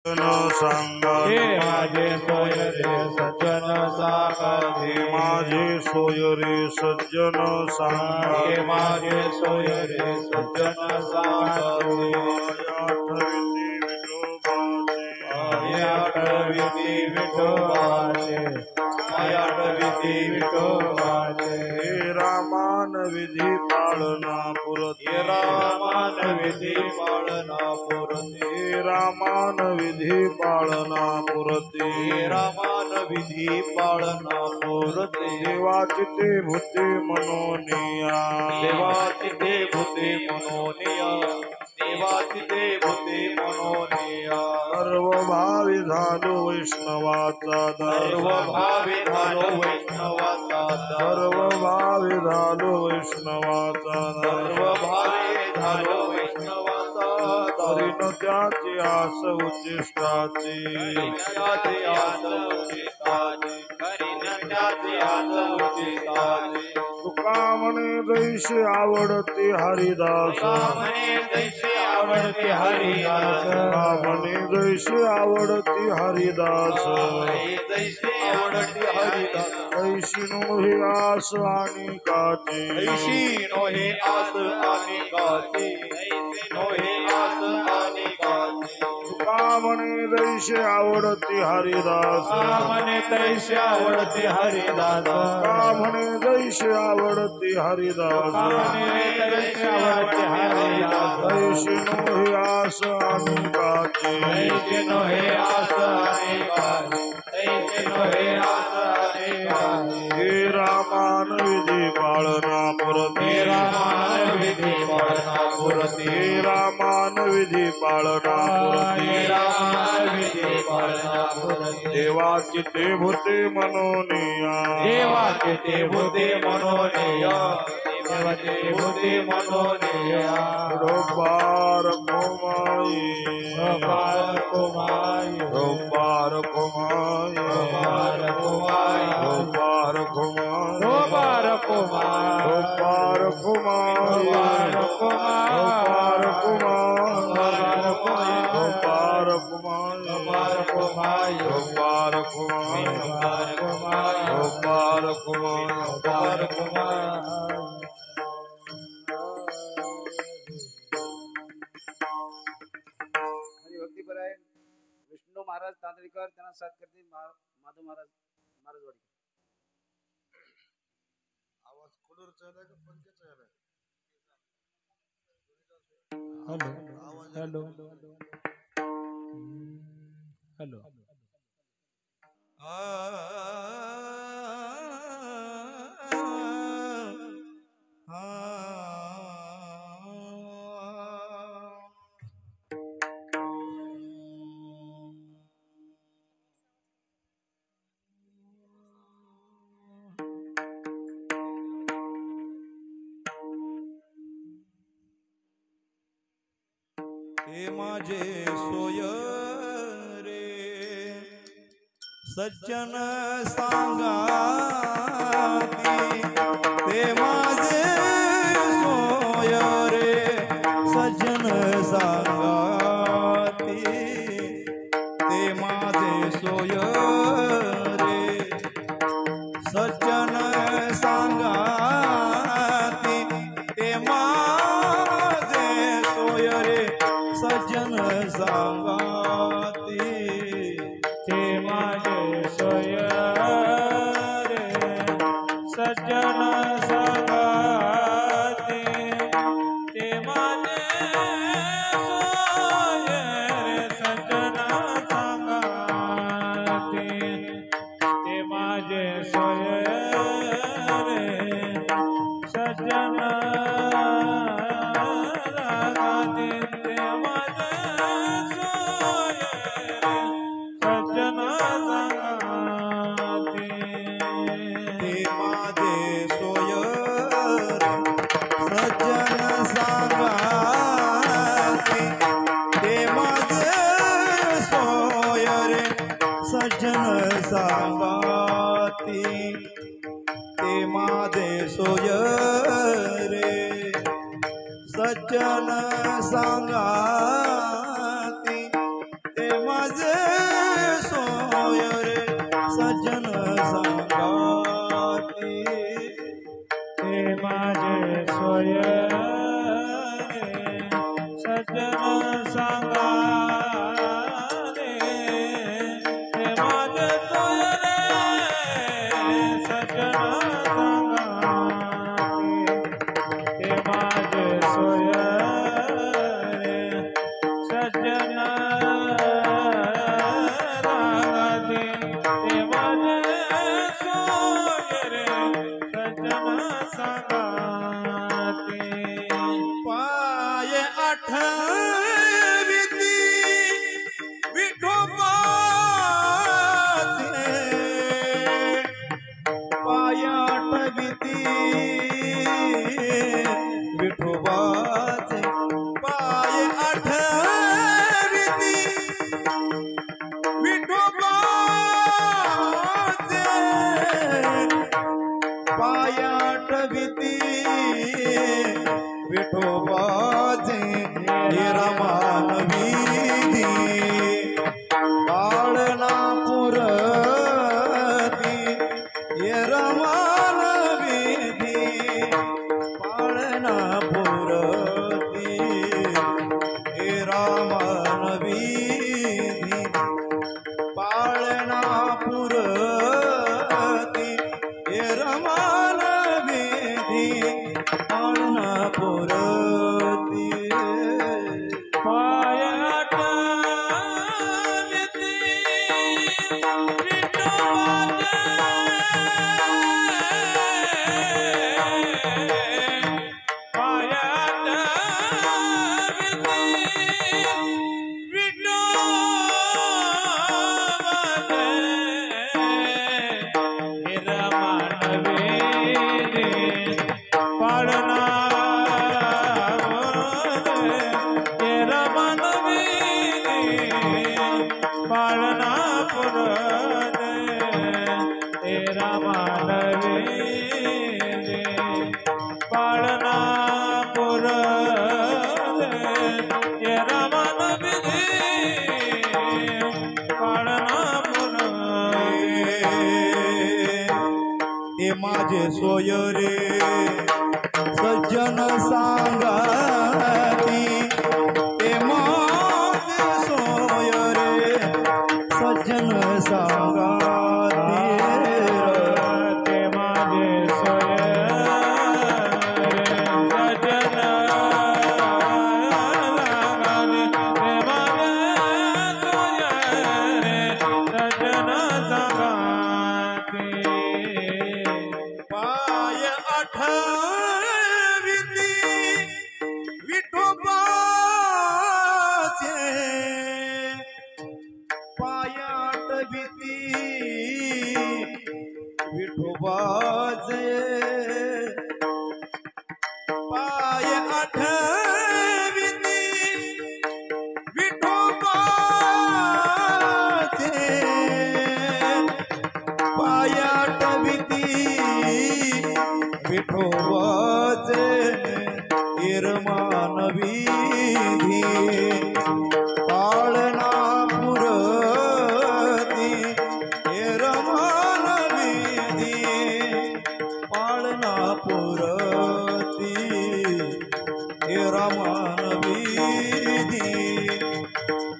सांगा हे माझे सोय रे सज्जन सांगा हे माझे सोय रे सज्जन सांगा हे माझे सोय रे सज्जन सांगा आठविती विठोबाचे आठविती विठोबाचे हे रामान विधी पाळना पुरते हे रामान विधी पाळना पुरते हे रामान विधी पाळना पुरते हे रामान विधी पाळना पुरते देवाची ते भूते मनोनिया देवाची ते भूते मनोनिया देवाची ते भूते मनोनिया सर्व भावी झालो वैष्णवाचा सर्व भावी झालो वैष्णवाचा सर्व भावी झालो वैष्णवाचा सर्व भावी झालो वैष्णवाचा करीन त्याची आस उच्चिष्टाची त्याची आस उच्चिष्टाची करीन त्याची आस उच्चिष्टाची तुका म्हणे जैसे आवडते हरिदास म्हणे जैसे आवडते हरिदास म्हणे जैसे आवडते हरिदास जैसे आवडते हरिदास ऐशी नो हे आस आणि काची ऐशी नो हे आस आणि काची ऐशी नो हे आस आणि काची तुका म्हणे जैसे आवडते हरिदास म्हणे तैसे आवडते हरिदास तुका म्हणे जैसे आवडते हरिदास म्हणे तैसे आवडते हरिदास ऐशी नो हे आस आणि काची ऐसे नो हे आस आणि काची ऐसे नो हे आस आणि काची हे रामान विधी पाळना पुरते हे रामान विधी पाळना पुरते हे रामान विधी पाळना पुरते हे रामान विधी पाळना पुरते देवाची ते भूते मनोनिया देवाचे ते भूते मनोनिया देवाचे भूते मनोनिया रोबार कुमाई रोबार कुमाई रोबार कुमाई रोबार कुमाई रोबार कुमाई रोबार कुमाई रोबार कुमाई रोबार कुमाई रोबार कुमाई रोबार कुमाई कुमाई रोबार कुमाई रोबार कुमाई रोबार कुमाई रोबार कुमाई हरिभक्तीपरायण विष्णू महाराज तांत्रिकर त्यांना साथ करतील माधव महाराज महाराजवाडी आवाज कुडूरचा आहे का पंकचा आहे हेलो हेलो हेलो हे माझे सोय रे सज्जन सांगाती ते माझे सोय रे सज्जन सांगाती ते माझे सोय रे सज्जन सांगाती ते माझे सोय रे सज्जन सांगाती ते माझे सोय रे सज्जन सांगाती ते माझे सोय रे सज्जन सांगाती ते माझे सोय रे सज्जन सांगाती ते माझे सोय रे सज्जन सांगाती ते माझे सोय रे सज्जन सांगाती ते माझे सोय रे सज्जन सांगाती ते माझे सोय रे सज्जन सांगाती ते माझे माझे सोय रे सज्जन संगाती ते माझे सोय सज्जन सांगारे ते माझे सोय सज्जन सांगारे ते माझे सोय सज्जन सांगाते ते माझे सोय सज्जन सांगाते पाय आठविती विठोबाचे पाय आठविती विठोबाचे पाय आठविती विठोबाचे पाय आठविती विठोबाचे हे रमान विधी पाळना पुरती हे रमान विधी पाळना पुरती हे रमान विधी पाळना पुरती हे रमान विधी पाळना पुरती पाय आठविती विठोबाचे पाय आठविती विठोबाचे हे रमान विधी पाळना हे रमान विधी पाळना पुरते हे रमान विधी पाळना पुरते हे रमान विधी पाळना पुरते ते माझे सोय रे सज्जन सांगाती ते माझे सोय रे सज्जन सांगाती ते माझे सोय सज्जन सांगाते ते माझे सोय सज्जन सांगाते पाय आठविती विठोबाचे पाय आठविती विठोबाचे पाय आठविती विठोबाचे पाय आठविती विठोबाचे इरमान विधी पाळना पुरती इरमान विधी पाळना पुरती इरमान विधी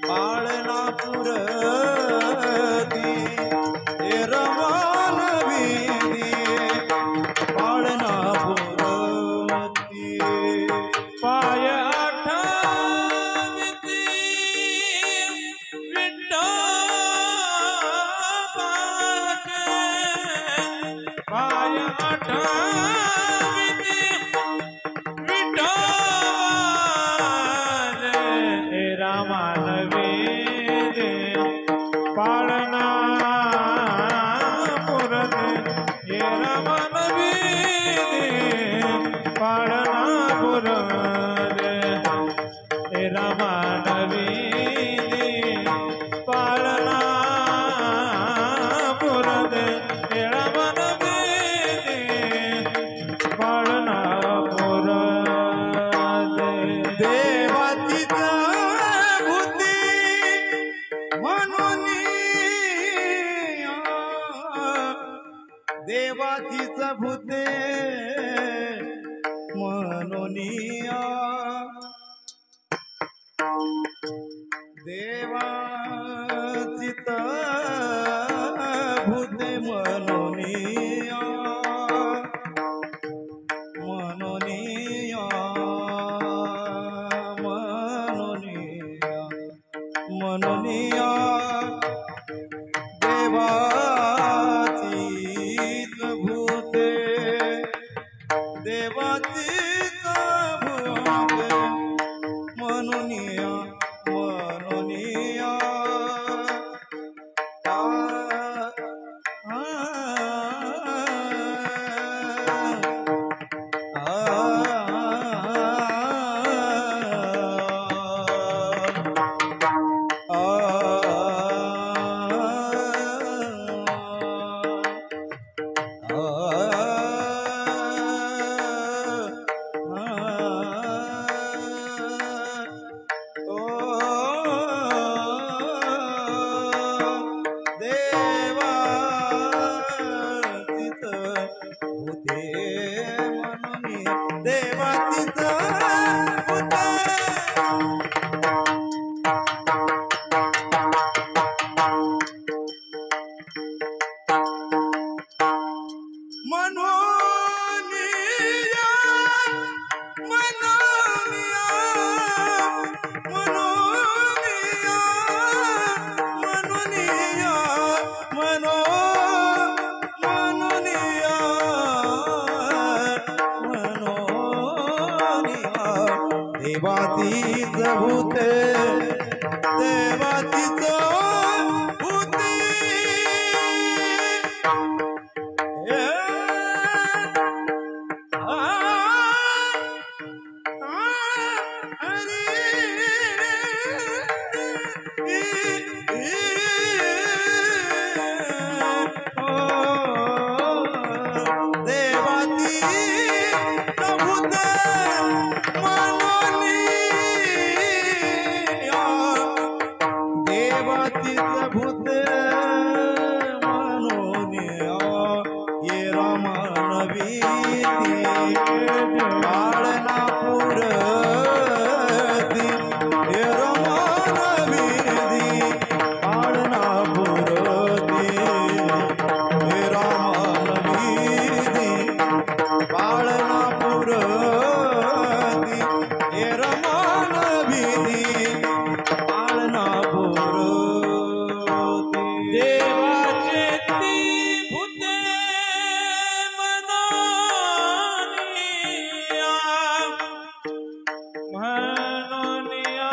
पाळना पुरती इरमान विधी पाळना पुरती पाय आठविती विठोबाचे पाय आठविती विठोबाचे हे रमान विधी पाळना पुरते हे रमान विधी पाळना पुरते हे रमान विधी पाळना पुरते हे रमान विधी मुनिया देवाचीच भूते मनोनिया देवाचीच भूते मनोनिया मनोनिया मनोनिया मनोनिया देवाचीच भूते देवाचीच भूते मनोनिया मनोनिया देवातीच भूते देवातीच भूते भूते मनोनिया ये रमण वीती बाळनापूर ये रमण वीती बाळनापूर ये रमण वीती बाळनापूर ये रमण वीती बाळनापूर देवाचे ती भूते मनोनिया मनोनिया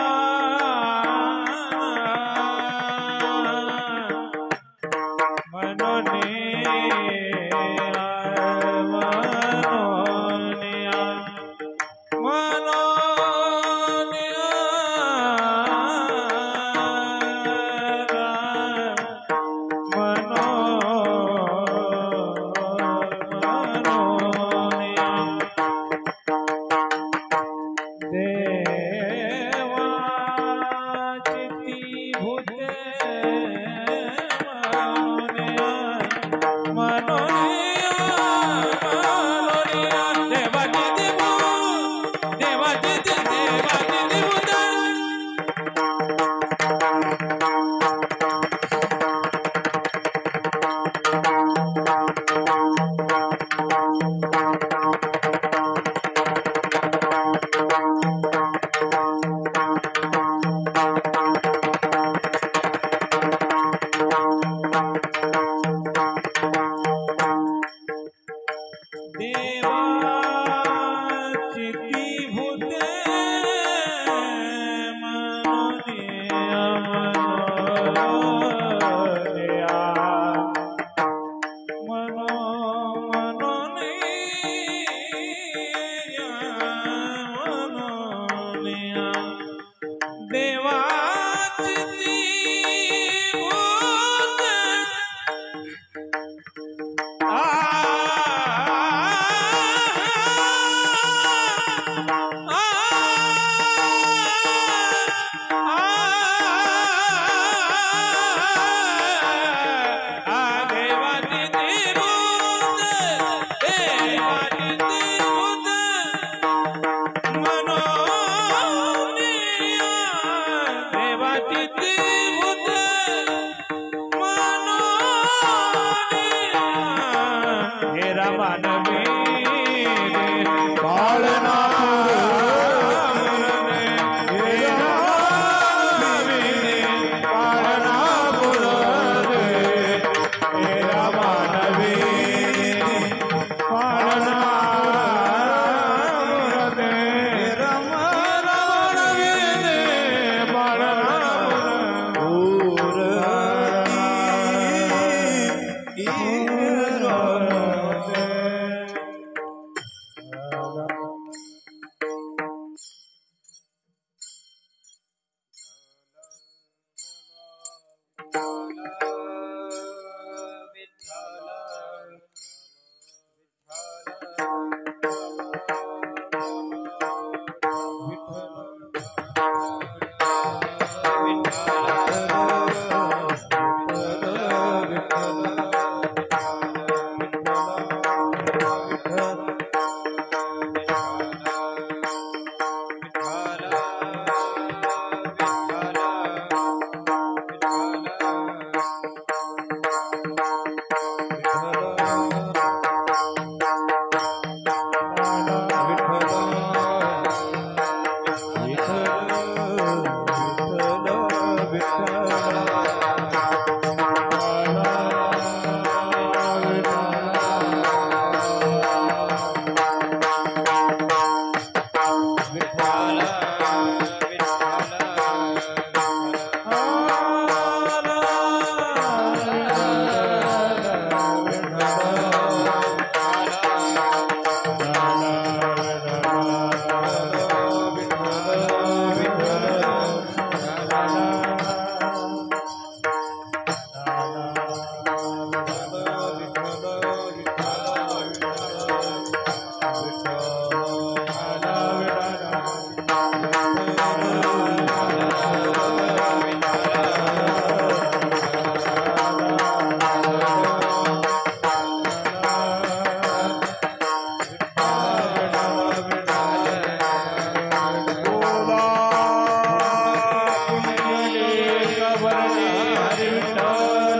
हरी विठ्ठल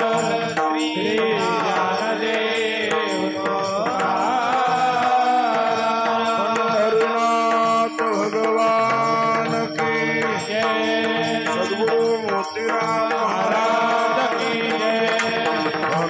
श्री ज्ञानदेव पंढरीनाथ भगवान की जय सद्गुरु मोतीराम महाराज की जय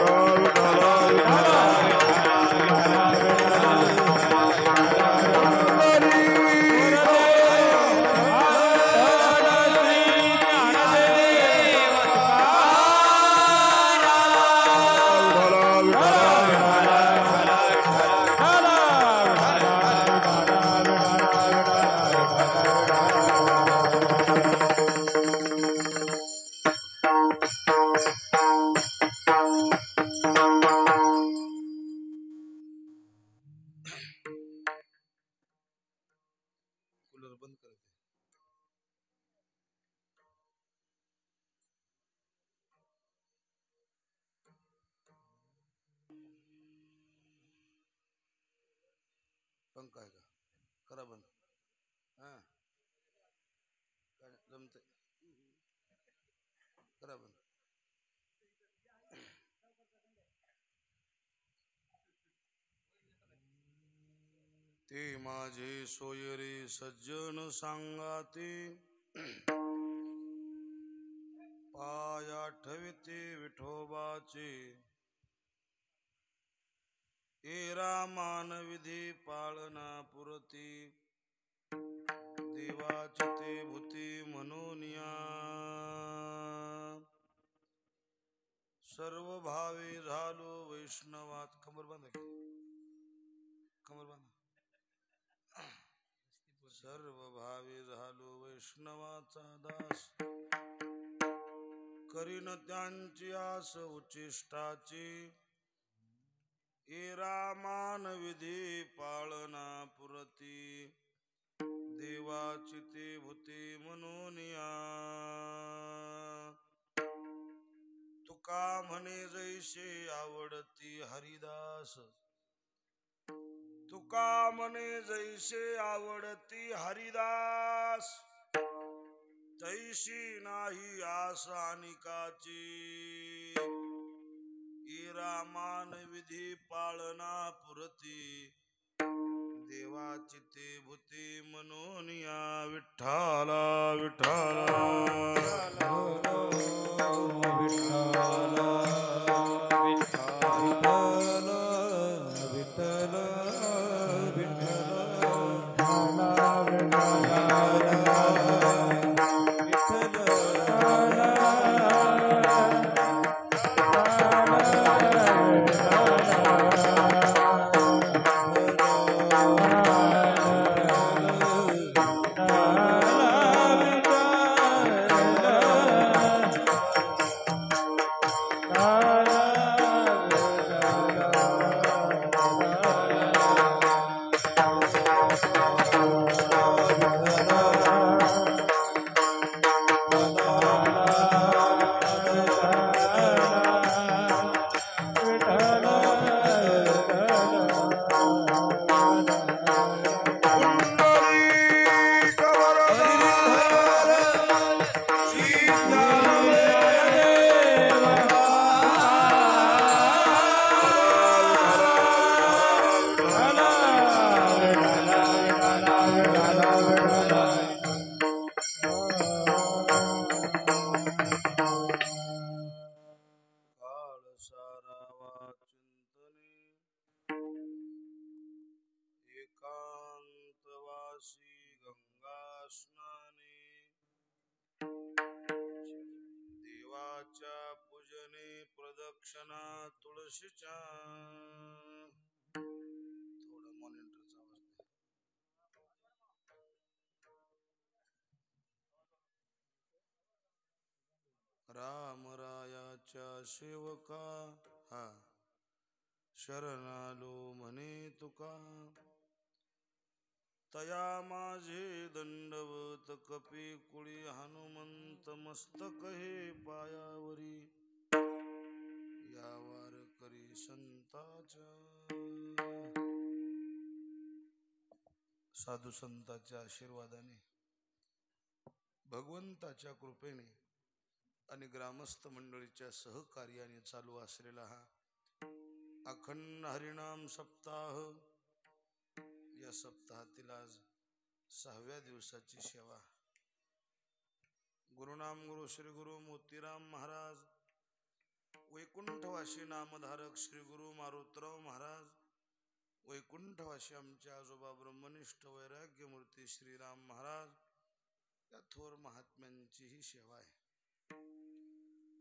कूलर बंद कर दे. पंखा आहे का? करा बंद. हा काय जमते. करा बंद. ते माझे सोयरे सज्जन सांगाते पाया ठेविते विठोबाचे एरा मानविधी पाळना पुरती देवाची ते भूती म्हणूनिया सर्व भावे झालो वैष्णवात. कमर बांधा की. कमर बांधा. सर्व भावे झालो वैष्णवाचा दास करीन त्यांची आस उचिष्टाची एरा मानविधी पाळना पुरती देवाची ते भूती म्हणूनिया तुका म्हणे जैसे आवडती हरिदास तुका म्हणे जैसे आवडती हरिदास तैशी नाही आस अनिकाची इरा मानविधी पाळना पुरती देवाची ते भूती म्हणूनिया विठ्ठला विठ्ठला प्रदक्षिणा तुळशीच्या थोडं मॉनिटरचा आवाज रामरायाच्या सेवका हा शरणालो म्हणे तुका तया माझे दंडवत कपी कुळी हनुमंत मस्तक हे पायावरी यावर करी संताच्या साधू संतांच्या आशीर्वादाने भगवंताच्या कृपेने आणि ग्रामस्थ मंडळीच्या सहकार्याने चालू असलेला हा अखंड हरिनाम सप्ताह, या सप्ताहातील आज 6व्या दिवसाची सेवा. गुरुनाम गुरु श्री गुरु मोतीराम महाराज, वैकुंठवासी नामधारक श्री गुरु मारुतराव महाराज, वैकुंठवासी आमचे आजोबा ब्रह्मनिष्ठ वैराग्यमूर्ती श्रीराम महाराज, या थोर महात्म्यांची ही सेवा आहे.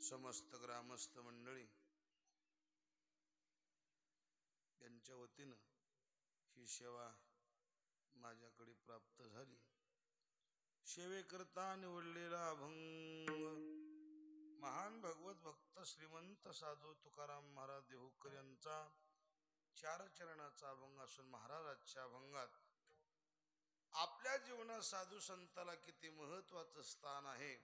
समस्त ग्रामस्थ मंडळी यांच्या वतीनं ही सेवा माझ्याकडे प्राप्त झाली. सेवेकरता निवडलेला अभंग महान भगवत भक्त श्रीमंत साधू तुकाराम महाराज देहूकर यांचा 4 चरणाचा अभंग असून महाराजांच्या अभंगात आपल्या जीवनात साधू संताला किती महत्वाचं स्थान आहे,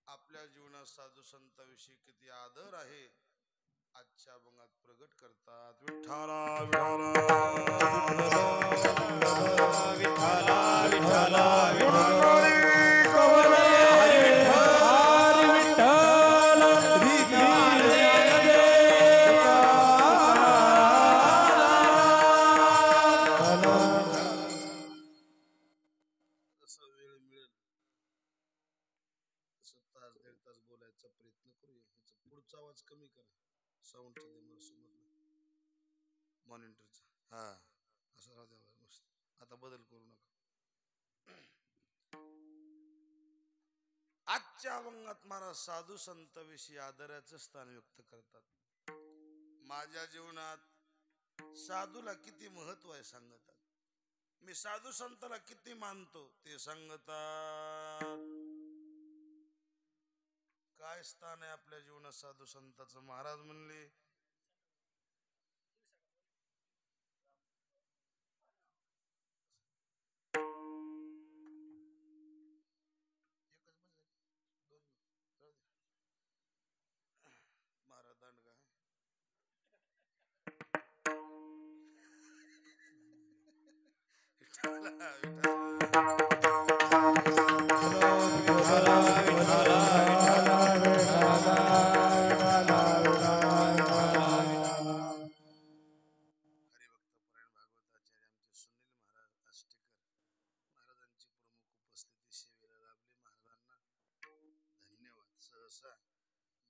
आपल्या जीवनात साधू संताविषयी किती आदर आहे, आजच्या अभंगात प्रगट करतात. विठ्ठला बोलायचा प्रयत्न करूया. पुढचा आवाज कमी करा, साऊंडचा मॉनिटरचा. हा, असं राहू द्या मस्त. आता बदल करू नका. आजच्या अभंगात महाराज साधू संताविषयी आदराचं स्थान व्यक्त करतात. माझ्या जीवनात साधूला किती महत्व आहे सांगतात. मी साधू संताला किती मानतो ते सांगतात. काय स्थान आहे आपल्या जीवनात साधू संताचं. महाराज म्हणले महाराज दांडगा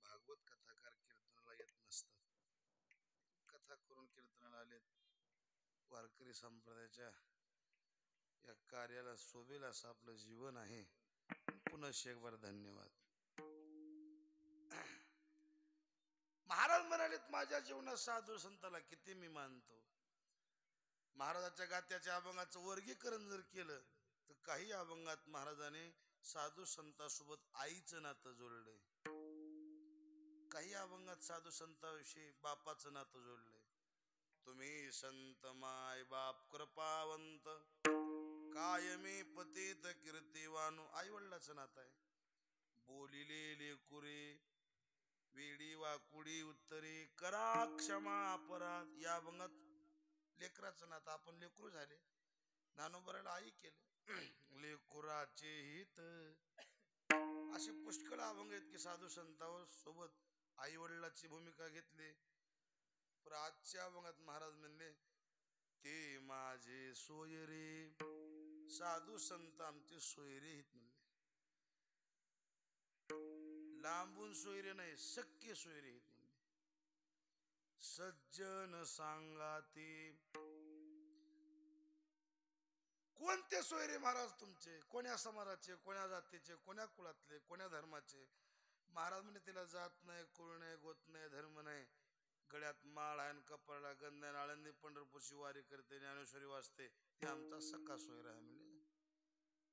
भागवत कथाकार कीर्तनाला येत नसतात. कथा करून कीर्तनाला आलेत. वारकरी संप्रदायाच्या या कार्याला शोभेल असं आपलं जीवन आहे. पुन्हा एक बार धन्यवाद. महाराज म्हणालेत माझ्या जीवनात साधू संताला किती मी मानतो. महाराजाच्या गात्याच्या अभंगाचं वर्गीकरण जर केलं तर काही अभंगात महाराजाने साधू संतासोबत आईचं नातं जोडलंय, काही अभंगात साधू संताविषयी बापाचं नातं जोडलंय. तुम्ही संत माय बाप कृपावंत, कायमी पतित कीर्तिवान, आई वडिलाचं नातं आहे. बोलिले लेकुरे, वेडी वाकुडी उत्तरी, करा क्षमा अपराध, या अभंगात लेकराचं नातं. आपण लेकरू झाले, ज्ञानोबराला आई केलं. लेकुराचे हित, असे पुष्कळ अभंग आहेत की साधू संतावर सोबत आई वडिलाची भूमिका घेतली. पण आजच्या अभंगात महाराज म्हणले ते माझे सोयरे, साधू संत आमचे सोयरे आहेत म्हणले. लांबून सोयरे नाही, सख्खे सोयरे आहेत म्हणले. सज्जन सांगाते, कोणते सोयरे महाराज तुमचे, कोण्या समाजाचे, कोण्या जातीचे, कोण्या कुळातले, कोण्या धर्माचे. महाराज म्हणजे तिला जात नाही, कुळ नाही, गोत नाही, धर्म नाही. गळ्यात माळ आहे, कपाळाला गंध आहे, आळंदी पंढरपूरची वारी करते, ज्ञानेश्वरी वाचते, ते आमचा सखा सोयरा आहे म्हणजे.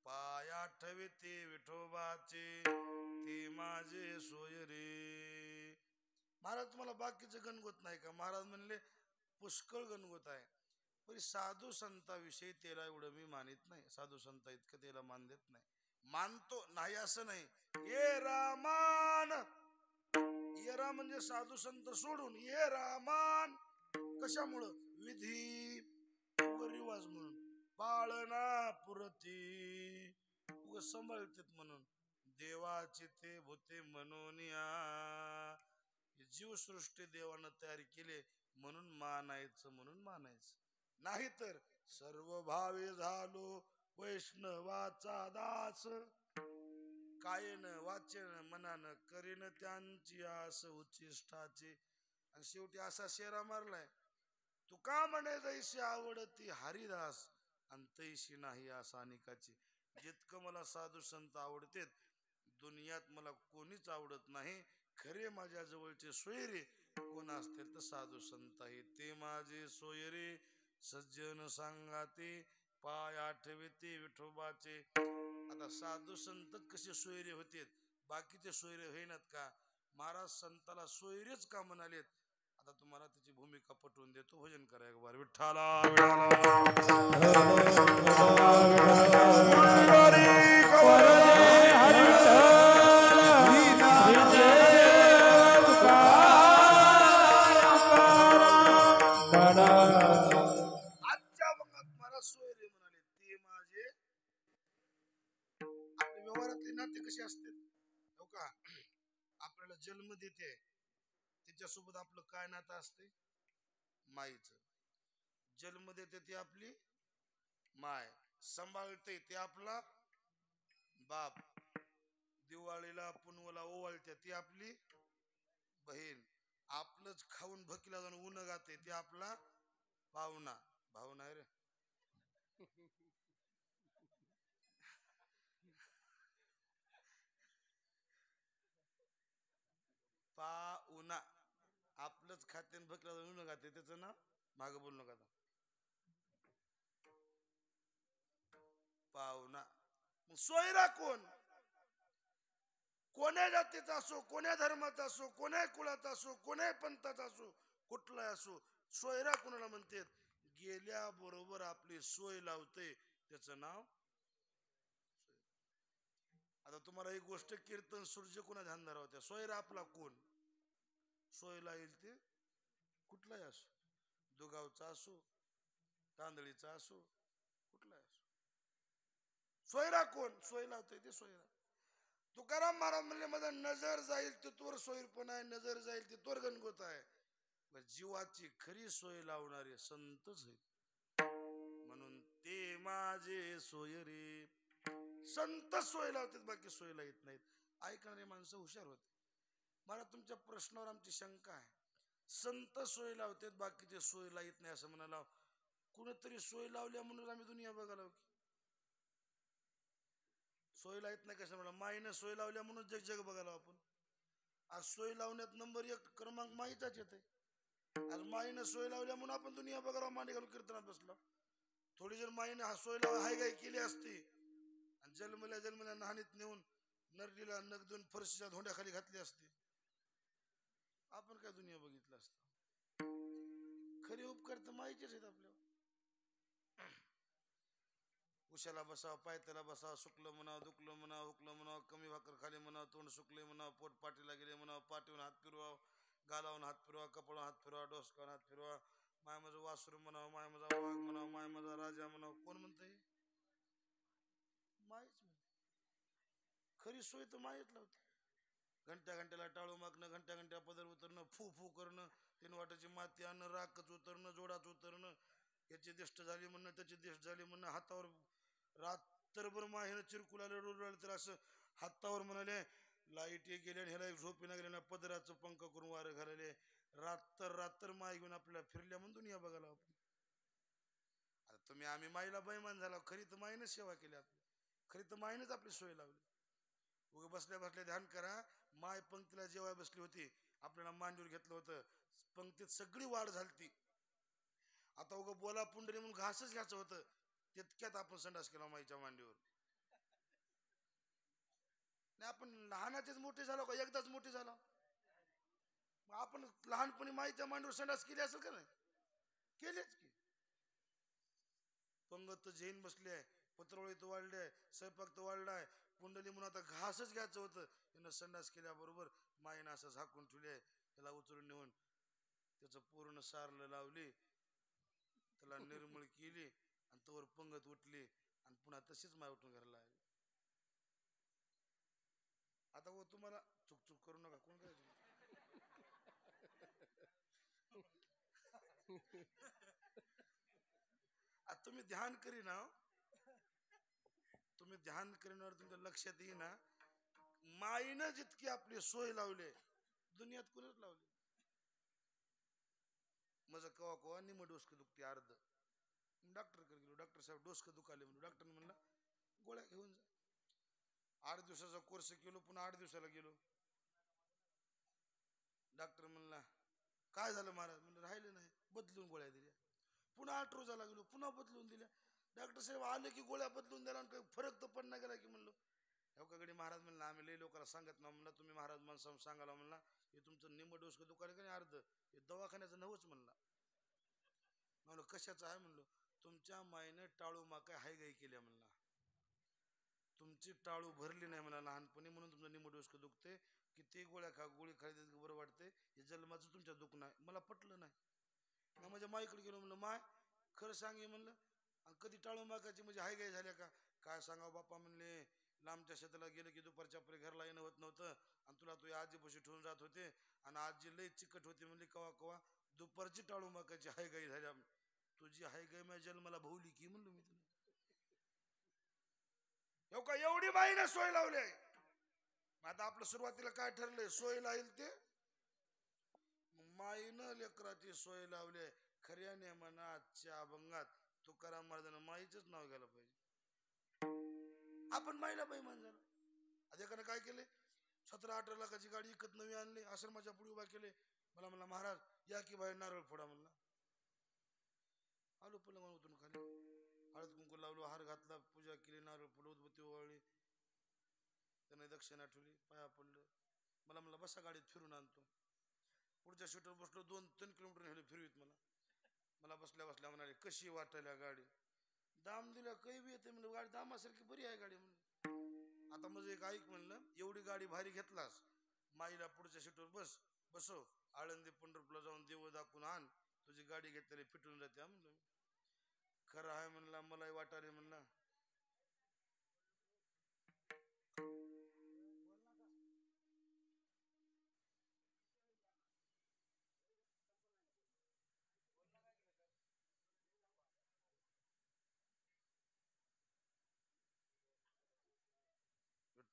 पाया ठेवते विठोबाचे, ते माझे सोयरे. महाराज तुम्हाला बाकीचे गणगोत नाही का. महाराज म्हणले पुष्कळ गणगोत आहे, पण साधू संताविषयी त्याला एवढं मी मानित नाही. साधू संत इतकं त्याला मान देत नाही. मानतो नाही असं नाही. ये रामान, ये राम म्हणजे साधू संत सोडून ये रामान. कशामुळं, विधी व रिवाज म्हणून, पाळना पुरती, सांभाळतात म्हणून. देवाची ते भूते मनोनिया. जीवसृष्टी देवानं तयार केले म्हणून मानायचं, म्हणून मानायचं. नाही तर सर्व भावे झालो वैष्णवाचा दास. कायन वाचन मनानं करीन त्यांची आस उच्चिष्टाची. आणि शेवटी असा शेरा मारलाय, तुका म्हणे जैशी आवडती हरिदास आणि तैशी नाही आसा अनेकाची. जितकं मला साधू संत आवडतेत दुनियात मला कोणीच आवडत नाही. खरे माझ्या जवळचे सोयरे कोण असतील तर साधू संत आहे. ते माझे सोयरे सज्जन सांगाते पाय आठविते विठोबाचे. आता साधू संतच कसे सोयरे होतेत, बाकीचे सोयरे होईनात का? महाराज संताला सोयरेच का म्हणालेत? आता तुम्हाला त्याची भूमिका पटवून देतो. भजन करा एक बार. विठ्ठला आजच्या अभंगात मला सोयरे म्हणाले ते माझे. आपल्या व्यवहारातले नाते कसे असते हो का? आपल्याला जन्म देते तिच्यासोबत आपलं काय नातं असते? माईचं. जन्म देते ती आपली माय, सांभाळते ते आपला बाप, दिवाळीला पुनवला ओवाळते ती आपली बहीण, आपलंच खाऊन भकीला जाऊन ऊन गाते ते आपला पाहुणा. भावना आहे रे. पाहुणा आपलंच खाते भकीला जाऊन ऊन गाते त्याचं नाव माग बोलू नका. पाहुणा. सोयरा कोण? कोण्या जातीचा असो, कोण्या धर्माचा असो, कोण्या कुळाचा असो, कोण्या पंथाचा असो, कुठलाही असो, सोयरा कोणाला म्हणतात? गेल्या बरोबर आपली सोय लावते त्याचं नाव. आता तुम्हाला एक गोष्ट कीर्तन सूर्य कोणा ध्यान धरावं होत्या. सोयरा आपला कोण? सोयला येईल ते कुठलाही असो, दुगावचा असो, तांदळीचा असो, कुठलाही असो. सोयरा कोण? सोय लावतोय ते सोयरा. तुकाराम महाराज म्हणले माझा नजर जाईल तिथवर सोयरपण आहे, नजर जाईल तिथवर गणगोत आहे. जीवाची खरी सोय लावणारे संतच आहेत. म्हणून ते माझे सोयरे. संत सोय लावतात, बाकी सोयला येत नाहीत. ऐकणारे माणसं हुशार होते. मला तुमच्या प्रश्नावर आमची शंका आहे. संत सोय लावतात, बाकीचे सोयला येत नाही असं म्हणाला. कुणीतरी सोय लावल्या म्हणून आम्ही दुनिया बघायला. सोयला येत नाही कसं म्हणा? माईनं सोय लावल्या म्हणून जग जग बघायला आपण. आज सोय लावण्यात नंबर 1 क्रमांक माईचाच येते. आज माईनं सोय लावल्या म्हणून आपण दुनिया बघायला मांडी घालून कीर्तनात बसलो. थोडी जर माईने हा सोय लावा हाय गाय केली असती आणि जन्मल्या नाहानीत नेऊन नरडीला नग दोन फरशीच्या धोंड्याखाली घातली असती, आपण काय दुनिया बघितलं असतं? खरे उपकार तर माईचेच आहेत आपल्यावर. उशाला बसावं, पायथ्याला बसावं, सुकलं म्हणावं, दुखलं म्हणावं, हुकलं म्हणावं, कमी भाकर खाली म्हणावं, तोंड सुकले म्हणावं, पोट पाठीला गेले म्हणावं, पाठीवून हात फिरवावं, गालावून हात फिरवा, कपाळावर हात फिरवा, डोसकावून हात फिरवा, माय माझं वासरू म्हणावं, माय माझा वाघ म्हणावं, माय माझा राजा म्हणावं. कोण म्हणतंय? माहीच म्हणते. खरी सोय तर माहीत लावते. घंट्या घंट्याला टाळू मागणं, घंट्या घंट्या पदर उतरणं, फू फू करणं, 3 वाटाची माती आणणं, राखच उतरणं, जोडाच उतरणं, याची दिष्ट झाली म्हणणं, त्याची दिष्ट झाली म्हणणं, हातावर रात्रभर माहेनं चिरकुला रडू तर असं हातावर म्हणाले लाईट गेले आणि ह्याला झोपी ना गेल्या, पदराचं पंख करून वारं घालले. रात्र माय घेऊन आपल्याला फिरल्या म्हणून दुनिया बघायला आपण. आता तुम्ही आम्ही माईला बैमान झाला. खरी तर माईनं सेवा केली आपली. खरी तर माईनच आपली सोय लावली. उगा बसल्या बसल्या ध्यान करा. माय पंक्तीला जेव्हा बसली होती, आपल्याला मांडीवर घेतलं होतं, पंक्तीत सगळी वाढ झालती. आता उगा बोला पुंडरी म्हणून घासच घ्यायचं होतं, तितक्यात आपण संडास केला माईच्या मांडीवर. नाही आपण लहानाचेच मोठे झालो का? एकदाच मोठे झालो. आपण लहानपणी माईच्या मांडीवर संडास केली असेल का? नाही केलीच की. पंगत जैन बसले, पत्रवळीत वाढले, स्वयंपाक तर वाढलाय, कुंडली म्हणून आता घासच घ्यायचं होतं. त्यानं संडास केल्याबरोबर माईनं असं झाकून ठेवले, त्याला उचलून नेऊन त्याचं पूर्ण सारलं लावली, त्याला निर्मळ केली आणि तोवर पंगत उठली आणि पुन्हा तशीच माय उठून घराला आली. आता वो तुम्हाला चुक चुक करू नका कोण काय आता तुम्ही ध्यान करीना हो. तुम्ही ध्यान करीनावर तुमच्या लक्षात येईना माईनं जितकी आपली सोय लावली दुनियात कुणीच लावली. माझं कवा कवा निम डोसकं दुखते अर्ध. डॉक्टरकडे गेलो, डॉक्टर साहेब डोसकं दुखाले म्हणून डॉक्टर म्हणला गोळ्या घेऊन जा. 8 दिवसाचा कोर्स केलो, पुन्हा 8 दिवसाला गेलो. डॉक्टर म्हणला काय झालं महाराज? म्हणलं राहिलं नाही, बदलून गोळ्या दिल्या. पुन्हा 8 रोजाला गेलो, पुन्हा बदलून दिल्या. डॉक्टर साहेब आले की गोळ्या बदलून दिल्या, काही फरक तर पण नाही गेला की. म्हणलो एवढ्याकडे महाराज म्हणला आम्ही लई लोकांना सांगत ना. म्हणला तुम्ही महाराज माणसं सांगायला म्हणला हे तुमचं निम डोसकं दुकान का नाही अर्ध हे दवाखान्याचं नवच म्हणला. म्हणलं कशाचं आहे? म्हणलो तुमच्या मायने टाळू माका हाय गाई केल्या म्हणला. तुमची टाळू भरली नाही म्हणा लहानपणी म्हणून तुमचं निम डोसकं दुखते. किती गोळ्या खा, गोळी खाली बरं वाटते. हे जन्माचं तुमच्या दुःख नाही. मला पटलं नाही. मग माझ्या माईकडे गेलो. म्हणलं माय खरं सांगे म्हणलं कधी टाळू मागायची म्हणजे हाय गाय झाल्या का? काय सांगावं बाप्पा म्हणले लांबच्या शेताला गेलं की दुपारच्या परी घरला येणं होत नव्हतं आणि तुला तू आजीपाशी ठेवून जात होते आणि आजी लई चिकट होती म्हणली कवा कवा दुपारची टाळू मागायची हाय गाई झाल्या. तुझी हाय गाय माझ्या जन्माला भवली की म्हणलो मी तुला. का एवढी बाईने सोय लावली. आता आपलं सुरुवातीला काय ठरलंय? सोय लाईल ते माईनं लेकराची सोय लावली. खऱ्याने म्हणा आजच्या अभंगात तुकाराम महाराजांना माईचंच नाव घ्यायला पाहिजे. आपण माईला बाई मान झाला. आता एकानं काय केले 17-18 लाखाची गाडी इकत नवी आणली, आश्रमाच्या पुढे उभा केले. मला म्हणला महाराज या की बाहेर नारळ फोडा म्हणला. आलो पलंग उतरून खाली, हळद कुंकू लावलो, हार घातला, पूजा केली, नारळ फोडलो, उदबत्ती ओवाळली, त्याने दक्षिणा ठेवली, पाया पडलं. मला म्हणला बसा गाडीत फिरून आणतो. पुढच्या सीटवर बसलो. 2-3 किलोमीटर नेले फिरवीत मला. मला बसल्या बसल्या म्हणाले कशी वाटायला गाडी? दाम दिला काही बी येते म्हणलं. गाडी दामासारखी बरी आहे गाडी म्हणलं. आता म्हणजे एक ऐक म्हणलं एवढी गाडी भारी घेतलास माईला पुढच्या सीटवर बसव, आळंदी पंढरपूरला जाऊन देव दाखवून आण, तुझी गाडी घेतलेली फिटून जाते म्हणलं. खरं आहे म्हणला, मलाही वाटाले म्हणला.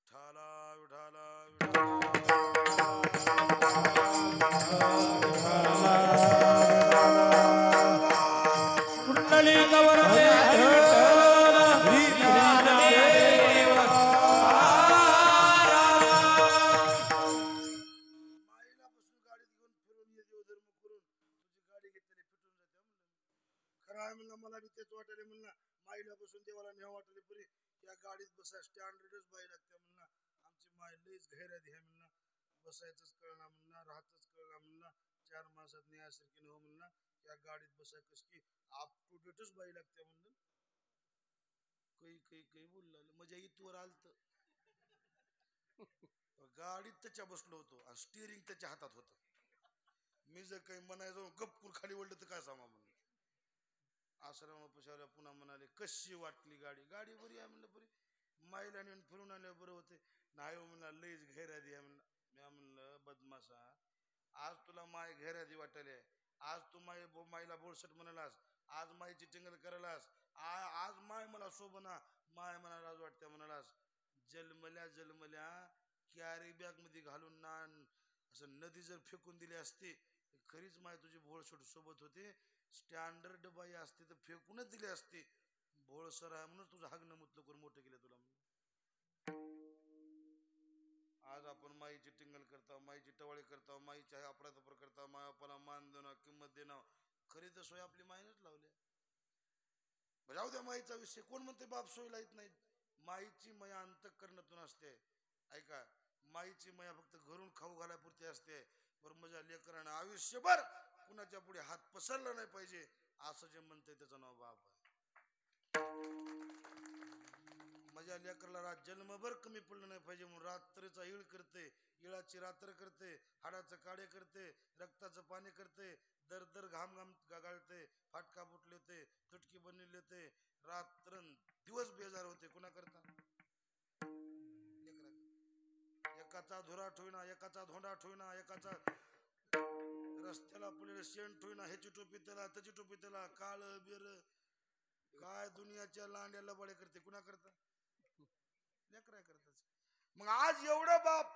विठ्ठला विठ्ठला कुंडली गौरवे हरी विठ्ठल ज्ञानदेव माईला बसून गाडीत घेऊन फिरून ये देवधर्म करून तुझी गाडी घेतलेली फिटून जाते म्हणलं. खरं आहे म्हणलं मला बी तेच वाटले म्हणलं. माईला बसून देवाला न्याव वाटले पुरी या गाडीत बसाय स्टँडर्डच बाई लागते म्हणला. आमची माय लईच गैराधी आहे म्हणला. बसायचंच कळला म्हणला, राहायचंच कळला म्हणला, 4 मासात न्यायासारखी नव म्हणला. या गाडीत बसाय कस की अप टू डेटच बाई लागते म्हणलं. काही बोलला मजा इथवर आलत. गाडीत त्याच्या बसलो होतो आणि स्टिअरिंग त्याच्या हातात होत. मी जर काही म्हणायचो गपकून खाली ओढलं तर काय सांगा म्हणलं. आश्रमापाशी पुन्हा म्हणाले कशी वाटली गाडी? गाडी बरी आहे म्हणलं. बरी माईला नेऊन फिरून आल्यावर बरं होते. नाही म्हणला लईच गैराधी आहे म्हणला. मी म्हणलं बदमाशा आज तुला माय गैराधी वाटले, आज तू माईला बोलसट म्हणालास, आज माईची टिंगल करायलास, आज माय मला शोभना, माय मला राज वाटते म्हणालास. जन्मल्या कॅरी बॅग मध्ये घालून ना असं नदी जर फेकून दिली असते खरीच माय तुझी भोळसट सोबत होते. स्टँडर्ड बाई असते तर फेकूनच दिली असते. भोळसर आहे म्हणून तुझं हागणं मुतलं करून मोठं केलं तुला. आज आपण माईची टिंगल करता, माईची टवाळी करता, माईची अपराध करता, माय बापाला मान देणं, किंमत देणं. खरी तर सोय आपली माईनच लावली. जाऊ द्या माईचा विषय. कोण म्हणते बाप सोयला येत नाही? माईची मया अंतःकरणातून असते. ऐका माईची मया फक्त घरून खाऊ घालापुरती असते. बरं माझ्या लेकरानं आयुष्यभर कुणाच्या पुढे हात पसरला नाही पाहिजे असं जे म्हणते त्याचं नाव बाप आहे. माझ्या लेकराला जन्मभर कमी पडलं नाही पाहिजे म्हणून रात्रीचा इळ करते, इळाची रात्र करते, हाडाचं काळे करते, रक्ताचं पाणी करते, दर दर घाम गाळते, फाटका बुटले ते, तुटकी बनलेले ते, रात्र दिवस बेजार होते. कुणा करता? एकाचा धुराट होईना, एकाचा धोंडाट होईना, एकाचा रस्त्याला पुढे शेंट होईना, ह्याची टोपी त्याला, त्याची टोपी त्याला, काळ बिर काय दुनियाच्या लांड्याला बळे करते. कुणा करता? लेकरा करताच. मग आज एवढं बाप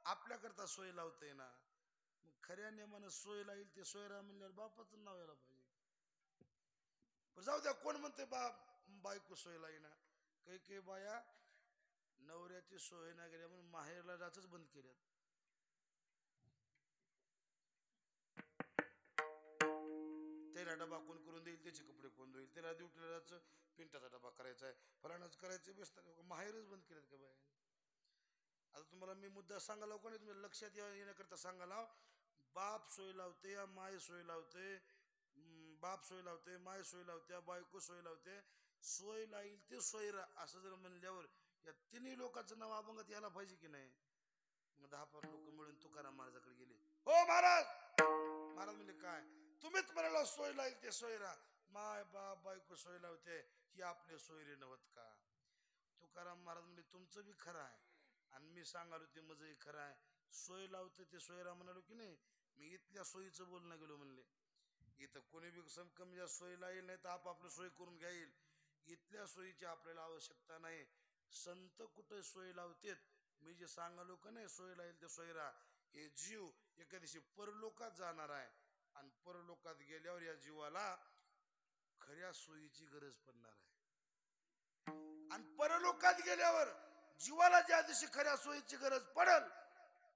आपल्या करता सोय लावते ना, मग खऱ्या नेमानं सोय लाईल ते सोयरा म्हणल्यावर बापाचं नाव यायला पाहिजे. जाऊ द्या, कोण म्हणते बाप बायको सोय लाईना. काही काही बाया नवऱ्याची सोय नाही गेल्या म्हणून माहेरला जायचंच बंद केल्यात. त्याला डबा कोण करून देईल, त्याचे कपडे कोण देईल, त्याला ड्युटीला जायचं, पिंटाचा डबा करायचा आहे, फलाणाच करायचं, बेस्ट माहेरच बंद केलेत का बाया. आता तुम्हाला मी मुद्दा सांगायला कोणी तुम्ही लक्षात येण्याकरता सांगायला, बाप सोय लावते, माय सोय लावते, बाप सोय लावते, माय सोय लावते, बायको सोय लावते, सोय लाईल ते सोयरा असं जर म्हणल्यावर या तिन्ही लोकांचं नाव अभंगात यायला पाहिजे की नाही. मग 10 लोक मिळून तुकाराम महाराजाकडे गेले. हो महाराज. महाराज म्हणजे काय, तुम्हीच म्हणाला सोय लाईल ते सोयरा, माय बाप बायको सोय लावते, ही आपले सोयरे नव्हत का. तुकाराम महाराज म्हणजे तुमचं बी खरं आहे आणि मी सांगालो ते माझंही खरं आहे. सोय लावते ते सोयरा म्हणालो की नाही, मी इथल्या सोयीचं बोलणं गेलो म्हणले. इथं कोणी बी कमी जास्त सोय लाईल नाही तर आपापलं सोय करून घ्याईल. इथल्या सोयीची आपल्याला आवश्यकता नाही. संत कुठे सोय लावतेत, मी जे सांगालो का नाही सोय लाईल ते सोयरा, हे जीव एका दिवशी परलोकात जाणार आहे आणि परलोकात गेल्यावर या जीवाला खऱ्या सोयीची गरज पडणार आहे. आणि परलोकात गेल्यावर जीवाला ज्या दिवशी खऱ्या सोयीची गरज पडेल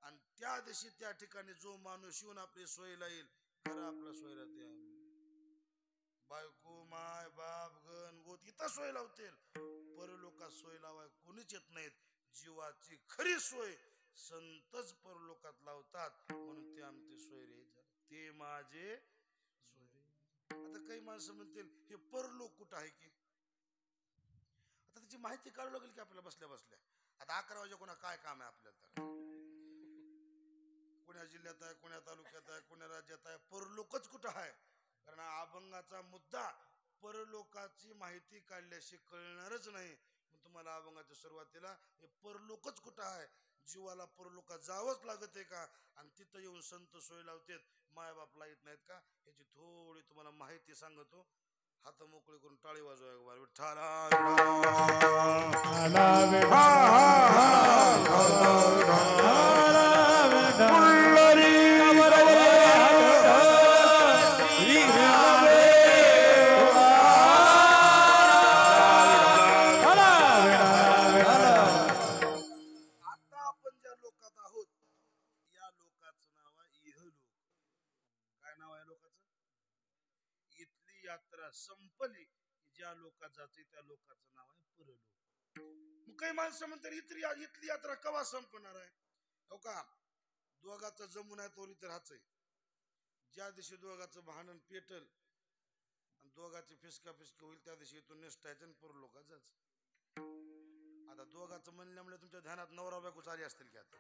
आणि त्या दिवशी त्या ठिकाणी जो माणूस येऊन आपली सोय लाईल, खरं आपला सोयरा ते बायको माय बाप गण गोत इथं सोय लावतील. परलोकात सोय लावाय कोणीच येत नाहीत. जीवाची खरी सोय संतच परलोकात लावतात, म्हणून ते आमचे सोयरे ते माझे सोयरे. आता काही माणसं म्हणतील हे परलोक कुठं आहे की, आता त्याची माहिती काढू लागेल की आपल्याला बसल्या बसल्या. आता 11 वाजे कोणा काय काम आहे आपल्याला, तर कोण्या जिल्ह्यात आहे, कोण्या तालुक्यात आहे, कोण्या राज्यात आहे, परलोकच कुठं आहे. कारण अभंगाचा मुद्दा परलोकाची माहिती काढल्याशी कळणारच नाही. तुम्हाला अभंगाच्या सुरुवातीला हे परलोकच कुठं आहे, जीवाला परलोकात जावंच लागत आहे का, आणि तिथं येऊन संत सोय लावतेत, मायबाप लाईत नाहीत का, याची थोडी तुम्हाला माहिती सांगतो. हात मोकळे करून टाळी वाजवा. संपली ज्या लोकात जाते त्या लोकांचं नाव आहे परलोक. मग काही माणसं म्हणतात इथली यात्रा कवा संपणार आहे. हो का, दोघाचं जमून आहे तोरी तर हाच आहे. ज्या दिवशी दोघाचं भांडण पेटल आणि दोघाची फिसका होईल त्या दिवशी इथून निष्ठायचं आणि परलोकात जायचं. आता दोघाचं म्हणल्यामुळे तुमच्या ध्यानात नवरा बायको चाली असतील की, आता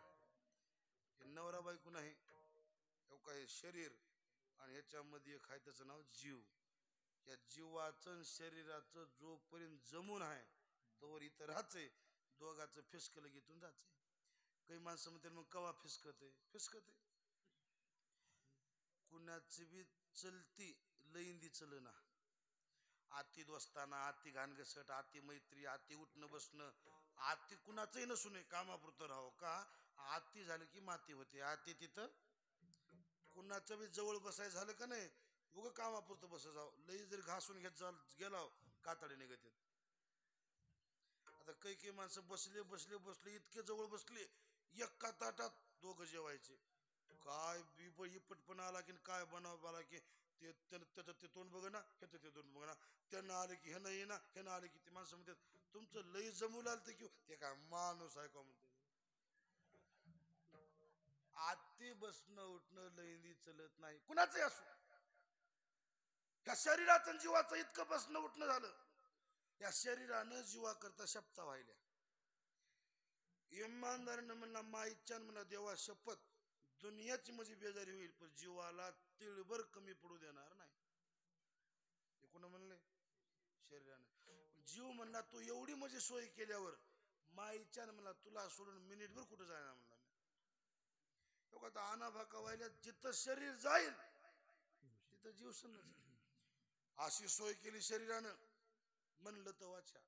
हे नवरा बायको नाही, हो का, हे शरीर आणि ह्याच्यामध्ये एक आहे त्याचं नाव जीव. या जीवाचं शरीराचं जोपर्यंत जमून आहे तोवर इथं राहायचंय. दोघाचं फिसकलं घेतून जायचंय. काही माणसं म्हणतात मग कवा फिसकते. कुणाची बी चलती लईंदी चलना, आती दोस्ताना, आती घाणगसट, आती मैत्री, आती उठणं बसणं, आती कुणाचंही नसू नये, कामापुरतं राहो का. आती झालं की माती होते. आती तिथं कुणाचं बी जवळ बसायचं झालं का नाही, उगं कामापुरतं बस जाव, लई जर घासून घेत गेला कातडे निघत. आता काही माणसं बसले इतके जवळ बसले, एका ताटात दोघं जेवायचे. काय बी पटपण आला की काय बनाव आला की त्याचं ते तोंड बघ ना, ह्याचं ते तोंड बघ ना, त्यांना आले की ह्यानं ये ना, ह्यानं आले की ते माणसं म्हणतात तुमचं लई जमू लागतं की ते काय माणूस आहे का म्हणते. आती बसणं उठणं लईंदी चलत नाही कुणाचंही असो. या शरीराचं जीवाचं इतकं बसणं उठणं झालं, या शरीरानं जीवा करता शपथा व्हायल्या. इमानदारीनं म्हणला माईच्या म्हणला देवा शपथ दुनियाची माझी बेजारी होईल पण जीवाला तिळभर कमी पडू देणार नाही. हे कोण म्हणले, शरीरानं. जीव म्हणला तू एवढी माझी सोय केल्यावर माईच्या म्हणला तुला सोडून मिनिटभर कुठं जाणार म्हणला. हो का आना भाका व्हायला जिथं शरीर जाईल तिथं जीव सन्नाच. अशी सोय केली शरीरानं. म्हणलं तवाच्या,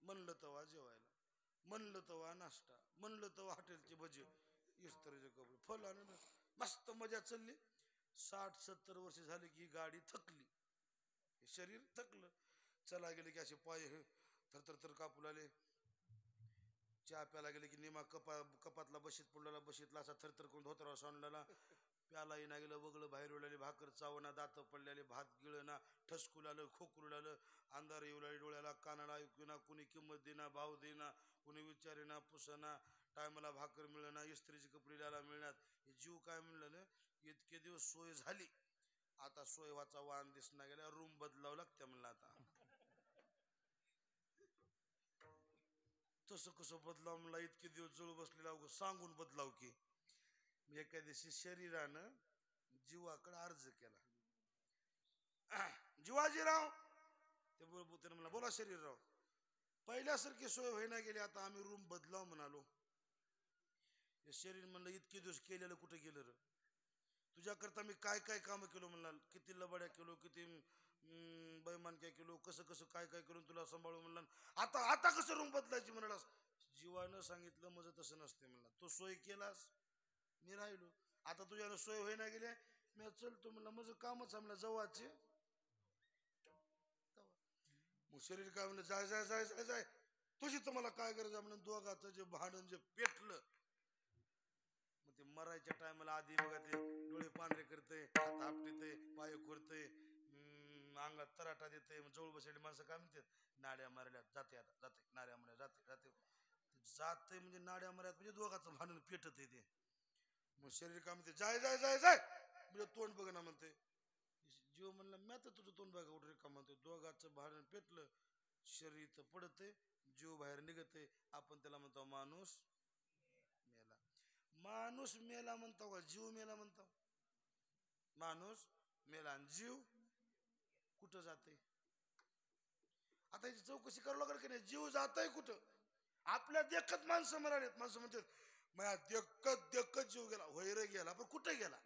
म्हणलं तवा जेवायला, म्हणलं तवा नाश्ता, म्हणलं तवा हॉटेलची भजी, इस्त्रीचे कपडे, फल आणून मस्त मजा चालली. 60-70 वर्ष झाली की गाडी थकली, शरीर थकलं. चला गेले की असे पाय थरथर कापू लागले. चहा प्याला गेले की निमा कपातला बशीत पडलेला, बशीतला असा थरथर करून धोतरावर सांडलेला. प्याला येणा गेलं, वगळं बाहेर उडलेले, भाकर चावना, दात पडलेले, भात गिळना, ठसकू लागलं, खोकरू लागलं, अंधार येऊ लागले डोळ्याला, कानाला ऐकू ना, कुणी किंमत देना, भाव देना, कुणी विचारेना, पुसना, टायमाला भाकर मिळना, इस्त्रीचे कपडे द्यायला मिळणार. हे जीव काय म्हणलं, इतके दिवस सोय झाली, आता सोय व्हाचा वाहन दिसना गेल्या, रूम बदलावं लागते म्हणलं. आता तसं कसं बदलाव म्हणला, इतके दिवस जळू बसलेला सांगून बदलाव की. एका दिवशी शरीरानं जीवाकडे अर्ज केला. जीवाजीराव, ते त्यानं म्हणला बोला शरीरराव, पहिल्यासारखी सोय होईना गेली, आता आम्ही रूम बदलाव म्हणालो. हे शरीर म्हणलं इतके दिवस केलेलं कुठे गेलं र? तुझ्याकरता मी काय काय काम केलो म्हणला, किती लबाड्या केलो, किती बैमानक्या केलो, कसं कसं काय काय करून तुला सांभाळू म्हणला. आता आता कसं रूम बदलायची म्हणालास? जीवानं सांगितलं माझं तसं नसते म्हणला. तू सोय केलास, मी राहिलो. आता तुझ्यानं सोय होईना गेले, मी चलतो म्हणला, माझं कामच आहे म्हणला जवळचे. मग शरीर काय म्हणलं, जाय जाय जाय जाय जाय, तुझी तर मला काय गरज आहे म्हणून दोघाचं जे भांडण जे पेटलं. मग ते मरायच्या टायमाला आधी बघा ते डोळे पांढरे करते, हात आपटते, पाय खुरते, अंगात तराटा देते. जवळ बसलेली माणसं काय म्हणतात, नाड्या मारल्या जाते, आता जाते, नाड्या मारल्या जाते जाते जाते, म्हणजे नाड्या मारल्यात म्हणजे दोघाचं भांडण पेटत येते. मग शरीर काय म्हणते, जाय जाय जाय जाय, म्हणजे तोंड बघ ना म्हणते. जीव म्हणला मी आता तुझं तोंड बघा उठे का म्हणते. दोघाचं भांडण पेटलं, शरीर तर पडते, जीव बाहेर निघते. आपण त्याला म्हणतो माणूस मेला. माणूस मेला म्हणतो का जीव मेला म्हणतो? माणूस मेला आणि जीव कुठं जाते? आता याची चौकशी करावं लागेल की नाही, जीव जातय कुठं? आपल्या देखत माणसं म्हणालेत, माणसं म्हणतात माझ्या देखत देखत जीव गेला, होय रे गेला, पण कुठे गेला?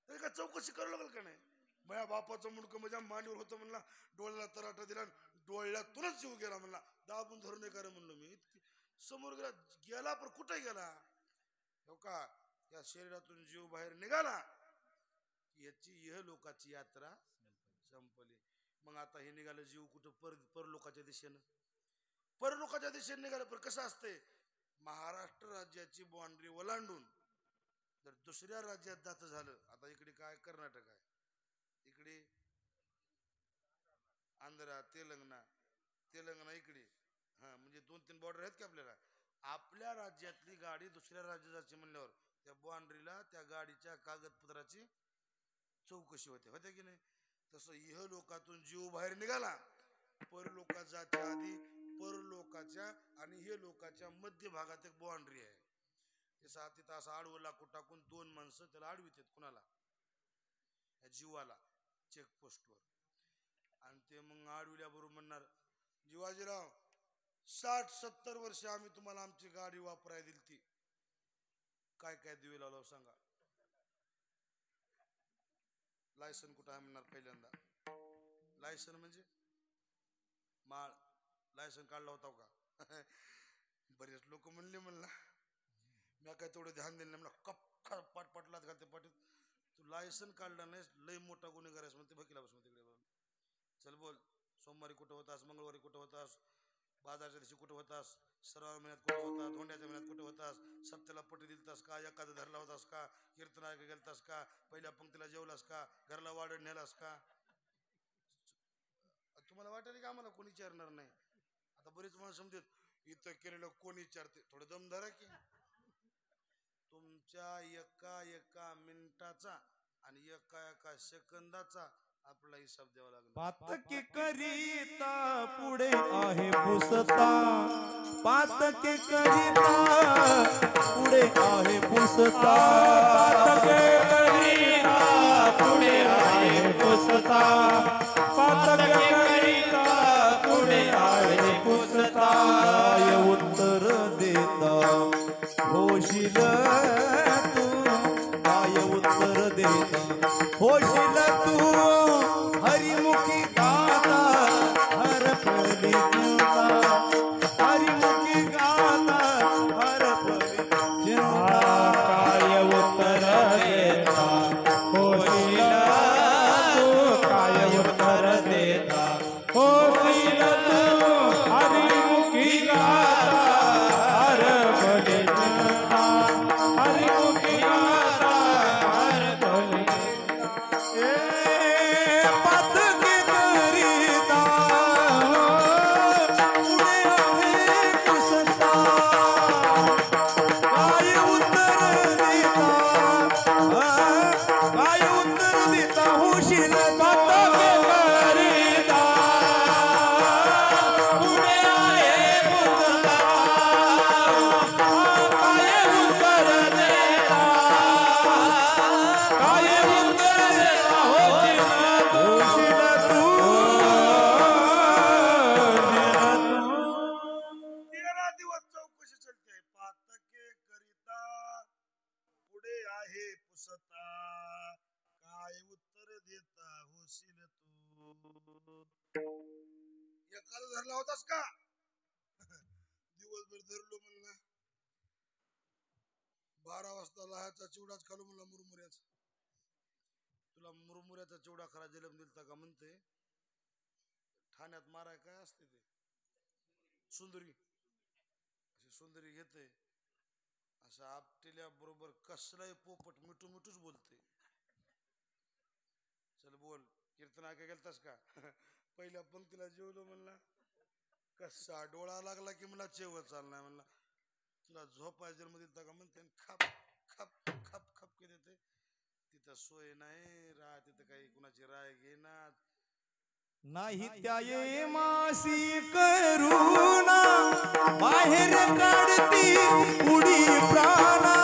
का चौकशी करावं लागेल का नाही? माझ्या बापाचं मुंडकं माझ्या मांडीवर होतं म्हणला, डोळ्याला तराटा दिला, डोळ्यातूनच जीव गेला म्हणला, दाबून धरून नाही करा म्हणलो मी. समोर गेला, गेला पण कुठे गेला? हो का, या शरीरातून जीव बाहेर निघाला, याची यह लोकाची यात्रा संपली. मग आता हे निघालं जीव कुठं? परलोकाच्या दिशेनं. परलोकाच्या दिशेने निघालं. पण कसं असते, महाराष्ट्र राज्याची बाउंड्री ओलांडून जर दुसऱ्या राज्यात जायचं झालं, आता इकडे काय कर्नाटक आहे, इकडे आंध्रा, तेलंगणा इकडे, हा म्हणजे 2-3 बॉर्डर आहेत की आपल्याला. आपल्या राज्यातली गाडी दुसऱ्या राज्यात जायची म्हणल्यावर त्या बाउंड्रीला त्या गाडीच्या कागदपत्राची चौकशी होते की नाही? तसं इह लोकातून जीव बाहेर निघाला, परलोकात जायच्या आधी परलोकाच्या आणि हे लोकाच्या मध्य भागात एक बाउंड्री आहे. त्याचा तिथं असं आडवं लाकूड टाकून 2 माणसं त्याला आडवीत, कुणाला? या जीवाला, चेकपोस्टवर. आणि ते मग आडविल्याबरोबर म्हणणार, जीवाजीराव 60-70 वर्ष आम्ही तुम्हाला आमची गाडी वापरायला दिली, ती काय काय दिवे लावलं सांगा? लायसन कुठं आहे म्हणणार पहिल्यांदा. लायसन म्हणजे माळ, लायसन काढला होता का? बरेच लोक म्हणले म्हणला, मी काय तेवढं ध्यान दिलं नाही म्हणला, कप पाटलात घालते पाटीत, तू लायसन काढला नाहीस, लय मोठा गुन्हेगार आहेस म्हणते. भकीला बस म्हणते तिकडे, चल बोल, सोमवारी कुठं होतास, मंगळवारी कुठं होतास, बाजारच्या दिवशी कुठं होतास, श्रावण महिन्यात कुठं होतास, धोंड्याच्या महिन्यात कुठं होतास, सप्त्याला पट्टी दिलतास का, एखादं धरला होतास का, कीर्तन ऐकायला गेलतास का, पहिल्या पंक्तीला जेवलास का, घरला वाढण नेलास का? तुम्हाला वाटेल की आम्हाला कोणी विचारणार नाही? आता बरीच माणसं म्हणतात इथं केलेलं कोणी विचारते, थोडं दम धरा की. तुमच्या एका मिनिटाचा आणि एका सेकंदाचा आपला हिसाब द्यावा लागला. पातकी करीता पुढे आहे पुसता, पातकी करीता पुढे आहे पुसता, पातकी करीता पुढे आहे पुसता, पातकी करीता पुढे आहे पुसता. उत्तर देता होशील तू काय उत्तर देता होशील तू हरिमुखी गाता हरपली चिंता हरिमुखी गाता हरपली चिंता काय उत्तर देता होशील तू काय उत्तर देता होशील तू हरिमुखी गाता हरपली चिंता हरिमुखी गाता हरपली पातकी करिता पुढे आहे पुसता काय उत्तर देता काय उत्तर देता होशील पातकी करिता पुढे आहे पुसता काय उत्तर देता काय उत्तर देता होशील तेरा दिवस चौकशी चलते पातके करिता पुढे आहे पुसता काय उत्तर देता होशील तू एखादा धरला होतास का दिवसभर धरलो म्हणला 12 वाजता लहाचा चिवडाच खालो म्हणला मुरमुऱ्याचा तुला मुरमुऱ्याचा चिवडा खरा जलम दिलता का म्हणते ठाण्यात माराय काय असते ते सुंदरी अशी सुंदरी घेते असं आपटेल्या बरोबर कसलाही पोपट मिठू मिठूच बोलते चल बोल कीर्तन ऐका गेलतास का पहिल्या पंक्तीला जेवलो म्हणला कसा डोळा लागला की मला जेव चालणार म्हणला तुला झोपायला जन्म दिलता का म्हणते खप खप खप खप के देते तिथं सोय नाही राह तिथं काही कुणाची राय घेणार नाही त्या ये मासी करुणा बाहेर काढती उडी प्राणा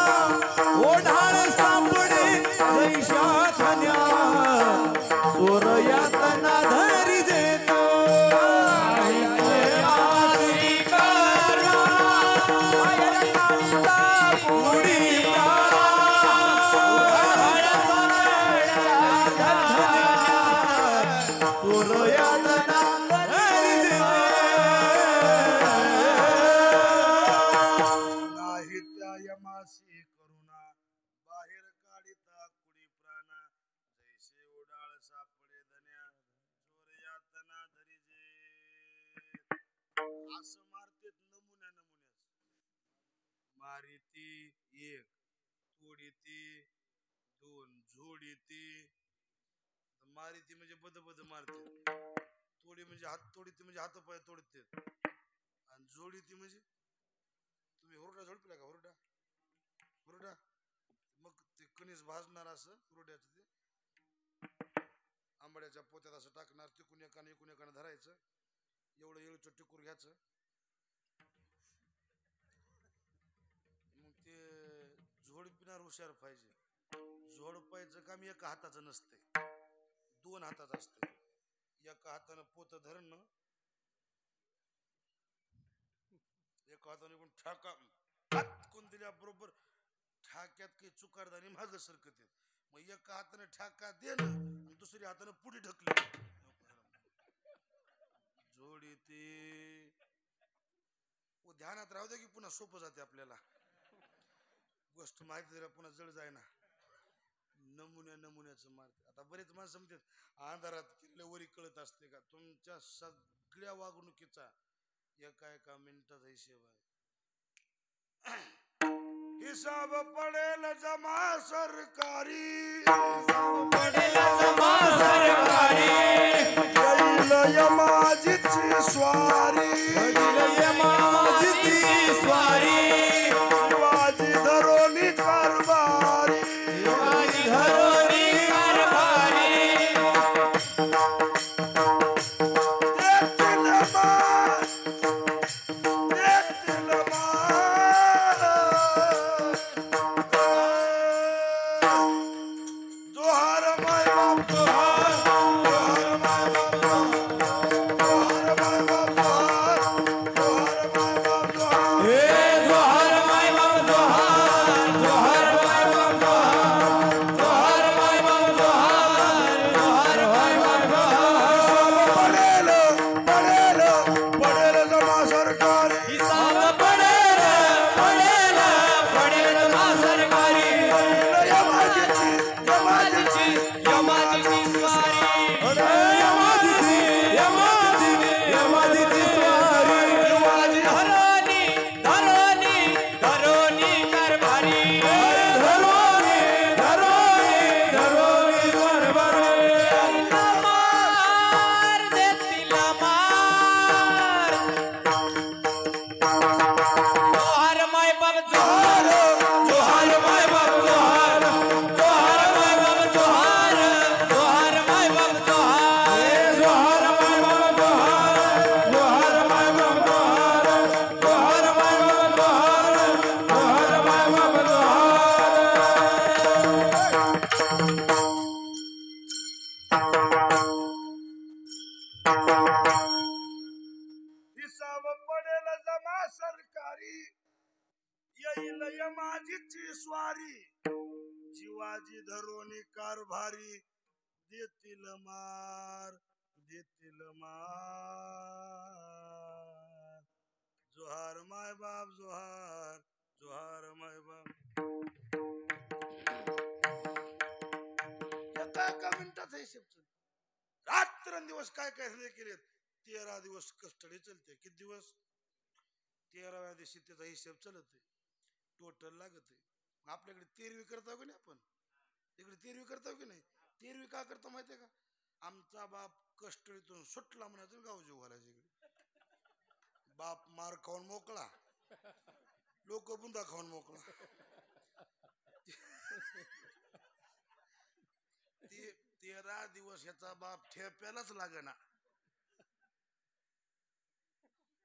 ओढाळ सापडे जैशा धन्या चोर यातना धरी देतो उडी नाही त्या यमासी करुणा बाहेर काढिता कुडी प्राणा जैसे उडाळ सापडे धन्या चोर यातना धरिजे असं मारतेत नमुन्याच मारिती एक तोडीती दोन झोडीती मारिती म्हणजे बद बद मारते तोडी म्हणजे हात तोडीती म्हणजे हात पाय तोडते आणि जोडीती म्हणजे तुम्ही हुरडा झोडपिला का हुरडा हुरडा मग ते कणीस भाजणार असं हुरड्याचं ते आंबड्याच्या पोत्यात असं टाकणार तिकून एकाने धरायचं एवढं येळूचं टिकूर घ्यायचं मग ते झोडपिणार हुशार पाहिजे झोडपायचं काम एका हाताचं नसते 2 हाताचं असते एका हातानं पोत धरणं एका हाताने कोण ठाका कोण दिल्याबरोबर ठाक्यात काही चुकारदानी मागं सरकत येत मग एका हाताने ठाका देणं आणि दुसऱ्या हाताने पुढे ढकले जोडी ते ध्यानात राहू दे की पुन्हा सोपं जाते आपल्याला गोष्ट माहिती जरा पुन्हा जड जाय ना नमुन्याचं मारते आता बरेच माणसं म्हणतात अंधारात किल्ले वरी कळत असते का तुमच्या सगळ्या वागणुकीचा एका मिनिटाचा हिशेब आहे हिसाब पडेल जमा सरकारी येईल यमाजीची स्वारी शिवाजी धरोनी कारभारी बाजी धरून कारभारी देतील मार देतील मार. जोहार माय बाप जोहार जोहार माय बाप. एका मिनिटाचा हिशेब चल. रात्रंदिवस काय काय धंदे केलेत. 13 दिवस कस्टडी चलते. किती दिवस. 13व्या दिवशी त्याचा हिशेब चलत आहे. टोटल लागत आहे. आपल्याकडे 13वी करता की नाही आपण. इकडे 13वी करता की नाही. 13वी का करता माहितीये का. आमचा बाप कस्टडीतून सुटला म्हणायचं गाव जीव घालायचे इकडे. बाप मार खाऊन मोकळा लोक बुंदा खाऊन मोकळा. 13 दिवस ह्याचा बाप ठेप्यालाच लागना.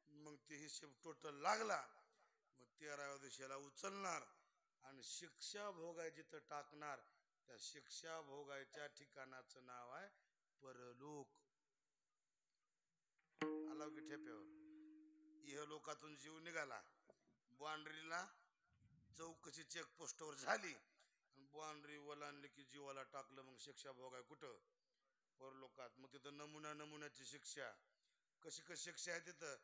मग ते हिशेब टोटल लागला. मग 13व्या दिवशीला उचलणार आणि शिक्षा भोगाय जिथं टाकणार. त्या शिक्षा भोगायच्या ठिकाणाचं नाव आहे परलोक. आला की ठेप्यावर. इह लोकातून जीव निघाला. बाँड्रीला चौकशी चेकपोस्टवर झाली. बाँड्री ओलांडली की जीवाला टाकलं. मग शिक्षा भोगाय कुठं परलोकात. मग तिथं नमुन्याची शिक्षा. कशी कशी शिक्षा आहे तिथं.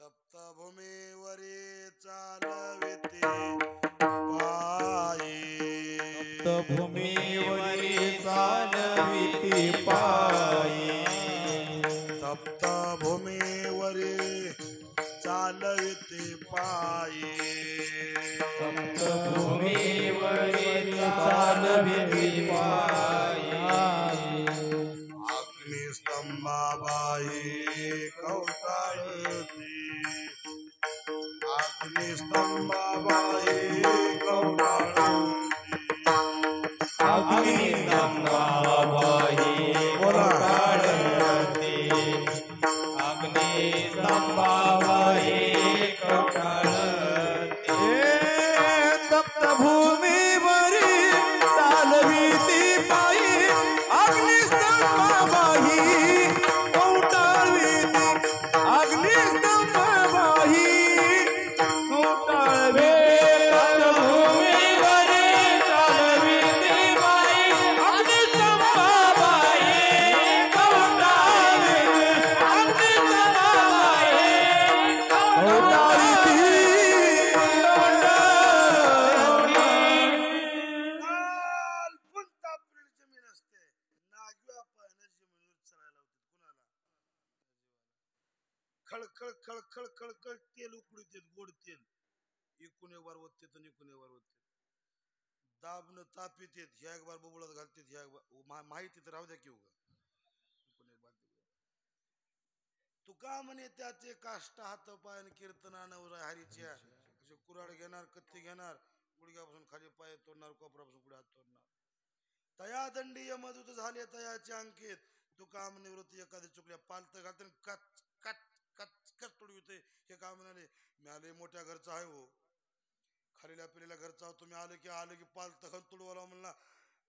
तप्त भूमीवरी चालविते पायी. भूमीवरी चालविते पायी. तप्त भूमीवरी चालविते पायी. तप्त भूमीवरी चालविते पायी. अग्निस्तंभाबाई कवटाळती. अग्निस्तंभाबाई कवटाळती. अग्निस्तंभाबाई कवटाळती. अग्निस्तंभाबाई कवटाळती. तप्त भूमीवरी चालविते पायी. अग्निस्तंभाबाई कवटाळती. अग्निस्तंभाबाई कवटाळती. भूमीवरी चालविते पायी. अग्निस्तंभाबाई कवटाळती. अग्निस्तंभाबाई कवटाळती. जमीन असते. नागव्या पायाने जमिनीवर चरायला होते. कुणाला खळखळ खळखळ खळखळ तेल उकडीत गोड तेल. इकून एक बार होते तर इकून एक बार होते. दाबन तापीत येत. ह्या एक बार बुबळत घालते. ह्या एक बार माहिती तर राहू द्या की उगा. तुका म्हणे त्याचे काष्ट हात पायन कीर्तनानं हरीच्या. असे कुऱ्हाड घेणार कत्ती घेणार. गुडघ्यापासून खाली पाय तोडणार. कोपरापासून पुढे हात तोडणार. तया दंडीय मधुत झाले तयाचे अंकित. तुका म्हणे वृत्ती एखादी चुकल्या पालत घालते कच कच कच कच तोडविते. हे का म्हणाले मी आले मोठ्या घरचा आहे हो. खालील्या पिलेल्या घरचा हो. तुम्ही आले की पालत घाल तुडवाला म्हणला.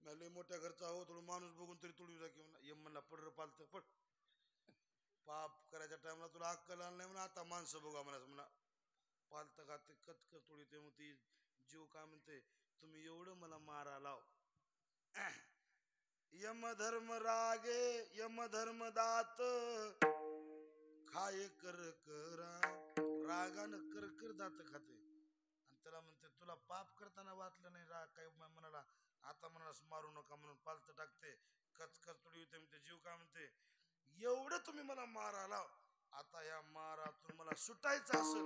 मी मोठ्या घरचा हो. थोडं माणूस बघून तरी तुडवी जा की म्हणला. ये म्हणला पड रे पालत पड. पाप करायच्या टाइमला तुला अक्कल आलं नाही म्हणा. आता माणसं बघा म्हणायचं म्हणा. पालत घालते कच कच तोडविते. मग ती जीव काय म्हणते तुम्ही एवढं मला मारा लाव. यम धर्म रागे यम धर्म दात खाये कर करा. रागानं कर दात खाते. आणि त्याला म्हणते तुला पाप करताना वाचलं नाही राग काय म्हणाला. आता म्हणाला मारू नका म्हणून पालत टाकते. कच कच तुडविते. म्हणते जीव काय म्हणते एवढं तुम्ही मला मारा लाव. आता या मारातून मला सुटायचं असेल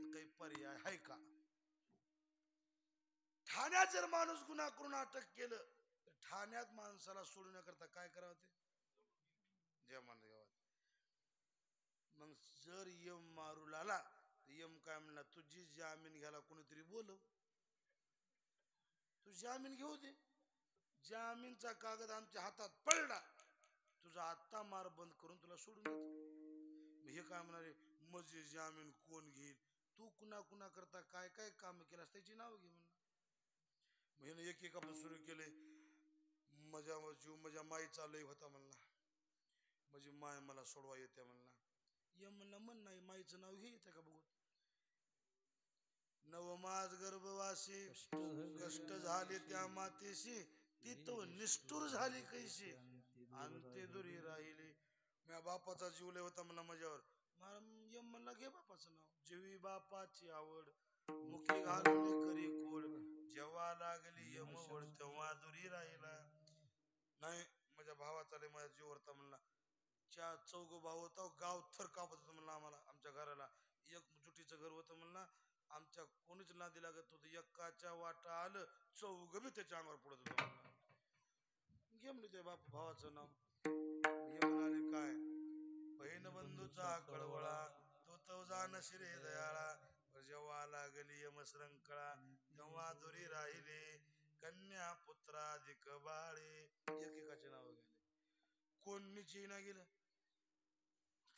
तर काही पर्याय आहे का. ठाण्यात जर माणूस गुन्हा करून अटक केलं तर ठाण्यात माणसाला सोडण्याकरता काय करावं ते जमान गावात. मग जर यम मारू लागला यम काय म्हणला तुझी जामीन घ्यायला कोणीतरी बोलव. तू जामीन घेऊ दे. जामीनचा कागद आमच्या हातात पडला तुझा आत्ता मार बंद करून तुला सोडून देतो. हे काय म्हणाले मजे जामीन कोण घेईल. तू कुणा करता काय काय काम केलं त्याची नाव घे म्हणलं. म्हणजे एक एक आपण सुरू केले. माझ्या माईचा लय होता म्हणला. माझी माय मला सोडवा येते म्हणला. ये म्हणला म्हण नाही माईचं नाव घे येते का बघू. नवमास गर्भवासी कष्ट झाले त्या मातेशी ती तो निष्ठुर झाली कैशी अंते दुरी राहिली. म्या बापाचा जीव लय होता म्हणला माझ्यावर. यम म्हणला घे बापाचं नाव. जेवी बापाची आवड मुखी घालून करी कोड. जेव्हा लागली यमवड तेव्हा दुरी राहिला. नाही माझ्या भावाचा लय माझ्या जीव होता म्हणला. चौघ भाऊ होता, गाव थर कापत होतं म्हणला. आम्हाला आमच्या घराला एक जुटीचं घर होतं म्हणला. आमच्या कोणीच नादी लागत होतं. एकाच्या वाटा आलं चौघ बी त्याच्या अंगावर पडत होतं म्हणला. घे म्हणले ते भावाचं नाव. हे म्हणाले काय बहीण बंधूचा कळवळा तो जाण शिरे दयाळा. जेव्हा लागली यमसरंकळा तेव्हा दुरी राहिले. कन्या पुत्राधिक बाळे एकेकाचे नाव गेले. कोणीची ना गेलं.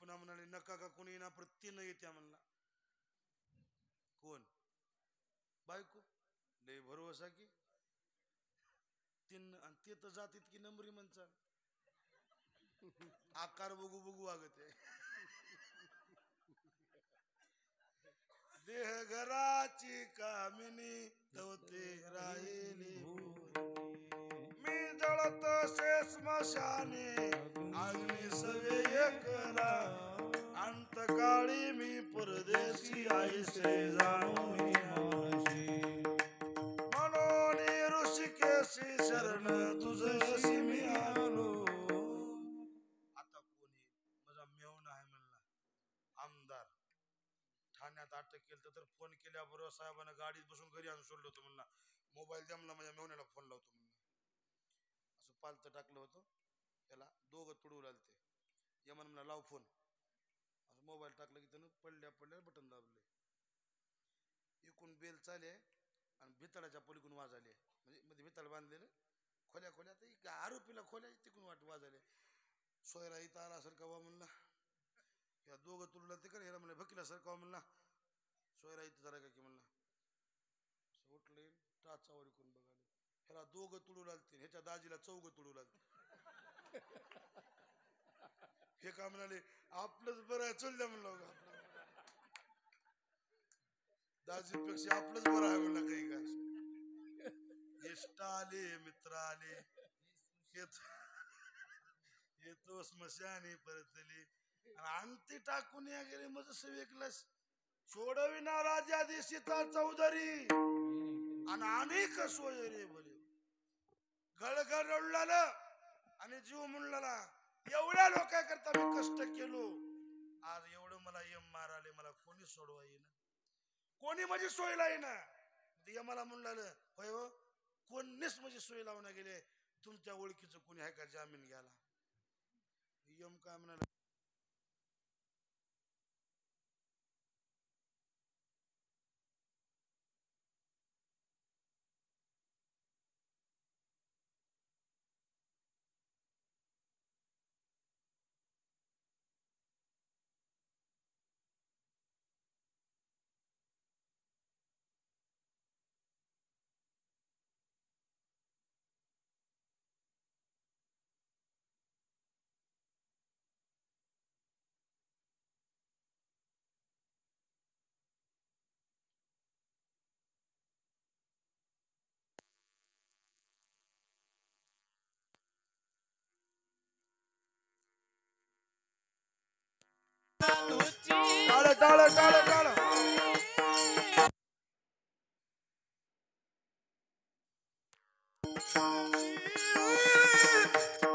पुन्हा म्हणाले नका का कोणी ना प्रत्येन येत्या म्हणला. कोण बायको लय भरोसा की तीन आणि ते तर जात इतकी नंबरी म्हणचा आकार बघू बघू वागते. देह घराची कामिनी तवते राहिली. मी जळत से स्मशाने अग्नी सवे एकला. अंतकाळी मी परदेशी आईसे जाणून म्हणून ऋषिकेशी शरण तुझशी मी आलो. आता कोणी माझा मेवणा आहे म्हणला आमदार ठाण्यात अटक केलं तर फोन केल्याबरोबर साहेबांना गाडीत बसून घरी आणून सोडलं होतं म्हणला. मोबाईल द्या म्हणला माझ्या मेवण्याला फोन लावतो म्हणला. असं पालतं टाकलं होतं त्याला दोघं तुडू लागते. यमन म्हणला लाव फोन. असं मोबाईल टाकलं की त्यानं पडल्या बटन दाबले. इकून बेल चाले आणि भितळाच्या पलीकडून वाजाले. म्हणजे मध्ये भितळ बांधलेलं खोल्या तर आरोपीला खोल्या तिकून वाजाले. सोयरा इथं आला सरकावा म्हणला. या दोघं तुडला ते कर ह्याला म्हणलं भकीला सरकावा म्हणला. सोयरा इथं झाला का की म्हणला. उठले टाचावर इकून बघाले. ह्याला दोघं तुडू लागते ह्याच्या दाजीला चौघ तुडू लागते. हे का म्हणाले आपलंच बरं आहे चल द्या म्हणलं. दाजीपेक्षा आपलंच बरं आहे म्हणलं. काही काय इष्ट आले मित्र आले येतो स्मशाने परतली. अंती टाकून या गेले मज विकलस सोडविना राजा देशीचा चौधरी आणि अनेक सोय रे बरे. गळगळ रडला आणि जीव म्हणला. एवढ्या लोकांकरता मी कष्ट केलो. आज एवढं मला यम माराले मला कोणी सोडवा येईना. कोणी माझी सोय लाईना. यमाला म्हणलं होय हो कोणीच माझी सोय लावून गेले. तुमच्या ओळखीचं कोणी आहे का जामीन घ्यायला. यम काय म्हणाला टाळ टाळ टाळ टाळ.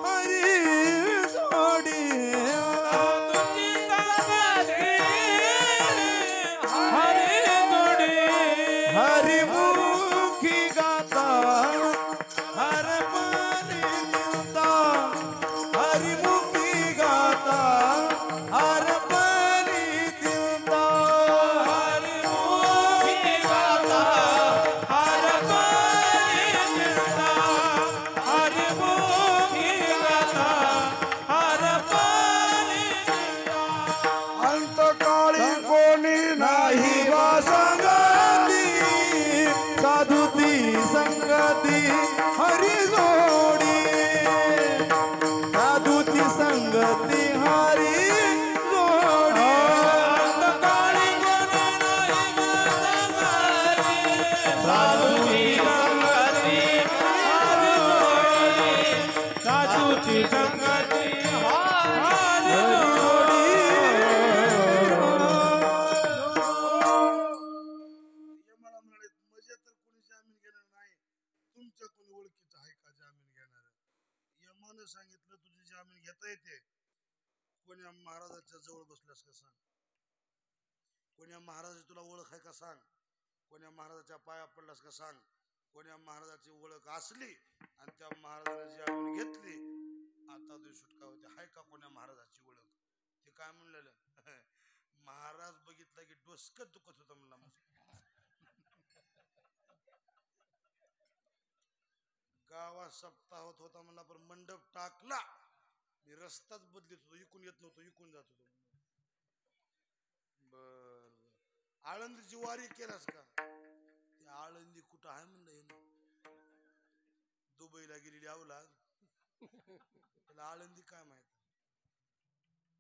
हरी जोडी हरी मुखी गाता हर पानी मिलता. हरी मुखी गाता हर पानी दिलता. हरी मुखी गाता हर पानी दिलता. हरी ढंगाची ढंगाची हरी यमाला म्हणाले मजे तर कोणी जामीन घेणार नाही, तुमच्या कोणी ओळखीचं आहे का जामीन घेणार? यमानं सांगितलं तुझी जामीन घेता येते, कोण्या महाराजाच्या जवळ बसल्यास का सांग, कोण्या महाराजाची तुला ओळख आहे का सांग, कोण्या महाराजाच्या पाया पडलास का सांग, कोण्या महाराजाची ओळख असली आणि त्या महाराजाने जामीन घेतली, आता तुझी सुटका होते. हाय का कोण्या महाराजाची ओळख? ते काय म्हणलेलं महाराज बघितलं की डोसकत दुखत होतं म्हणला. गावात सप्ताह होता म्हणला, पण मंडप टाकला मी रस्ताच बदलित होतो, इकून येत नव्हतो, इकून जात होतो. बर आळंदीची वारी केलास का? ती आळंदी कुठं आहे म्हणलं हे, दुबईला गेलेली अवलाद, त्याला आळंदी काय माहित.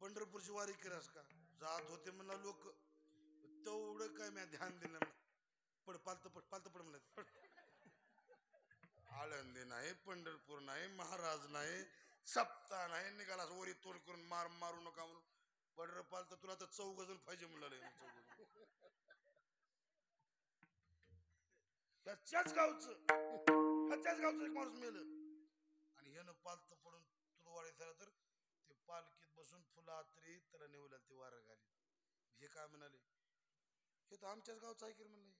पंढरपूरची वारी केलास का? जात होते म्हणला लोक, तेवढं काय मी ध्यान दिलं पड पालत म्हणलं. आळंदी नाही, पंढरपूर नाही, महाराज नाही, सप्ताह नाही, निघाला वरी तोड करून मारू नका म्हणून. पंढरपाल तर तुला तर 4 जण पाहिजे म्हणलं. ह्याच्याच गावचं एक माणूस मेलं आणि ह्यानं पालत पडून तुरवाडी झाला, तर ते पालखीत बसून फुलातरी त्याला नेवला, ते वारं घाली. हे काय म्हणाले, हे तर आमच्याच गावचं आहे की म्हणलं,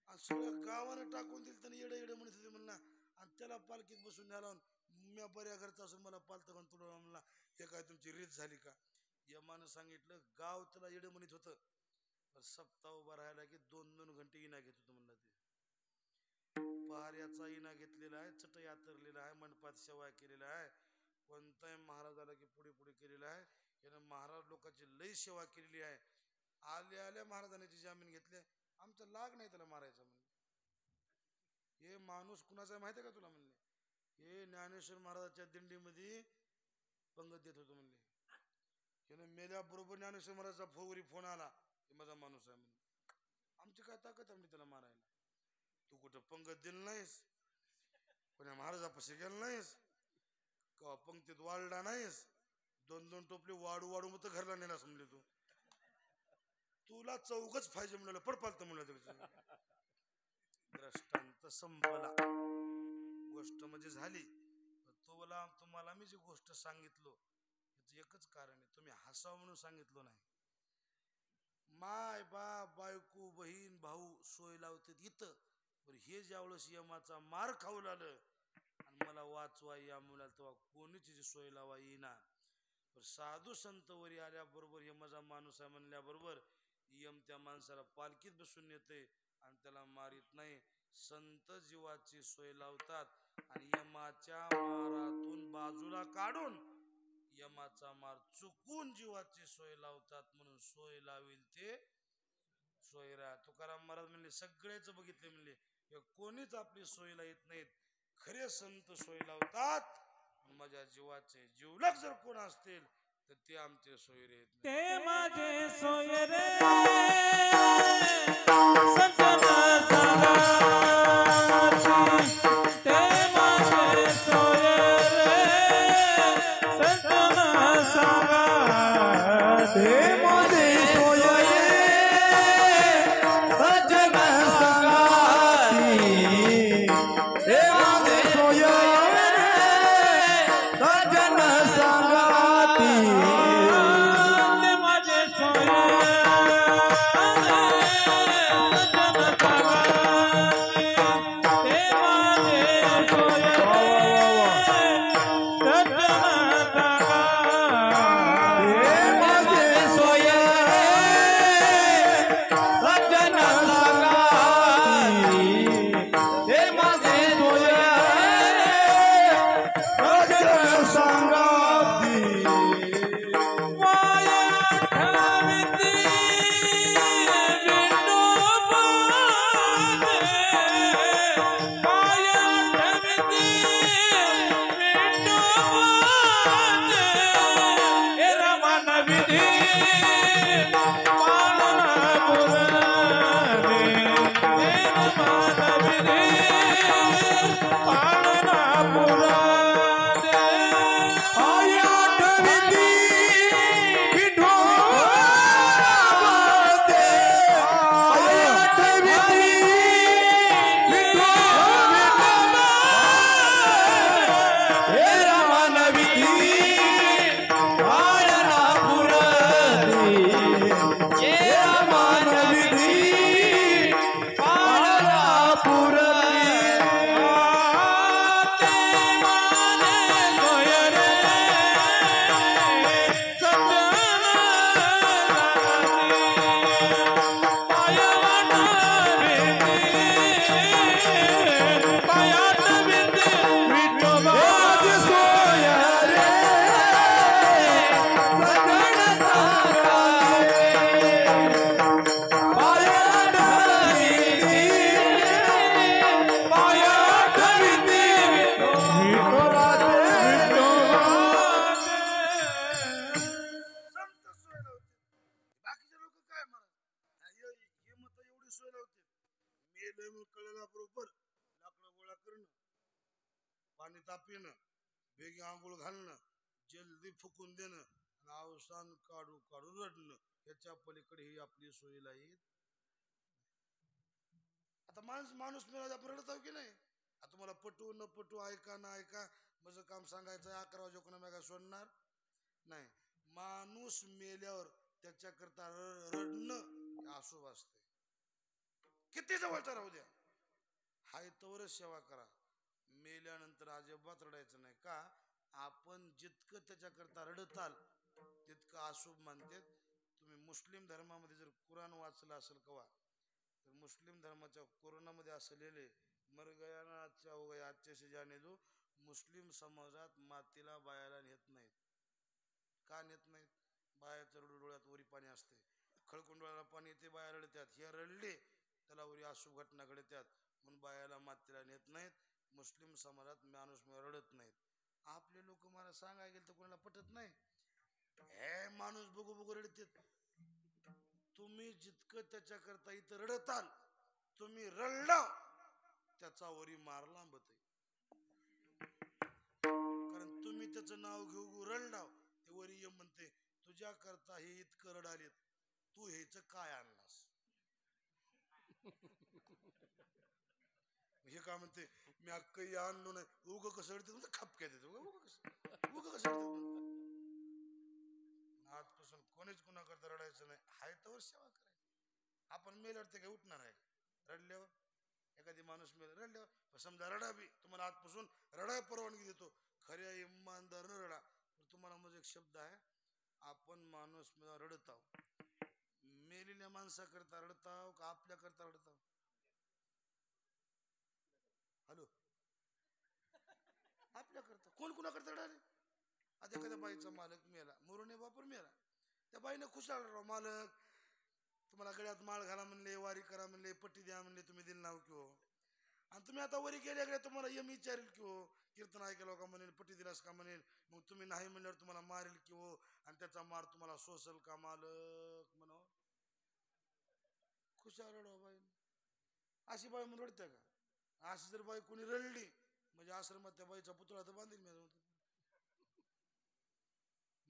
आणि सगळं गावानं टाकून दिलं त्याने, येडे म्हणत होते म्हणला, आणि त्याला पालखीत बसून न्याला. मी बऱ्या घरचा असून मला पालत घालून तुला म्हणला, हे काय तुमची रीत झाली का? यमानं सांगितलं गाव त्याला येडे म्हणत होतं, पण सप्ताह उभा राहायला की 2-2 घंटे इना घेत होतं म्हणलं. ते पहाऱ्याचा इना घेतलेला आहे, चटई आतरलेला आहे, मंडपात सेवा केलेला आहे, कोणताही महाराज आला की पुढे पुढे केलेला आहे. यानं महाराज लोकांची लई सेवा केलेली आहे. आल्या महाराजांनी जामीन घेतले, आमचा लाग नाही त्याला मारायचा म्हणले. हे माणूस कुणाचा माहिती आहे का तुला म्हणले? हे ज्ञानेश्वर महाराजांच्या दिंडीमध्ये पंगत देत होतो म्हणले. त्यानं मेल्याबरोबर ज्ञानेश्वर महाराजांचा फोन आला, हे माझा माणूस आहे म्हणून. आमची काय ताकद आहे त्याला मारायला? तू कुठं पंगत दिलं नाहीस, कोण्या महाराजापाशी गेला नाहीस, का पंक्तीत वाढला नाहीस, 2-2 टोपले वाढू मग घरला नेलास म्हणले. तुला 4च पाहिजे म्हणलं, पडपालत म्हणलं. दृष्टांत संपला, गोष्ट म्हणजे झाली. तुम्हाला मी जी गोष्ट सांगितलो याचं एकच कारण आहे, तुम्ही हसावं म्हणून सांगितलो नाही. माय बाप बायको बहीण भाऊ सोय लावते इथं, पण हे ज्यावेळेस यमाचा मार खाऊ लागलं आणि मला वाचवा या मुलाला, तेव्हा कोणीच सोय लावा येईना. पण साधू संत वरी आल्याबरोबर यमाचा माणूस आहे म्हणल्याबरोबर यम त्या माणसाला पालखीत बसून येते आणि त्याला मारित नाही. संत जीवाची सोय लावतात आणि यमाच्या मारातून बाजूला काढून यमाचा मार चुकून जीवाची सोय लावतात, म्हणून सोय लावेल ते सोयरा. तुकाराम महाराज म्हणले सगळेच बघितले म्हणले, कोणीच आपली सोयला येत नाहीत, खरे संत सोय लावतात. माझ्या जीवाचे जीवलक जर कोण असतील तर ते आमचे सोयरे आहेत. ते माझे सोयरे सजना सांगाची, ते माझे सोयरे सजना सांगाची, ते माझे सोयरे सजन संगाती, ते माझे सोयरे सजन संगाती, ते माझे सोयरे सजना सांगाची. कळलेला बरोबर लाकडं गोळा करणं, पाणी तापिणं, वेगी आंघोळ घालणं, जल्दी फुकून देणं आणि अवसान काढू काढून रडणं, ह्याच्या पलीकडे ही आपली सोयी येत. आता माणूस मिळाला आपण रडत आहो की नाही. आता तुम्हाला पटू न पटू, ऐका ना ऐका, माझं काम सांगायचं 11 वाजेकोणा मी काय सोडणार नाही. माणूस मेल्यावर त्याच्याकरता रडणं अशुभ असते. किती जवळचा राहू द्या, हाय तोवरच सेवा करा. मेल्यानंतर अजिबात रडायचं नाही. का? आपण जितकं त्याच्याकरता रडताल तितकं अशुभ मानते. तुम्ही मुस्लिम धर्मामध्ये जर कुराण वाचलं असेल कवा, तर मुस्लिम धर्माच्या कुराणामध्ये असं लिहिले, मर गया ना अच्छा हो गया अच्छे से जाने दो. मुस्लिम समाजात मातीला बायाला नेत नाहीत. का नेत नाहीत? बायाच्या रडू डोळ्यात वरी पाणी असते, खळकून डोळ्याला पाणी येते, बाया रडत्यात. हे रडले त्याला वरी अशुभ घटना घडत्यात, म्हणून बायाला मातीला नेत नाहीत. मुस्लिम समाजात माणूस रडत नाहीत. आपले लोक मला सांगायला गेलं तर कोणाला पटत नाही. हे माणूस बघू बघू रडतात. तुम्ही जितकं त्याच्याकरता इथं रडताल, तुम्ही रडला त्याचा वरी मार लांबत आहे. कारण तुम्ही त्याचं नाव घेऊ घेऊ रडलाव, ते वरी ये म्हणते तुझ्या करता हे इतकं रडालेत, तू हेच काय आणलास. हे काय म्हणते, मी अक्कही आणलो नाही. उग कसं रडते म्हणजे खपक्यात येते. उग कसं रडते. आजपासून कोणीच कुणा करता रडायचं नाही. हाय तर सेवा करायची. आपण मेल्यावर ते काय उठणार आहे? रडल्यावर एखादी माणूस मेला रडल्यावर समजा रडा बी, तुम्हाला आजपासून रडाय परवानगी देतो, खऱ्या इमानदार न रडा. तुम्हाला म्हणजे एक शब्द आहे, आपण माणूस रडत आहो, मेलेल्या माणसाकरता रडताव का आपल्याकरता रडताव? हॅलो, आपल्याकरता. कोण कुणाकरता रडाले? आता एखाद्या बाईचा मालक मेला, मुरुणे बापूर मेला, त्या बाईने खुशाल राव, मालक तुम्हाला गळ्यात माळ घाला म्हणले, वारी करा म्हणले, पट्टी द्या म्हणले, तुम्ही दिल नाव की हो. आणि तुम्ही आता वरी गेल्या तुम्हाला यम विचारेल की हो, कीर्तन ऐकलं का म्हणेल, पट्टी दिलास का म्हणेल. मग तुम्ही नाही म्हणल्यावर तुम्हाला मारेल की हो, आणि त्याचा मार तुम्हाला सोसल का मालक म्हणा. खुशाल रडवा बाई. अशी बाई म्हणून रडत्या का? अशी जर बाई कोणी रडली म्हणजे आश्रमात त्या बाईचा पुतळा तर बांधील मी.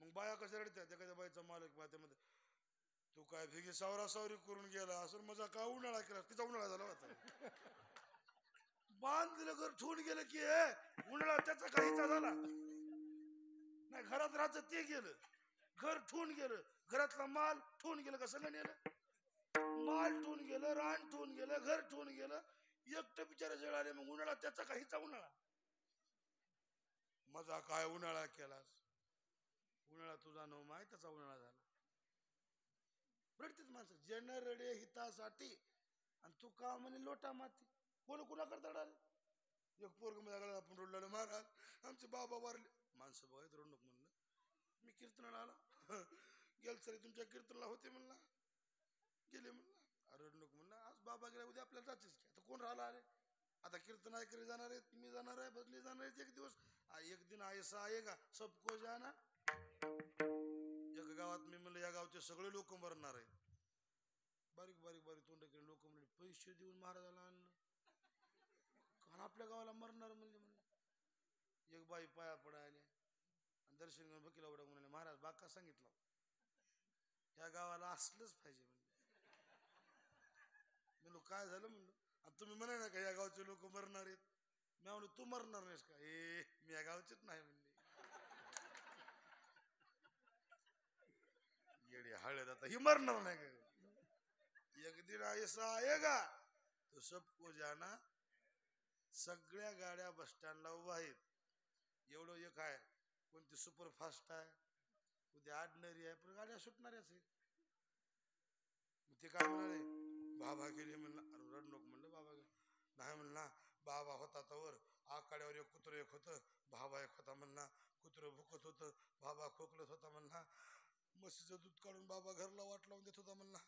मग बाया कशा रडत्यात? एखाद्या बाईचा मालक बात्यामध्ये, तू काय भेगी सावरा सावरी करून गेला असं, मजा का उन्हाळा केला, तिचा उन्हाळा झाला होता. बांध दिलं घर ठेवून गेलं की उन्हाळा त्याचा काहीचा झाला नाही. घरात राहत ते गेलं, घर ठेवून गेलं, घरातला माल ठेवून गेलं का सगळं नेलं. माल ठेवून गेलं, रान ठेवून गेलं, घर ठेवून गेलं, एकटं बिचारा जळाले. मग उन्हाळा त्याचा काहीचा उन्हाळा. मजा काय उन्हाळा केलास, उन्हाळा तुझा नव माय त्याचा उन्हाळा झाला. रडतेच माणसं, जन रडे हितासाठी, आणि तू का म्हणे लोटा माती. कोण कुणा करता रडाले? एक पोरग माझ्याकडे आपण रडलेलं, महाराज आमचे बाबा वारले. माणसं बघायत रडू नको म्हणलं, मी कीर्तनाला आला, गेल सरी तुमच्या कीर्तनाला होते म्हणला, गेले म्हणला. रडू नको म्हणलं, आज बाबा गेला, उद्या आपल्याला जायचंच की. आता कोण राहिला अरे? आता कीर्तन ऐकले जाणार आहेत, मी जाणार आहे, बदली जाणार आहेत. एक दिवस एक दिन ऐसा आएगा सबको जाना. एका गावात मी म्हणलं, या गावचे सगळे लोक मरणार आहेत. बारीक बारीक बारीक तोंड केले लोक म्हणले, पैसे देऊन महाराजाला आणलं, कारण आपल्या गावाला मरणार म्हणले. एक बाई पाया पडायला आणि दर्शन घेऊन बकीला उडा म्हणाले, महाराज बाका सांगितलं ह्या गावाला असलंच पाहिजे म्हणले. म्हणलो काय झालं म्हणलं, आणि तुम्ही म्हणाय ना का या गावचे लोक मरणार आहेत. मी म्हणलो तू मरणार नाहीस का? मी या गावचेच नाही म्हणले. येडे हळद, आता ही मरणार नाही का? एक दिन ऐसा आएगा तो सबको जाना. सगळ्या गाड्या बस स्टँडला उभा आहेत. एवढं एक आहे, कोणती सुपरफास्ट आहे, उद्या ऑर्डिनरी आहे, पण गाड्या सुटणाऱ्याच आहेत. ते काय म्हणाले, बाबा गेले म्हणला. अरे रड नको म्हणलं, बाबा गेले नाही म्हणला. बाबा होता तर आकाड्यावर एक कुत्र एक होतं, बाबा एक होता म्हणला. कुत्र भुकत होतं, बाबा खोकलत होता म्हणला. म्हशीचं दूध काढून बाबा घरला वाट लावून देत होता म्हणला.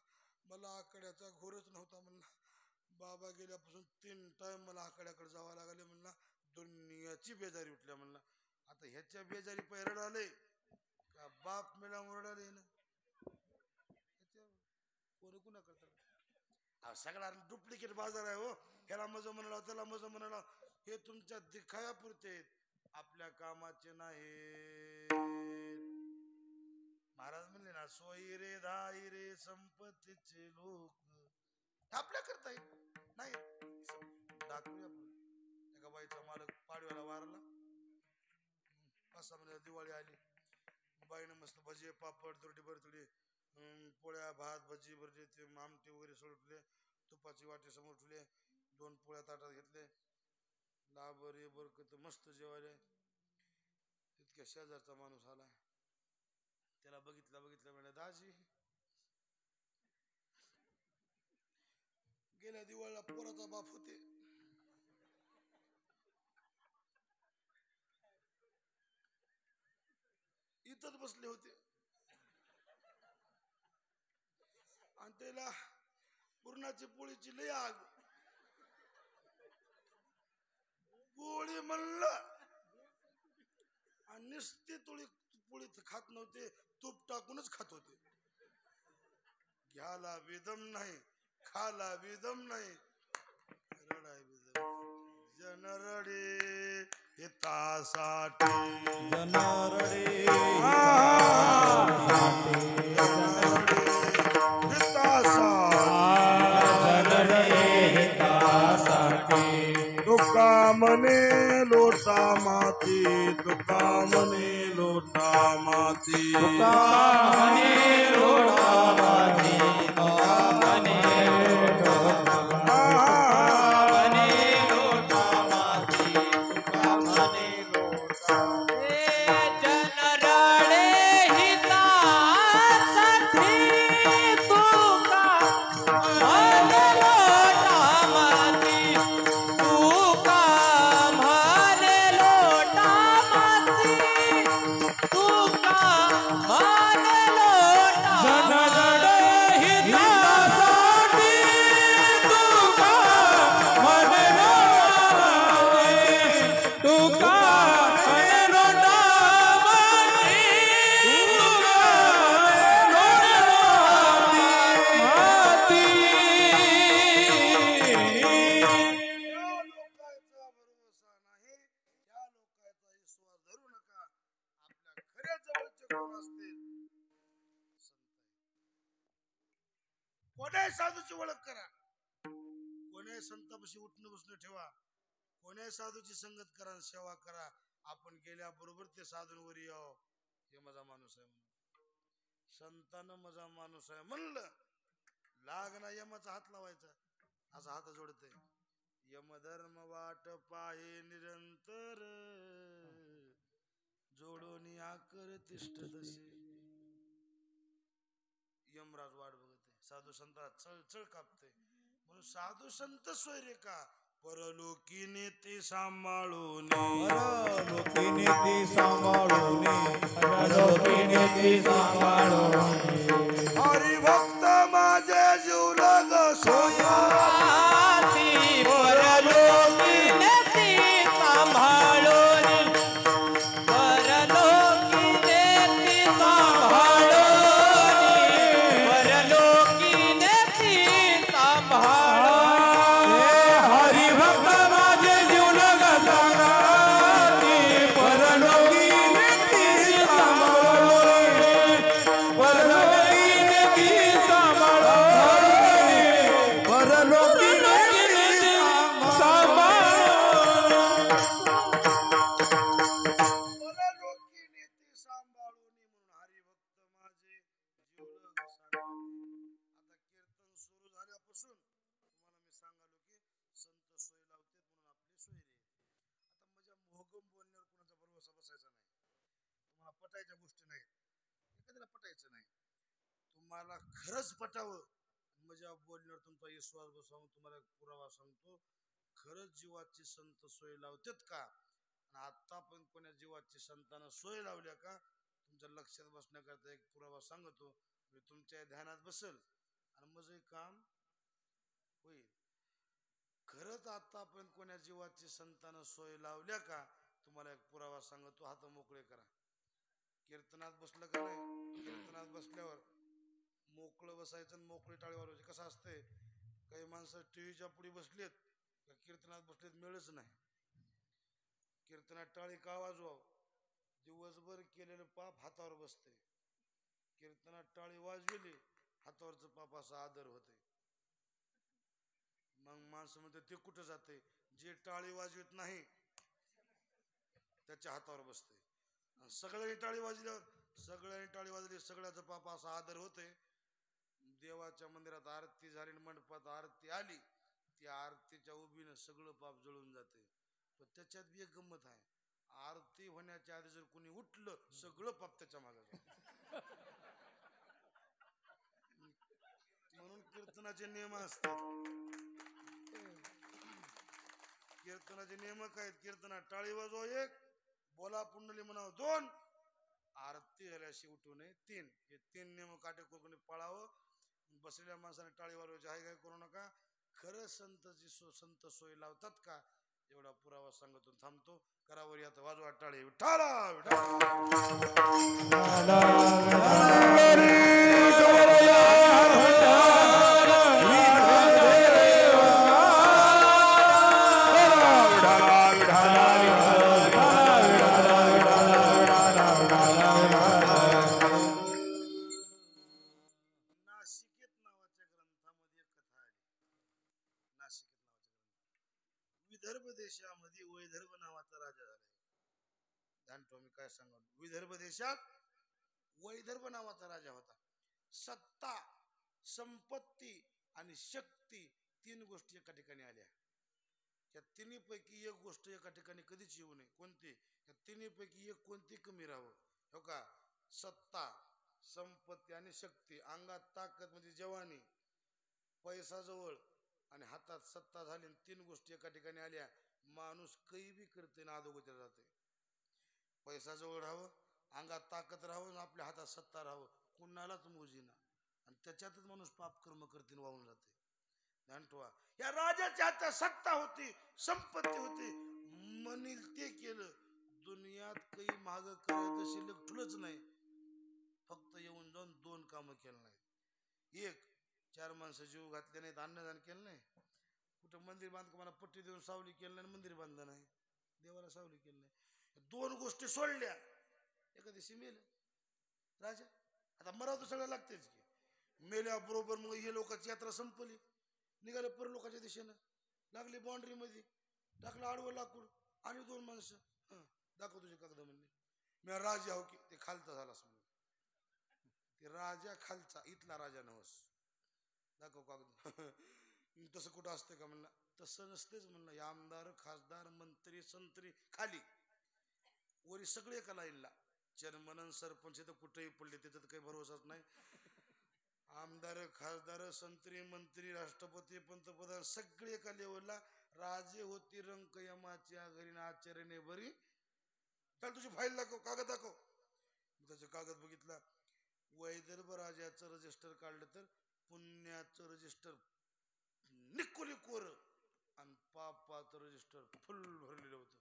मला आकड्याचा घोरच नव्हता म्हणला. बाबा गेल्यापासून 3 टाइम मला आकड्याकडे जावं लागले म्हणला. दुनियाची बेजारी उठल्या म्हणला. आता ह्याच्या बेजारी पैरड आले का बाप मेला ओरडाले ना, कोण कुणा करता. सगळा डुप्लिकेट बाजार आहे हो. ह्याला मजा म्हणाला त्याला मजा म्हणाला, हे तुमच्या दिखाव्यापुरते आहेत, आपल्या कामाचे नाही. महाराज म्हणले ना, सोयी रे धाई रे संपत्तीचे लोक आपल्या करता येत नाही. दाखवूया आपण. एका बाईचा मालक पाडव्याला वारला, 5-6 महिन्याला दिवाळी आली, बाईनं मस्त भजी पापड तुरटी बरतुडी पोळ्या भात भजी भरले, ते आमटे वगैरे सोडले, तुपाची वाटी समोर ठेवले, 2 पोळ्या ताटात घेतले, लाबर हे बरकत मस्त जेवायले. तितक्या शेजारचा माणूस आला, त्याला बघितलं म्हणजे, दाजी गेल्या दिवाळीला पोराचा बाप होते, इथंच बसले होते आणि त्याला पुरणाची पोळीची लय आग, पोळी म्हणलं आणि नुसती पोळी खात नव्हते, तूप टाकूनच खात होते. घ्याला बेदम नाही, खाला बेदम नाही, रडाय बेदम. जनरडे हितासाठी, जनरडे तुका मने लोटा माती, तुका मने लोटा माती, तुका मने लोटा माती, तुका मने लोटा माती, तुका मने लोटा. जनरडे हितासाठी तुका मने लोटा माती, तुका मने लोटा माती, तुका मने लोटा. जनरडे हितासाठी तुका मने लोटा माती, तुका मने लोटा माती, तुका मने लोटा कोण्याही साधूची ओळख करा, कोण्याही संतापाशी उठणं बसणं ठेवा, कोण्याही साधूची संगत करा, सेवा करा. आपण गेल्याबरोबर ते साधूंवर यावं, हे माझा माणूस आहे म्हणून, संतानं माझा माणूस आहे म्हणलं, लागना यमाचा हात लावायचा, असा हात जोडते. यमधर्म वाट पाहे निरंतर, जोडोनी आकर तिष्ठ तसे. यमराज वाट बघते, साधू संताला चळ कापते, म्हणून साधू संत सोयरे का परलोकी नेते सांभाळून, परलोकी नीती सांभाळून, परलोकी नीती सांभाळून. हरिभक्त माझे जीवलग सोया, परलोकी नीती सांभाळून, परलोकी नीती सांभाळून, परलोकी नीती सांभाळून. हरिभक्त माझे जीवलग सांगाती, परलोकी नीती सांभाळून, परलोकी नीती सांभाळून, परलोकी नीती सांभाळून. परलोकी नेते सांभाळून, म्हणून हरिभक्त माझे जीवलग सांगा. आता कीर्तन सुरू झाल्यापासून तुम्हाला मी सांगालो की संत सोय लावते म्हणून आपली सोयरे. आता माझ्या मोहगम बोलण्यावर कोणाचा भरवसा बसायचा नाही, तुम्हाला पटायच्या गोष्टी नाहीत, एखाद्याला पटायचं नाही, तुम्हाला खरंच पटावं, माझ्या बोलण्यावर तुमचा विश्वास बसावं. तुम्हाला एक पुरावा सांगतो, खरंच जीवाची संत सोय लावतात का, आणि आता पण कोण्या जीवाची संतांना सोय लावल्या का, तुमच्या लक्षात बसण्याकरता एक पुरावा सांगतो, म्हणजे तुमच्या ध्यानात बसल आणि माझं काम होईल. खरंच आता पण कोण्या जीवाची संतांना सोय लावल्या का, तुम्हाला एक पुरावा सांगतो, हात मोकळे करा. कीर्तनात बसलं का नाही, कीर्तनात बसल्यावर मोकळं बसायचं आणि मोकळी टाळी वाजवायची. कसं असतंय, काही माणसं टीव्हीच्या पुढे बसलेत, त्या कीर्तनात बसलेत मिळच नाही. कीर्तनात टाळी का वाजवाव? दिवसभर केलेलं पाप हातावर बसते. कीर्तनात टाळी वाजविली हातावरचं पाप असा आदर होते. मग माणसं म्हणते ते कुठं जाते? जे टाळी वाजवित नाही त्याच्या हातावर बसते. सगळ्यांनी टाळी वाजली सगळ्याचं पाप असा आदर होते. देवाच्या मंदिरात आरती झाली, मंडपात आरती आली, त्या आरतीच्या उभीनं सगळं पाप जळून जाते. पण त्याच्यात बी एक गंमत आहे, आरती होण्याच्या आधी जर कोणी उठलं सगळं पाप त्याच्या मागे जातं. म्हणून कीर्तनाचे नियम असतात. कीर्तनाचे नियम काय आहेत? कीर्तनात टाळी वाजवा 1, बोला पुंडली म्हणावं 2, आरती झाल्याशी उठू नये 3. हे 3 नियम काटेकोरपणे पाळावं. बसलेल्या माणसाने टाळी वाजवायची हाय काय करू नका. खरं संत सोय लावतात का एवढा पुरावा सांगतो. थांबतो. करावर यात वाजवा टाळी. विठाला नाशिकेत नावाच्या ग्रंथामध्ये एक कथा आली. नाशिकेत नावाच्या विदर्भ देशामध्ये वैदर्भ नावाचा राजा झालाय. जाणतो मी काय सांगतो. विदर्भ देशात वैदर्भ नावाचा राजा होता. सत्ता, संपत्ती आणि शक्ती 3 गोष्टी एका ठिकाणी आल्या. या तिन्हीपैकी एक गोष्ट एका ठिकाणी कधीच येऊ नये. कोणती? या तिन्हीपैकी एक कोणती कमी राहावं. हो का? सत्ता, संपत्ती आणि शक्ती. अंगात ताकद म्हणजे जवानी, पैसा जवळ आणि हातात सत्ता झाली. 3 गोष्टी एका ठिकाणी आल्या, माणूस काही बी करते ना अधोगतीला जाते. पैसा जवळ राहावं, अंगात ताकद राहावं, आपल्या हातात सत्ता राहावं, कुणालाच मोजीना. आणि त्याच्यातच माणूस पाप कर्म करते वाहून जाते. जाणतोवा या राजाच्या हातात सत्ता होती, संपत्ती होती, म्हणील ते केलं. दुनियात काही माग करायचं शिल्लक ठुलच नाही. फक्त येऊन जाऊन 2 कामं केलं नाही. 1, 4 माणसं जीव घातले नाहीत, अन्नदान केलं नाही. कुठं मंदिर बांधकामाला पट्टी देऊन सावली केलं नाही, मंदिर बांधलं नाही, देवाला सावली केलं नाही. 2 गोष्टी सोडल्या. एका दिवशी मेलं राजा. आता मराव तर सगळं लागतेच की. मेल्याबरोबर मग हे लोकांची यात्रा संपली. निघाले पर लोकांच्या दिशेनं, लागली बाउंड्री मध्ये, टाकलं आडवं लाकूड आणि 2 माणसं. दाखव तुझे कागद म्हणले. मी राजा हो की? ते खालचा झालास म्हणून. ते राजा खालचा, इथला राजा नवस. दाखव कागद. तसं कुठं असतं का म्हणला? तसं नसतेच म्हणलं. आमदार, खासदार, मंत्री, संत्री खाली, वरी सगळे एका लाईनला. चेअरमन सरपंच तर कुठेही पडले, त्याच्यात काही भरोसाच नाही. आमदार, खासदार, संत्री, मंत्री, राष्ट्रपती, पंतप्रधान सगळे एका लेवलला. राजे होती रंक यमाच्या घरी आचार्याने बरी. चल तुझी फाईल दाखव, कागद दाखव. त्याचं कागद बघितला. वैदर्भ राजाचं रजिस्टर काढलं तर पुण्याचं रजिस्टर निकोली कोर आणि पापाचं रजिस्टर फुल भरलेलं होतं.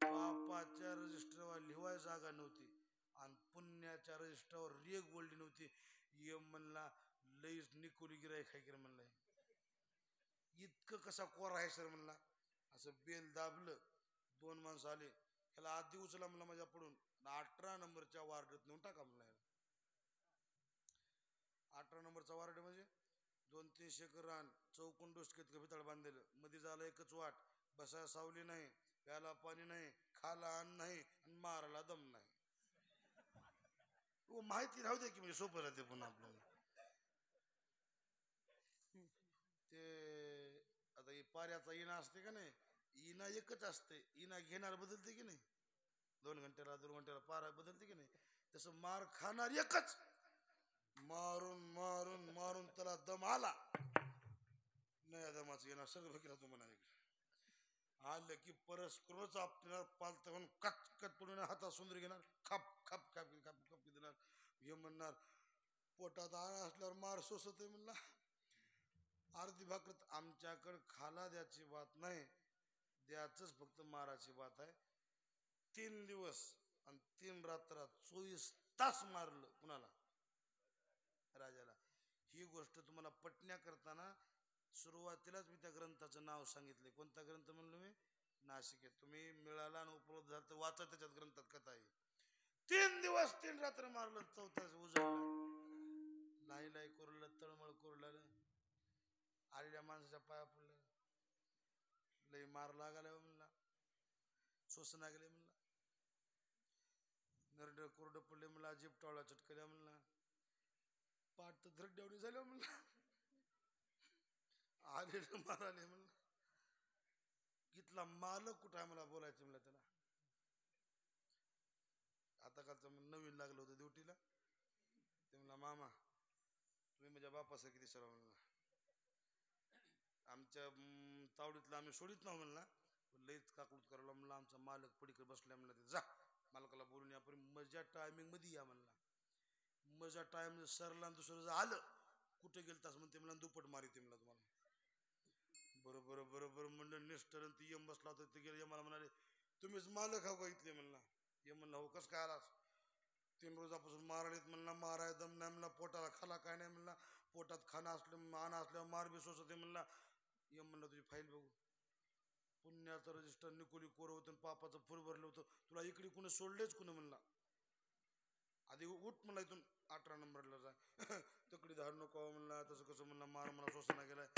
पापाच्या रजिस्टरवर लिहाय जागा नव्हती आणि पुण्याच्या रजिस्टरवर रेग बोलली नव्हती. यम म्हणला लईच निकोली गिरायक आहे की म्हणलाय. इतकं कसा कोरा आहे सर म्हणला. असं बेल दाबलं. 2 माणसं आले. त्याला आधी उचला म्हणला माझ्या पडून 18 नंबरच्या वार्डात नेऊन टाका म्हणला. 18 नंबरचा वार्ड म्हणजे 2-3 एकर रान, चौकोन डोसकेत भिताळ बांधलेलं, मध्ये झालं एकच वाट, बसायला सावली नाही, प्याला पाणी नाही, खाला अन्न नाही आणि मारायला दम नाही. माहिती राहू दे की म्हणजे सोपं राहते. पण आपल्याला ते आता पाऱ्याचा इना असते का नाही, इना एकच असते. इना घेणार बदलते की नाही, 2 घंट्याला 2 घंट्याला पारा बदलते की नाही, तसं मार खाणार एकच. मारून मारून मारून त्याला दम आला नाही. दमाचं येणार सगळं बघितलं तू म्हणा. आलं की परस्परच आपल्याला पालत म्हणून कटकट पडून हातात सुंदर घेणार, खाप खाप खाप खाप खाप देणार. हे म्हणणार पोटात आळा असल्यावर मार सोसत आहे म्हणला. अर्धी भाकर आमच्याकडे खाला द्याची बात नाही, द्याच फक्त माराची बात आहे. 3 दिवस आणि 3 रात्र 24 तास मारलं कुणाला? राजाला. ही गोष्ट तुम्हाला पटण्या करताना सुरुवातीलाच मी त्या ग्रंथाचं नाव सांगितले. कोणता ग्रंथ म्हणलो मी? नाशिक. तुम्ही मिळाला आणि उपलब्ध झाला तर वाचा, त्याच्यात ग्रंथात कथा आहे. 3 दिवस 3 रात्र मारलं, चौथ्याच उजळलं, लाई लाई कोरलं, तळमळ कोरलं, आलेल्या माणसाच्या पाया पडलं, लई मार लागायला म्हणला, सोसना गेले म्हणला, नरड कोरड पडले म्हणला, जीप टावळा चटकल्या म्हणला, पाठ तर धरड्यावणी झाल्या म्हणला, आलेलं माराले म्हणला. इथला मालक कुठं आहे मला बोलायचं म्हणलं त्याला. आता कालचं नवीन लागलं होतं ड्युटीला. ते म्हणला, मामा तुम्ही माझ्या बापासारखी दिसायला म्हणला, आमच्या तावडीतला आम्ही सोडित ना म्हणला, लईच काकूट करायला म्हणला, आमचा मालक पडीकडे बसलाय म्हणला, ते जा मालकाला बोलून या, पण मजा टायमिंग मध्ये या म्हणला. मजा टाइम सरला दुसरं जर आलं कुठे गेलतास म्हणते म्हणला, दुप्पट मारिते म्हणला तुम्हाला. बरोबर बरोबर म्हणलं. निष्ठर ती यम बसला होता, ते गेले मला म्हणाले, तुम्हीच मालक हो का इथले म्हणला. ये म्हणला, हो कस काय आलास? 3 रोजापासून मारायलेत म्हणला, माराय दम नाही म्हणला, पोटाला खाला काय नाही म्हणला, पोटात खाणं असलं आणा असल्यावर मार बी सोसते म्हणला. यम म्हणला, तुझी फाईल बघू. पुण्याचं रजिस्टर निकोली कोर होतं, पापाचं फुल भरलं होतं, तुला इकडे कुणी सोडलेच कुणी म्हणला. आधी उठ म्हणला इथून 18 नंबरला जा, तकडी धाड नको म्हणला, तसं कसं म्हणला, मार मला सोसना गेलाय.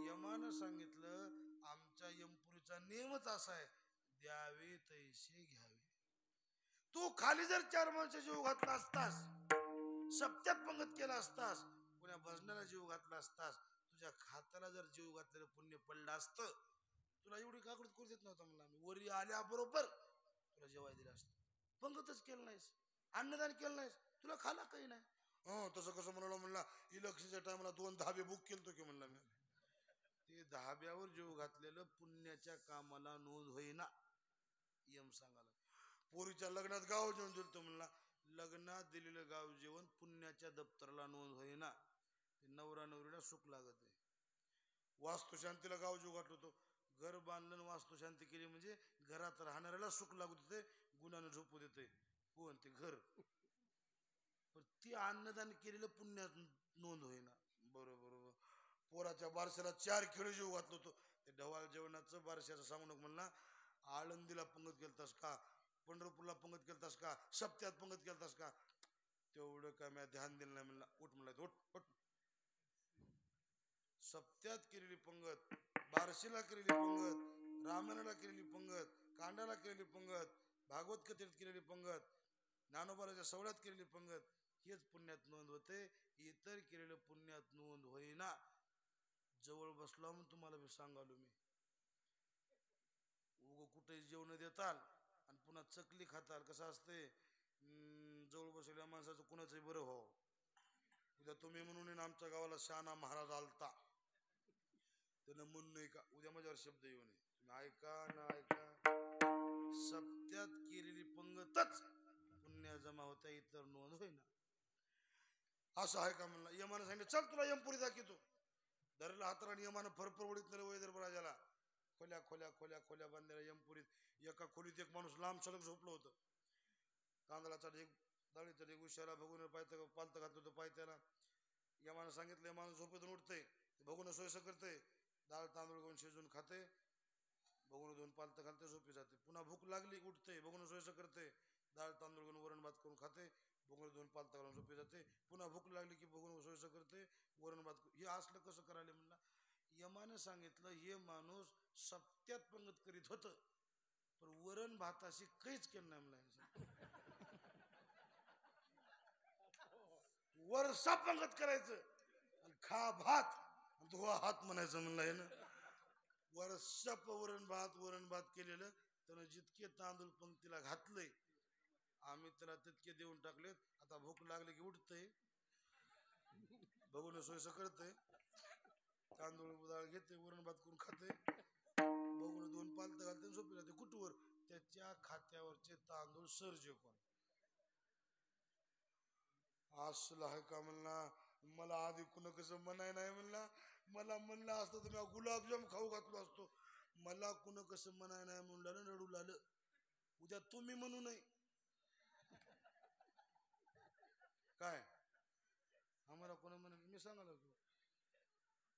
यमानं सांगितलं, आमच्या यमपुरीचा नियमच असा आहे, द्यावे तैसे घ्यावे. तू खाली जर 4 माणसं जीव घातला असतास, सप्त्यात पंगत केला असतास, पुण्या भजनाला जीव घातला असतास, तुझ्या खात्याला जर जीव घातलेलं पुण्य पडलं असतं, तुला एवढी काकडीत करू देत नव्हता म्हणला. वरी आल्याबरोबर तुला जेवाय दिलं असतं. पंगतच केलं नाहीस, अन्नदान केलं नाहीस, तुला खाला काही नाही. तसं कसं म्हणाला म्हणला, इलेक्शनच्या टायमाला 2 धाबे बुक केलतो की म्हणला मी. ते धाब्यावर जीव घातलेलं पुण्याच्या कामाला नोंद होईना. यम सांगाला. पोरीच्या लग्नात गाव जेवण दिलतो म्हणला, लग्नात दिलेलं गाव जेवण पुण्याच्या दप्तराला नोंद होईना. ते नवरा नवरीला सुख लागत आहे. वास्तुशांतीला गाव जीव घातलो होतो, घर बांधलं वास्तुशांती केली म्हणजे घरात राहणाऱ्याला सुख लागत होते, गुणानं झोपू देते. कोण? ते घर. पण ती अन्नदान केलेलं पुण्यात नोंद होईना. बरोबर. पोराच्या बारशाला 4 खेळ जीव घातलो होतो, ते ढवाळ जेवणाचं बारशाचं सांगू नको म्हणला. आळंदीला पंगत केलतास का, पंढरपूरला पंगत केलतास का, सप्त्यात पंगत केलतास का, तेवढं काय मी ध्यान दिलं नाही म्हणला. उठ म्हणला, उठ. सप्त्यात केलेली पंगत, बारशीला केलेली पंगत, रामायणाला केलेली पंगत, कांडाला केलेली पंगत, भागवत कथेत केलेली पंगत, ज्ञानोबाच्या सोहळ्यात केलेली पंगत, हेच पुण्यात नोंद होते. इतर केलेलं पुण्यात नोंद होईना. जवळ बसला म्हणून तुम्हाला मी सांगालो, मी उग कुठे जेवण देताल आणि पुन्हा चकली खाताल. कसं असते, जवळ बसलेल्या माणसाचं कुणाचंही बरं हो. उद्या तुम्ही म्हणून आमच्या गावाला शहाणा महाराज आलता, त्यानं म्हणून नाही का, उद्या माझ्यावर शब्द येऊ नये. तुम्ही ऐका ना ऐका. सप्त्यात केलेली पंगतच पुण्य जमा होत्या, इतर नोंद होईना. असं आहे का म्हणला. यमानं सांगितलं, चल तुला यमपुरी दाखवतो. धरला हाताला यमानं फरफरवडीत नाही वैदर राजाला. खोल्या खोल्या खोल्या खोल्या बांधलेल्या यमपुरीत एका खोलीत एक माणूस लांब सलग झोपलं होतं. तांदळाचा ढेग, डाळीचा ढेग उशाला भगून पालतं घातलं होतं पाय त्याला. यमानं सांगितलं, माणूस झोपेतून उठते, भगून सोयसं करते, डाळ तांदूळ घेऊन शिजून खाते, भगून 2 पालतं घालते, झोपी जाते. पुन्हा भूक लागली उठते, भगून सोयसं करते, डाळ तांदूळ घेऊन वरण भात करून खाते, भगून 2 पालतं घालून झोपी जाते. पुन्हा भूक लागली की भगून सोयसं करते, वरण भात. हे असलं कसं करायला म्हणला. यमानं सांगितलं, हे माणूस सप्त्यात पंगत करीत होतं, पण वरण भाताशी काहीच केलं नाही म्हणला. वरसा पंगत करायचं आणि खा भात आणि धुवा हात म्हणायचं म्हणला. हे ना वर्षाप वरण भात केलेलं, त्यानं जितके तांदूळ पंक्तीला घातलंय, आम्ही त्याला तितके देऊन टाकलेत. आता भूक लागली की उठतंय, बघून सोयसं करतंय, तांदूळ डाळ घेते, वरण भात करून खाते, बघून 2 पालतं घालते, झोपी जाते. कुठवर? त्याच्या खात्यावरचे तांदूळ सर्जे कोण. असलं आहे का म्हणला. मला आधी कुणा कसं म्हणाय नाही म्हणला. मला म्हणलं असतं तर मी गुलाबजाम खाऊ घातलो असतो. मला कुणा कसं म्हणाय नाही म्हणलं, रडू लागलं. उद्या तुम्ही म्हणू नये काय, आम्हाला कोणा म्हणाल मी सांगायला.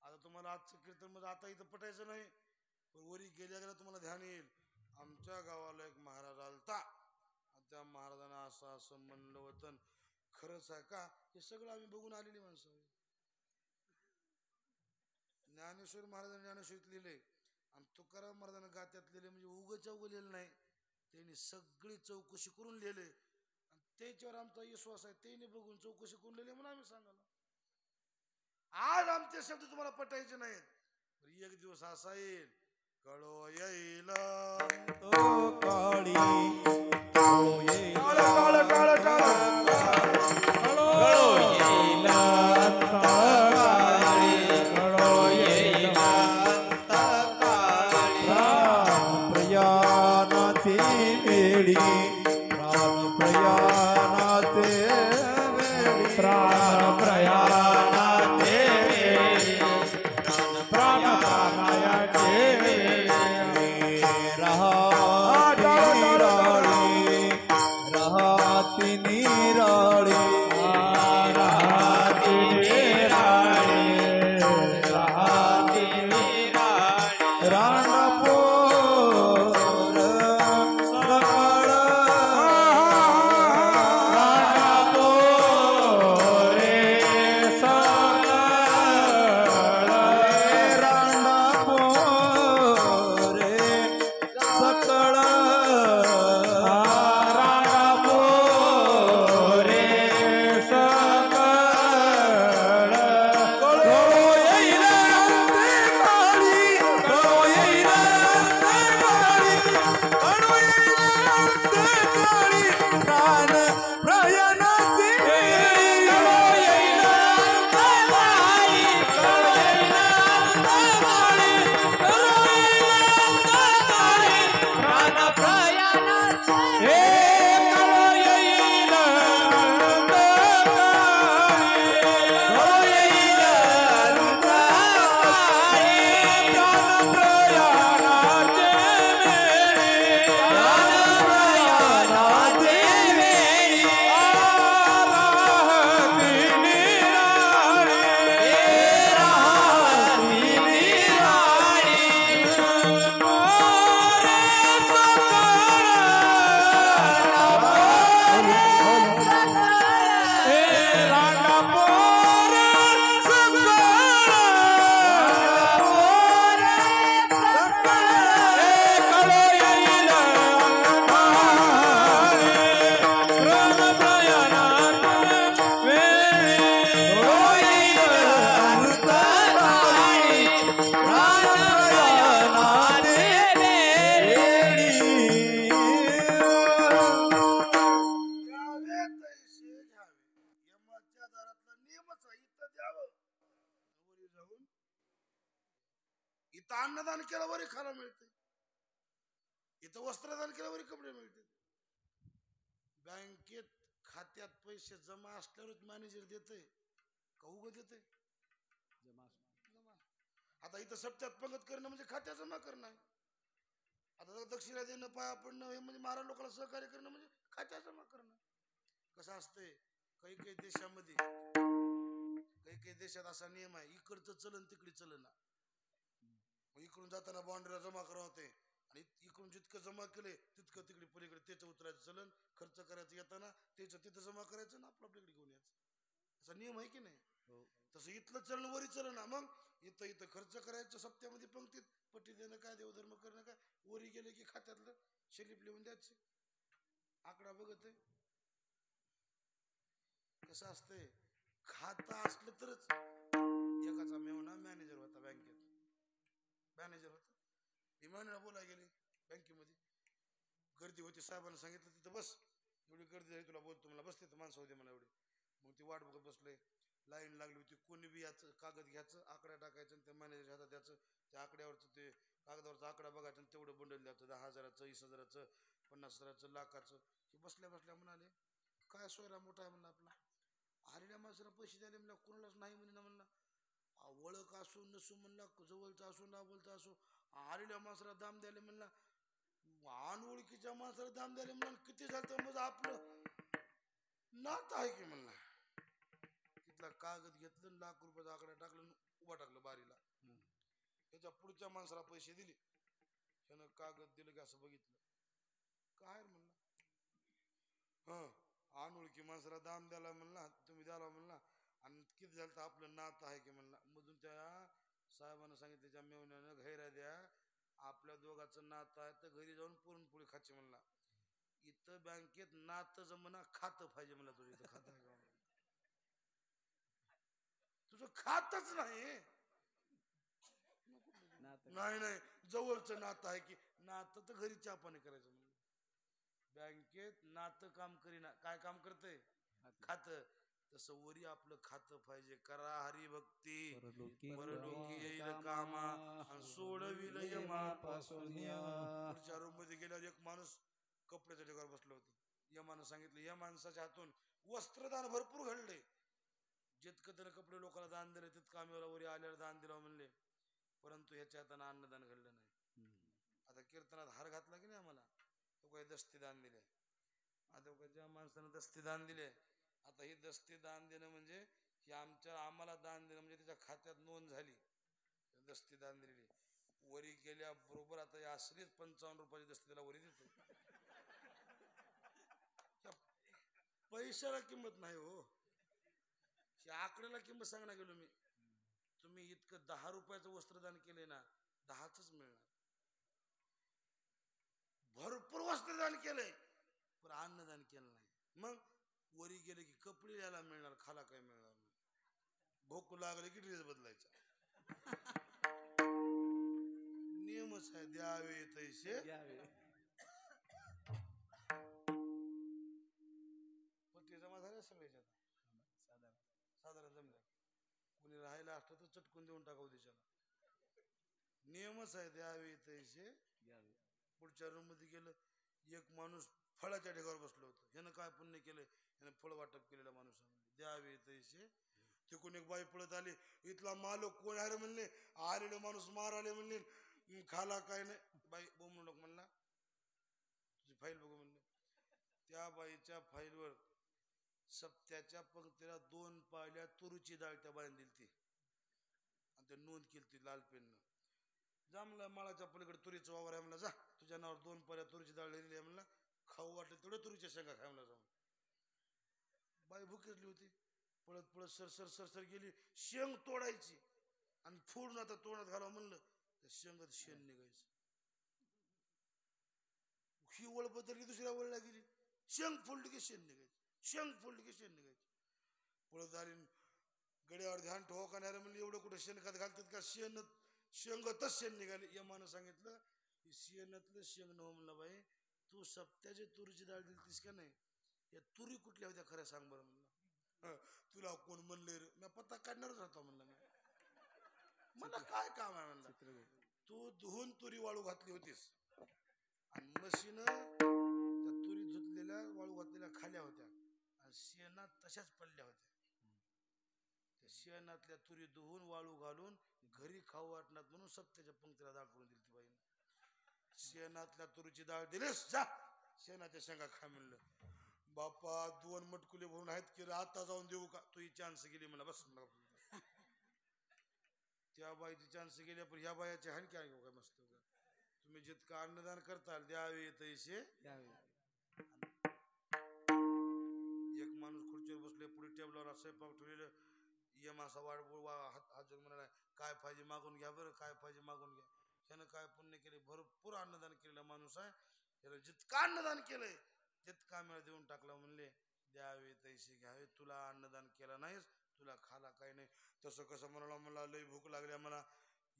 आता तुम्हाला आजचं कीर्तन मध्ये आता इथं पटायचं नाही, पण वरी गेल्या गेल्या तुम्हाला ध्यान येईल. आमच्या गावाला एक महाराज आलता आणि त्या महाराजांना असं असं म्हणलं होतं. खरंच आहे का? हे सगळं आम्ही बघून आलेली माणसं. ज्ञानेश्वर महाराजांनी ज्ञानेश्वरीत लिहिले आणि तुकाराम महाराजांना गात्यात लिहिले, म्हणजे उगच्या लिहिलं नाही, त्यांनी सगळी चौकशी करून लिहिले आणि त्याच्यावर आमचा विश्वास आहे. त्यांनी बघून चौकशी करून लिहिले म्हणून आम्ही सांगायला. आज आमचे शब्द तुम्हाला पटायचे नाहीत, एक दिवस असा येईल, कळो येईल तो काळी तो येईल टाळ टाळ टाळ टाळ कळो येईल काळी कळो येईल प्राण प्रयाणाचे वेळी प्राण प्रयाणाचे वेळी प्राण प्रयाणाचे वेळी प्राण प्राणायाचे वेळी राहती निराळी राहती निराळी राहती निराळी रानपोर सकळ रानपोरे सकळ रानपोरे सकळ इथं अन्नदान केलं वरी खायला मिळते, इथं वस्त्रदान केलं वरी कपडे मिळते. बँकेत खात्यात पैसे जमा असल्यावरच मॅनेजर देते का उगं देते? जमा. आता इथं सप्त्यात पंगत करणं म्हणजे खात्यात जमा करणं आहे. आता दक्षिणा देणं, पाया पडणं हे म्हणजे महाराज लोकांना सहकार्य करणं म्हणजे खात्यात जमा करणं. कसं असतंय, काही काही देशामध्ये काही काही देशात असा नियम आहे, इकडचं चलन तिकडे चलन. इकडून जाताना बॉन्डला जमा करा होते आणि इकडून जितकं जमा केले तितकं तिकडे पलीकडे त्याचं उतरायचं चलन, खर्च करायचं येताना त्याचं तिथं जमा करायचं ना आपलं आपल्याकडे घेऊन यायचं. असा नियम आहे की नाही? तसं इथलं चलन वरी चलन ना. मग इथं इथं खर्च करायचं सप्त्यामध्ये पंक्तीत, पट्टी देणं काय, देवधर्म करणं काय, वरी गेले की खात्यातलं शिलीप लिहून द्यायचे. आकडा बघत आहे कसं असतंय. खाता असलं तरच. एकाचा मेवना मॅनेजर होता बँकेत, मॅनेजर होता. इमानला बोलायला गेले बँकेमध्ये, गर्दी होती, साहेबांना सांगितलं तिथं बस, एवढी गर्दी आहे तुला बोलतो, मला बसते तर माणसं होते मला एवढी. मग ती वाट बघत बसले, लाईन लागली होती. कोणी बी याचं कागद घ्यायचं, आकडा टाकायचं आणि त्या मॅनेजर हातात द्यायचं. त्या आकड्यावरचं ते कागदावरचा आकडा बघायचा आणि तेवढं बंडल द्यायचं, 10,000चं, 20,000चं, 50,000चं, लाखाचं. की बसल्या बसल्या म्हणाले, काय सोयरा मोठा आहे म्हणलं आपला, आलेल्या माणसाला पैसे द्यायला म्हणला, कोणालाच नाही म्हणलं. म्हणला ओळख असू नसू म्हणला, जवळचा असू लांबचा असू, आलेल्या माणसाला दाम द्यायला म्हणला, अनओळखीच्या माणसाला दाम द्यायला म्हणला, किती झालं तर मग आपलं नातं आहे की म्हणला. तिथला कागद घेतलं, ₹1,00,000 आकडा टाकलं, उभा टाकलं बारीला. त्याच्या पुढच्या माणसाला पैसे दिले, त्यानं कागद दिलं की असं बघितलं, काय म्हणला, अनोळखी माणसाला दाम द्याला म्हणला, तुम्ही द्याला म्हणला, आणि किती झालं तर आपलं नातं आहे की म्हणला. मधून त्या साहेबांना सांगितलं त्याच्या मेवण्यानं, घैरा द्या, आपल्या दोघांचं नातं आहे तर घरी जाऊन पुरणपोळी खायची म्हणला. इथं बँकेत नातं जमना, खातं पाहिजे म्हणला. तुझं इथं खातं आहे का म्हणला? तुझं खातच नाही. नाही नाही, जवळचं नातं आहे की, नातं तर घरी चहा पाणी करायचं म्हणलं. बँकेत नातं काम करीना, काय काम करतंय, खात. तसं वरी आपलं खातं पाहिजे. करा हरिभक्ती परलोकी येईल कामा आणि सोडविल यमापासून. पुढच्या रूम मध्ये गेल्यावर एक माणूस कपड्याच्या ढगावर बसलं होतं. यमानं सांगितलं, या माणसाच्या हातून वस्त्रदान भरपूर घडले, जितकं त्यानं कपडे लोकांना दान दिले तितकं आम्ही वरी आल्यावर दान दिलं म्हणले, परंतु ह्याच्या हातानं अन्नदान घडलं नाही. आता कीर्तनात हार घातला की नाही आम्हाला, तो काही दस्ती दान दिले. आता ज्या माणसानं दस्ती दान दिले, आता ही दस्ती दान देणं म्हणजे ही आम्हाला दान देणं म्हणजे त्याच्या खात्यात नोंद झाली, दस्ती दान दिलेली. वरी गेल्या बरोबर आता या असलीच 55 रुपयाची दस्ती त्याला वरी देतो. पैशाला किंमत नाही हो, आकड्याला किंमत सांगणार गेलो मी. तुम्ही इतकं 10 रुपयाचं वस्त्रदान केले ना, 10च मिळणार. भरपूर वस्त्रदान केलंय पण अन्नदान केलं नाही. मग वरी गेले की कपडे यायला मिळणार, खाला काय मिळणार नाही. भूक लागले की ड्रेस बदलायचा. नियमच आहे, द्यावे तैसे पट्टी जमा झाल्या सगळ्याच्या, साधारण जमल्या. कोणी राहायला असलं तर चटकून देऊन टाकावं दिशाला. नियमच आहे, द्यावे तैसे. पुढच्या रूम मध्ये गेलं, एक माणूस फळाच्या ढेगावर बसलो होतं. ह्यानं काय पुण्य केलं, ह्यानं फळ वाटप केलेल्या माणूसामध्ये द्यावे तैसे. तिकून एक बाई पळत आली, इथला मालक कोण आहे रे म्हणले, आलेले माणूस मार आले म्हणले, खाला काय नाही. बाई बोंबलू नको म्हणला, तुझी फाईल बघू म्हणलं. त्या बाईच्या फाईलवर सप्त्याच्या पंक्तीला 2 पायल्या तुरीची डाळ त्या बाईने दिली ती, आणि ते नोंद केली ती लाल पेननं. जमला माळाच्या पलीकडे तुरीचं वावर आहे म्हणला, जा तुझ्या नावावर 2 पायल्या तुरीची डाळ लिहिली आहे म्हणला, खाऊ वाटले तेवढे तुरीच्या शेंगा खाय म्हणला जाऊन. बाई भुकेजली होती, पळत पळत सरसर सरसर गेली, शेंग तोडायची आणि फोडून आता तोंडात घालावं म्हणलं, त्या शेंगात शेण निघायचं. ही वळ बदलली, दुसऱ्या वळला गेली, शेंग फोडली की शेण निघायचं, शेंग फोडली की शेण निघायचं. पळत आली, गड्यावर ध्यान ठेवा का नाही म्हणलं, एवढं कुठं शेणखात घालतात का, शेंगतच शेण निघाले. यमानं सांगितलं, शेणातलं शेंग नव म्हणलं, बाई तू सप्त्याची तुरीची डाळ दिलतीस का नाही, या तुरी कुठल्या होत्या खरं सांग बरं म्हणलं. तुला कोण म्हणले रे, मी पत्ता काढणारच होता म्हणलं, मला काय काम आहे म्हणलं. तू धुवून तुरी वाळू घातली होतीस आणि मशीन त्या तुरी धुतलेल्या वाळू घातलेल्या खाल्या होत्या आणि शेणात तशाच पडल्या होत्या. त्या शेणातल्या तुरी धुवून वाळू घालून घरी खाऊ वाटणार म्हणून सप्त्याच्या पंक्तीला डाळ करून दिली ती बाईने. शेणातल्या तुरीची डाळ दिलीस, जा शेणाच्या शेंगा खा म्हणलं. बापा 2 मटकुले भरून आहेत की आता जाऊन देऊ का, तू ही चान्स गेली म्हणला. बस त्या बाईची चान्स गेली, पण ह्या बायाचे हाण काय काय मस्त. तुम्ही जितकं अन्नदान करताल द्यावे तैसे. एक माणूस खुर्चीवर बसले, पुढे टेबलावर स्वयंपाक ठेवलेलं, यम असा हात जोडून म्हणाला, काय पाहिजे मागून घ्या बरं, काय पाहिजे मागून घ्या. ह्यानं काय पुण्य केले, भरपूर अन्नदान केलेला माणूस आहे. त्यानं जितकं अन्नदान केलंय तितका मेळ देऊन टाकला. म्हणले द्यावे तैसे घ्यावे. तुला अन्नदान केलं नाहीस, तुला खाला काही नाही. तसं कसं म्हणाला, मला लई भूक लागल्या, मला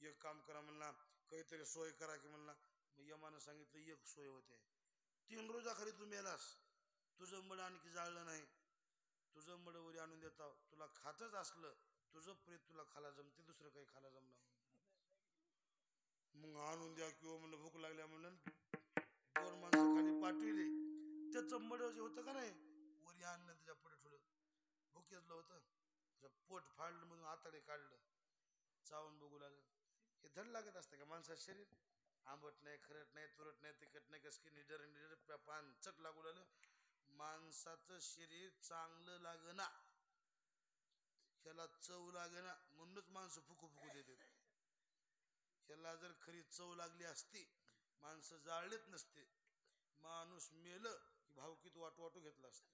एक काम करा म्हणला, काहीतरी सोय करा की म्हणला. मग यमानं सांगितलं, एक सोय होते, 3 रोजाखाली तू मेलास, तुझं मड आणखी जाळलं नाही, तुझं मड वरी आणून देता, तुला खातच असलं तुझं प्रेत तुला खाला जमते, दुसरं काही खाला जमलं मग आणून द्या किंवा म्हणलं. भूक लागल्या म्हणून 2 माणसं खाली पाठविली, त्याचं मड जे होतं का नाही वरी आणलं, त्याच्या पुढे ठेवलं, भुकेजलं होतं, पोट फाडलं, म्हणून आताडे काढलं, चावून बघू लागलं. हे धड लागत असतं का माणसाचं शरीर, आंबट नाही, खरट नाही, तुरट नाही, तिखट नाही, कसकी निडर निडर पान चट लागू लागलं. माणसाचं शरीर चांगलं लागना, ह्याला चव लागना, म्हणूनच माणसं फुकू फुकू देतात. त्याला जर खरी चव लागली असती माणसं जाळलेत नसते. माणूस मेलं की भावकीत वाटू घेतला असत.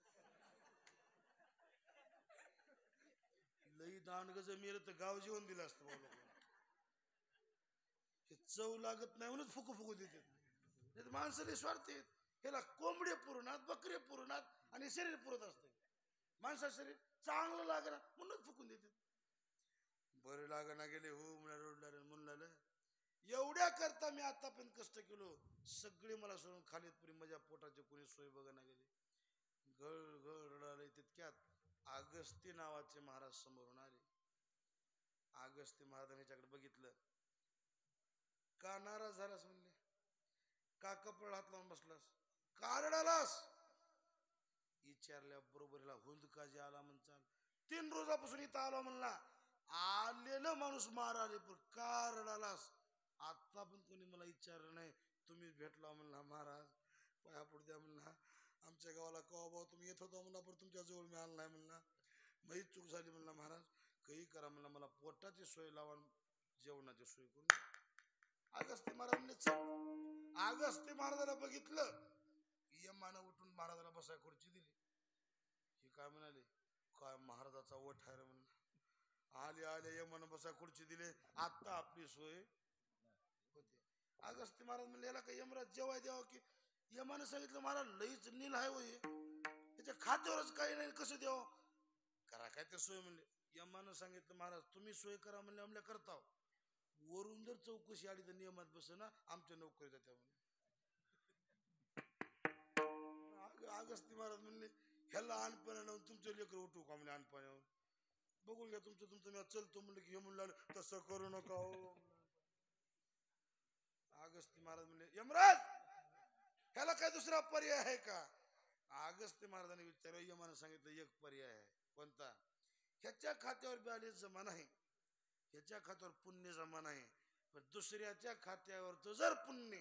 लई दांडग मेलं तर गाव जेवण दिलं असतं बाबा लोकांना. हे चव लागत नाही म्हणून फुकू देते. नाही माणसाने स्वार्थ आहेत. ह्याला कोंबडे पुरणात, बकरे पुरणात आणि शरीर पुरत असते. माणसा शरीर चांगलं लागणार म्हणून फुकून देते. बरं लागना गेले हो म्हणलं एवढ्या करता मी आतापर्यंत कष्ट केलो. सगळे मला सोडून खालीत पुरी माझ्या पोटाची कोणी सोय बघायला गेले. गळ गळ रडाले. तितक्यात अगस्ती नावाचे महाराज समोरून आले. अगस्ती महाराजांच्याकडे बघितलं. का नाराज झालास म्हणले. का कपड हात लावून बसलास. का रडालास विचारल्या बरोबर हिला हुंदका आला म्हणचाल. 3 रोजापासून इथं आलो म्हणला. आलेलं माणूस माराले पण का रडालास. आता पण कोणी मला विचारलं नाही. तुम्ही भेटला म्हणला. महाराज पाया पडू द्या म्हणला. आमच्या गावाला कवा भाऊ तुम्ही येत होता म्हणला पण तुमच्या जवळ मी आला नाही म्हणला. माझी चूक झाली म्हणला. महाराज काही करा म्हणला. मला पोटाची सोय लावा जेवणाची सोय करून. अगस्ती महाराज म्हणले चल. अगस्ती महाराजाला बघितलं. यमानं उठून महाराजाला बसाय खुर्ची दिली. हे काय म्हणाले. काय महाराजाचा ओठ आहे म्हणला. आले आले यमानं बसाय खुर्ची दिले. आता आपली सोय होते. अगस्ती महाराज म्हणले याला काय यमराज जेवाय द्यावं की. यमानं सांगितलं महाराज लईच नील आहे होय. त्याच्या खात्यावरच काही नाही कसं द्यावं. करा काय ते सोय म्हणले. यमानं सांगितलं महाराज तुम्ही सोय करा म्हणले आमल्या करताव. वरून जर चौकशी आली तर नियमात बस ना आमच्या नोकरी जात्या म्हणले. अगस्ती महाराज म्हणले ह्याला अनपणावर तुमचे लेकर उठू का म्हणले. अनपणावर बघून घ्या तुमचं तुमचं मी चलतो म्हणलं की हे म्हणलं तसं करू नका हो. अगस्ती महाराज म्हणले यमराज ह्याला काय दुसरा पर्याय आहे का. अगस्ती महाराजांनी विचारलं. यमानं सांगितलं एक पर्याय आहे. कोणता. ह्याच्या खात्यावर बॅलेन्स जमा नाही. ह्याच्या खात्यावर पुण्य जमा नाही. पण दुसऱ्याच्या खात्यावर जर पुण्य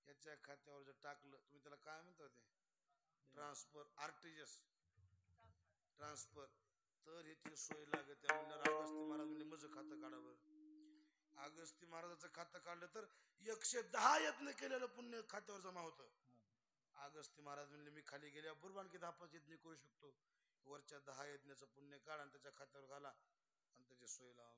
ह्याच्या खात्यावर जर टाकलं तुम्ही त्याला काय म्हणता ते ट्रान्सफर आरटीजीएस ट्रान्सफर तर ह्याची सोय लागत. अगस्ती महाराज म्हणले माझं खातं काढा बरं. अगस्ती महाराजाचं खातं काढलं तर 110 यत्न केलेलं पुण्य खात्यावर जमा होतं. अगस्ती महाराज म्हणले मी खाली गेल्या बरोबर आणखी 10-5 यज्ञ करू शकतो. वरच्या 10 यज्ञाचं पुण्य काढा आणि त्याच्या खात्यावर घाला आणि त्याची सोय लावा.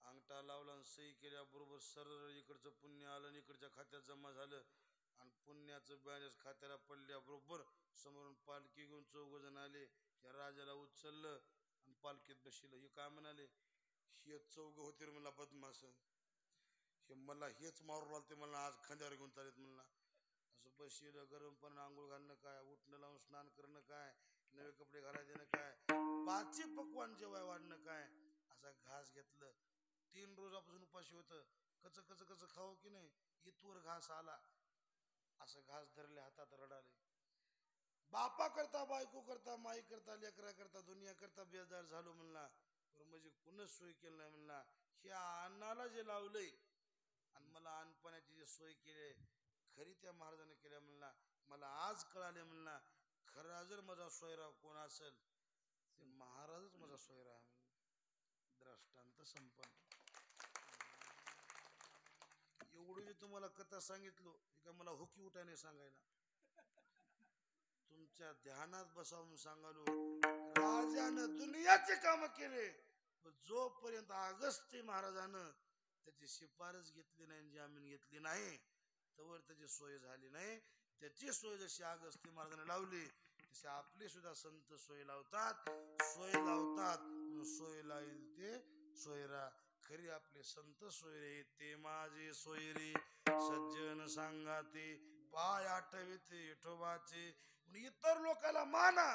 अंगठा लावला आणि सही केल्या बरोबर सरळ इकडचं पुण्य आलं आणि इकडच्या खात्यात जमा झालं. आणि पुण्याचं बॅलेन्स खात्याला पडल्या बरोबर समोरून पालखी घेऊन 4 जण आले. त्या राजाला उचललं आणि पालखीत बसलं. हे काय म्हणाले हे 4 होते म्हणला बदमाश. हे मला हेच मारू लागते मला आज खांद्यावर घेऊन चालत म्हणला. असं बसलं गरम पाणी आंघोळ घालणं काय उठणं लावून स्नान करणं काय नवे कपडे घालायला देणं काय 5 पक्वान जेवाय वाढणं काय. असा घास घेतलं. 3 रोजापासून उपाशी होतं. कच कच कच खावं की नाही. इथवर घास आला. असं घास धरले हातात रडाले. बापा करता बायको करता माई करता लेकरा करता दुनिया करता बेजार झालो म्हणला. म्हणजे कुणच सोय केलं नाही म्हणला. ह्या अन्नाला जे लावलंय आणि मला अनपणाची जी सोय केली खरी त्या महाराजांनी केल्या म्हणला. मला आज कळाले म्हणला खरा जर माझा सोयराव कोण असेल ते महाराजच माझा सोयरा आहे. दृष्टांत संपन्न. एवढी जे तुम्हाला कथा सांगितलो का मला हुकी उठाने सांगायला तुमच्या ध्यानात बसावून सांगालो. राजानं दुनियाचे काम केले पण जोपर्यंत अगस्ती महाराजानं त्याची शिफारस घेतली नाही जामीन घेतली नाही तोवर त्याची सोय झाली नाही. त्याची सोय जशी अगस्ती महाराजांनी लावली तशी आपली सुद्धा संत सोय लावतात. सोय लावतात सोय लाईल ते सोयरा. खरी आपले संत सोयरे ते माझे सोयरे सज्जन सांगाते पाय आठविते विठोबाचे. इतर लोकांना माना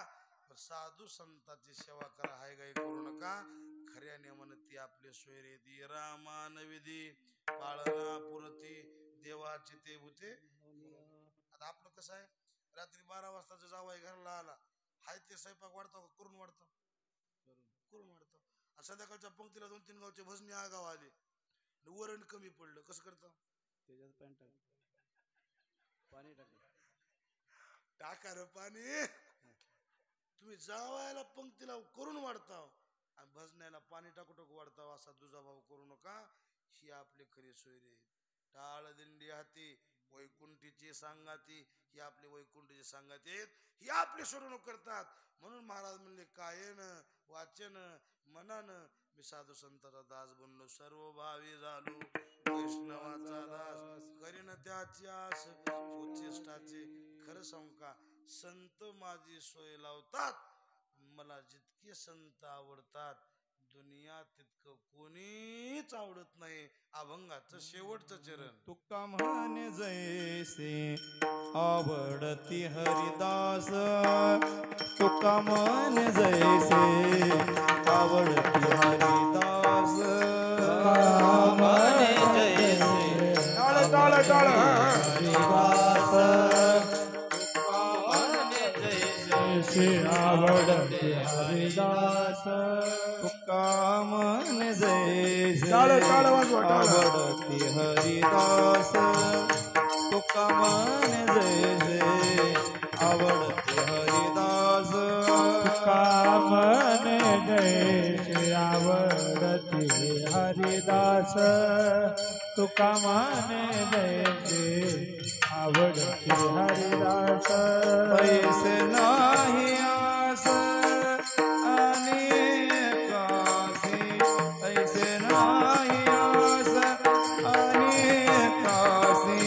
साधू संतांची सेवा करा हाय गाय करू नका. खऱ्या नियमाने ती आपले सोयरे ती रामान विधी पाळना पुरती देवाची ते होते. आता आपलं कसं आहे रात्री 12 वाजता जावाय घरला आला हाय ते स्वयंपाक वाढतो करून वाढतो करून वाढतो. आणि संध्याकाळच्या पंक्तीला 2-3 गावचे भजनी आगाव आले वरण कमी पडलं कसं करतो त्याच्यात पॅन्ट पाणी टाका रे पाणी. तुम्ही जावायला पंक्तीला करून वाढता आणि भजण्याला पाणी टाकू टाकू वाढतावा असा तुझा भाव करू नका. ही आपली खरी सोयरे. टाळ दिंडी हाती वैकुंठीची सांगाती, ही आपली वैकुंठीची सांगाती आहेत, ही आपली सोडवणूक करतात. म्हणून महाराज म्हणले कायन वाचन मनान मी साधू संताचा दास बनलो, सर्व भावी झालो वैष्णवाचा दास, करीन त्याची आस उच्चिष्टाचे खरं संका. संत माझी सोय लावतात, मला जितके संत आवडतात दुनिया तितकं कोणीच आवडत नाही. अभंगाचं शेवटचं चरण. तुका म्हणे जैसे आवडती हरिदास, तुका म्हणे जैसे आवडती हरिदास, म्हणे जैसे टाळ टाळ टाळ हरिदास, म्हणे जैसे आवडते हरिदास, तुका म्हणे जैसे टाळ टाळ वाजवा टाळ. आवडती हरिदास, तुका म्हणे जैसे आवडती हरिदास, कामन जैसे आवडती हरिदास, तुका माने जैसे आवडती हरिदास. पैसे नाही आस आणि कासी, पैसे नाही आस आणि कासी,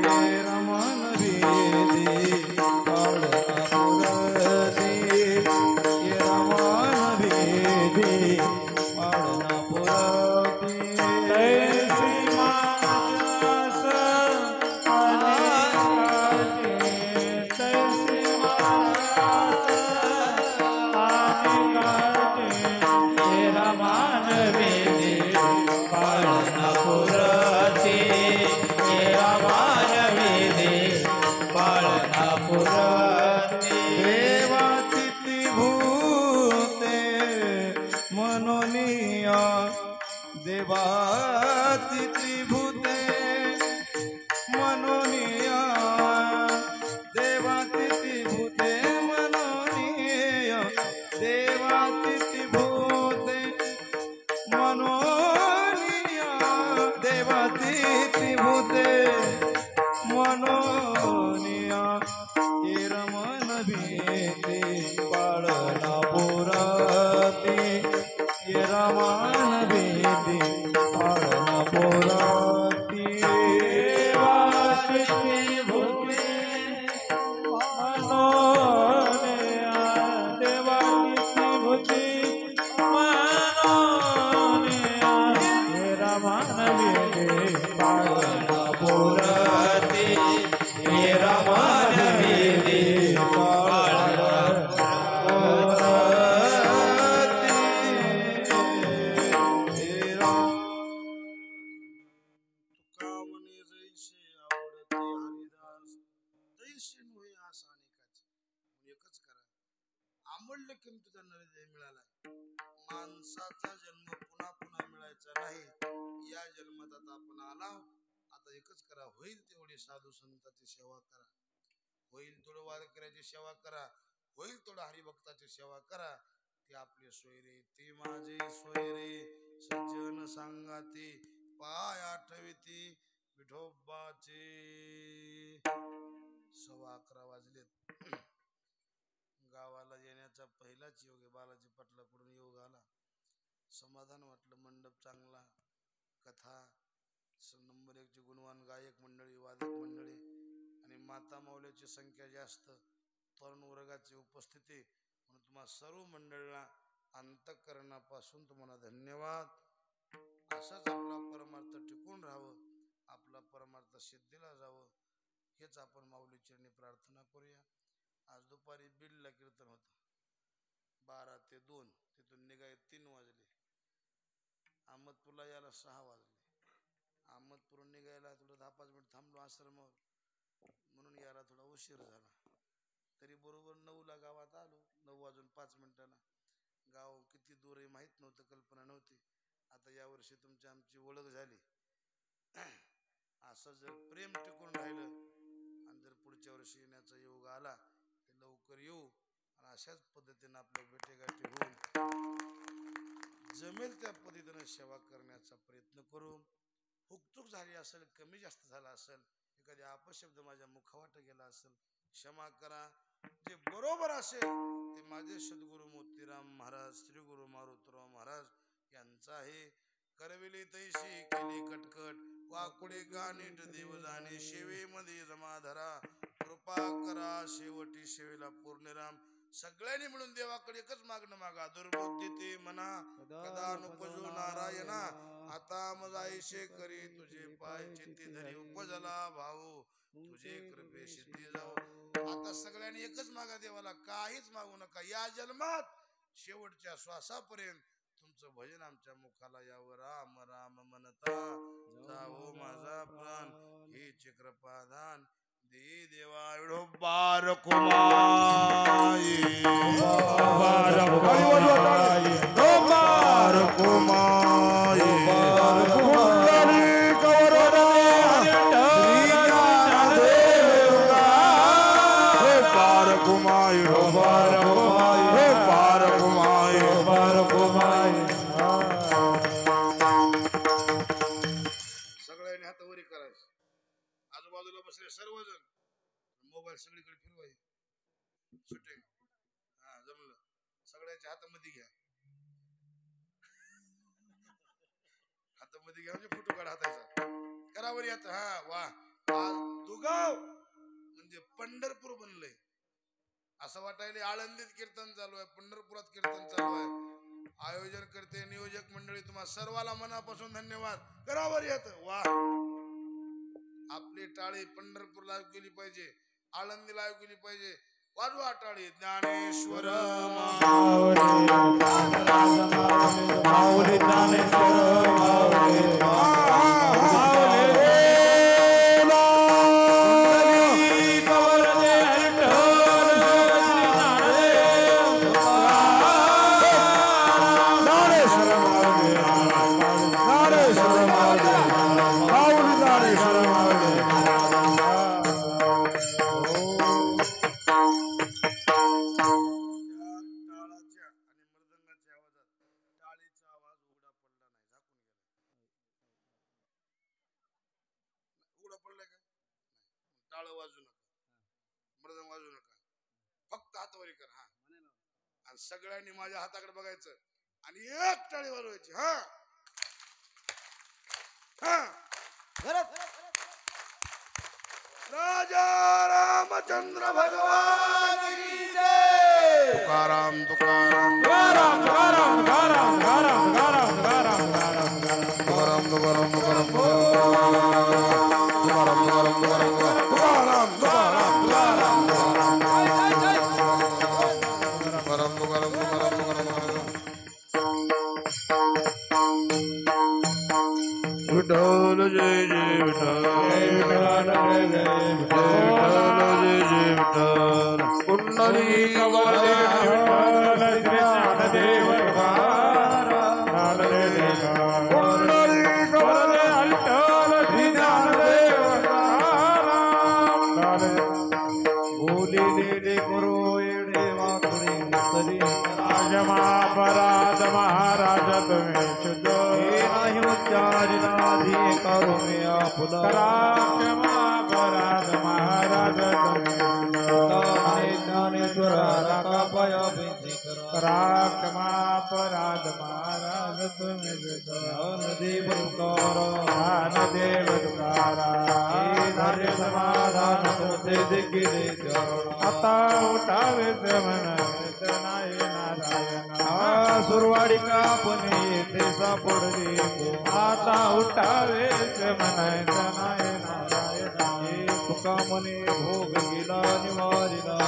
ये रमण वेदी पाळनापुरती, ये रमण वेदी पाळनापुरती. तैसी मानस अनेकाची, तैसी मानस अनेकाची, तेरा मानवेदी पाळनापुरती, तेरा मानवेदी पाळनापुरती. देवातिथी भूते मनोनिया, देवातिथी भूते मनोनिया, देवातिथी भूते मनोनिया, देवातिथी भूते मनोनिया, देवातिथी भूते मनोनिया, ये रमण भीती पाळना पुरती, ये रमण भीती पाळना पुरती. देवातिथी भूते मनोनिया, देवातिथी भूते मनोनिया, तेरा मानवेदी पाळनापुरती, तेरा मानवेदी तुका म्हणे जैसे आवडते हरिदास, तैसे नव्हे आस अनेकाची. म्हणून एकच करा, अमूल्य किमतीचा नैवेद्य मिळाला. माणसाचा जन्म पुन्हा पुन्हा मिळायचा नाही. या जन्मात आता आपण आला, आता एकच करा, होईल तेवढी साधू संतांची सेवा करा, होईल थोडं वारकऱ्याची सेवा करा, होईल थोडं हरिभक्ताची सेवा करा. ते आपले सोयरे, ते माझे सोयरे सज्जन सांगाती, पाय आठविती विठोबाचे. 11:15 वाजलेत. गावाला येण्याचा पहिलाच योग आहे. बालाजी पाटलाकडून योग आला, समाधान वाटलं. मंडप चांगला, कथा, नंबर 1 ची गुणवान गायक मंडळी, वादक मंडळी आणि माता माऊलीची संख्या जास्त, तरुण वर्गाची उपस्थिती. म्हणून तुम्हा सर्व मंडळींना अंतःकरणापासून तुम्हाला धन्यवाद. असंच आपला परमार्थ टिकून राहावं, आपला परमार्थ सिद्धीला जावं, हेच आपण माऊली चरणी प्रार्थना करूया. आज दुपारी बीडला कीर्तन होतं, 12 ते 2, तिथून निघाय 3 वाजले. अहमदपूरला यायला 6 वाजले. अहमदपूरून निघायला थोडं 10-5 मिनिट थांबलो आश्रमावर, म्हणून यायला थोडा उशीर झाला. तरी बरोबर 9ला गावात आलो. 9 वाजून 5 मिनिटाला. गाव किती दूर आहे माहीत नव्हतं, कल्पना नव्हती. आता यावर्षी तुमची आमची ओळख झाली. असं जर प्रेम टिकून राहिलं आणि जर पुढच्या वर्षी येण्याचा योग आला तर लवकर येऊ आणि अशाच पद्धतीने आपल्या भेटेगाठी होऊन जमेल त्या पद्धतीनं सेवा करण्याचा प्रयत्न करू. हुकचूक झाली असेल, कमी जास्त झाला असेल, एखादी अपशब्द माझ्या मुखावाट गेला असेल, क्षमा करा. जे बरोबर असेल ते माझे सद्गुरु मोतीराम महाराज, श्री गुरु मारुतराव महाराज यांचा आहे. करविली तैशी केली कटकट, वाकुडे का नीट देव जाणे, सेवेमध्ये जमा धरा, कृपा करा शेवटी सेवेला पूर्णराम. सगळ्यांनी मिळून देवाकडे एकच मागणं मागा. दुर्बुद्धी ते मना कदा नुपजो नारायणा, आता मजाईशे करी तुझे पाय चित्ती धरी, उपजला भाऊ तुझे कृपे सिद्धी जाऊ. आता सगळ्यांनी एकच मागा देवाला, काहीच मागू नका. या जन्मात शेवटच्या श्वासापर्यंत तुमचं भजन आमच्या मुखाला यावं. राम राम म्हणता जावो माझा प्राण, हेच कृपादान दे देवा. बारकुमाई बारकुमाई सगळ्यांनी हातावरी करायचं. आजूबाजूला बसले सर्वजण मोबाईल सगळीकडे फिरवायचे. शूटिंग हा जमलं. सगळ्याच्या हातामध्ये घ्या, हातामध्ये घ्या म्हणजे फोटो काढ हाताचा. करावर येत. हा वा, आज दुगाव म्हणजे पंढरपूर बनलंय असं वाटायला. आळंदीत कीर्तन चालू आहे, पंढरपुरात कीर्तन चालू आहे. आयोजन करते नियोजक मंडळी तुम्हा सर्वाला मनापासून धन्यवाद. करावर येत. वा, आपली टाळी पंढरपूरला लाईव्ह केली पाहिजे, आळंदी लाईव्ह केली पाहिजे. वाजवा टाळी. ज्ञानेश्वर माऊली टाळ वाजू नका, मृदंग वाजू नका, फक्त हातावरी कर. हा, आणि सगळ्यांनी माझ्या हाताकडे बघायचं आणि एक टाळी वाजवायची. हा हा. राजा रामचंद्र भगवान की जय. तुकाराम तुकाराम तुकाराम तुकाराम तुकाराम तुकाराम तुकाराम तुकाराम तुकाराम तुकाराम तुकाराम विठ्ठल जय जय विठ्ठल, जय विठ्ठल जय जय विठ्ठल. पुंडलिक वरदे विठ्ठल श्री ज्ञानदेव पुंडलिक वरदे विठ्ठल श्री ज्ञानदेव बोलिले गुरु येडे वाकुळे तरी. राजमापराध महाराज तुम्ही शुद्ध, हे नाही उच्चारणाधी करुणे आपुला. राजमापराध महाराज तुम्ही ज्ञानेश्वर राखापया बिंदी करा. राजमापराध महाराज तुम्ही शुद्ध, ज्ञानदेव तुकारा, हे धर्य समाधान तुमचे देखील चरण. आता उठावे मन नाही नारायण, सुरवाडी कापणे येते सापडले. आता उठावे म्हणायचं नाही नारायण, तुका मने भोग गेला निवारिला.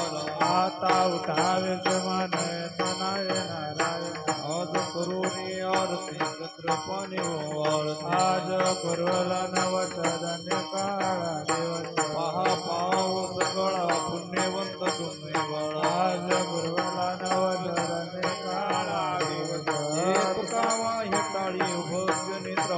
आता उठावे म्हणायचं नाही नारायण, आज करुणी आरती छत्रपती ओवाळ. आज करुला नवचरण काळा देव, महापाव सगळा पुण्यवंत तुम्ही बाळा. आज गुरुला नवचरण काळा देव, तुकावा हे टाळी भोग निद्र.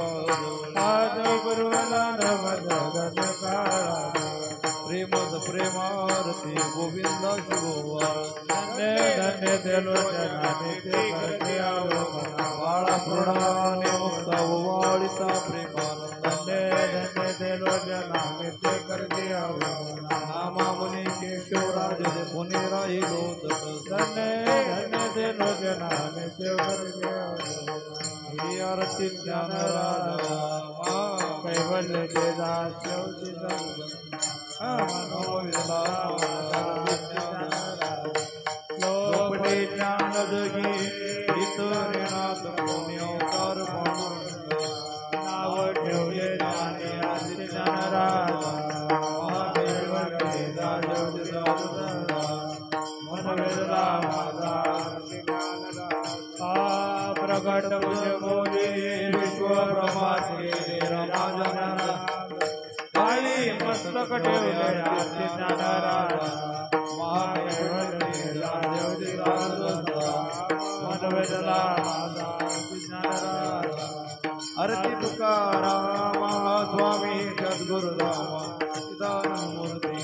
आज गुरुला नवचरण काळा देव, प्रेम प्रेमारती गोविंद शिवोवा धन्य धन्य तेलो जनाने ते करते अवगुणा बाळा पुराणे मुक्ता वाळिता प्रेमानंद धन्य धन्य तेलो जनाने ते करते अवगुणा नामा मुनी केशवराज पुणे राहिलो धन्य धन्य तेलो जनाने ते करते अवगुणा ही आरती ज्ञान राजा कैवल्य ते दास्यवती लोपटे ज्ञान जगी इतरेनाथ पुण्यवतार नाव ठेवले ज्ञाने आदित्य ज्ञानराजा महादेव वेदा मन वेदला माझा प्रगट भुज बोली विश्व ब्रह्माचे राजा काळी मस्तक ठेवले आदित्य ज्ञानराजा महादेव मन वेदला माझा ज्ञानराजा आरती तुकाराम स्वामी सद्गुरुराम चिदानंदमूर्ती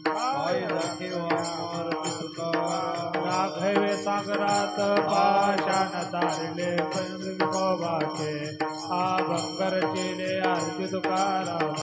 पाय दाखिवा आरती तुकाराम राघवे सागरात पाषाण तारले पंचविकोबाचे आ बंगर केले आरती तुकाराम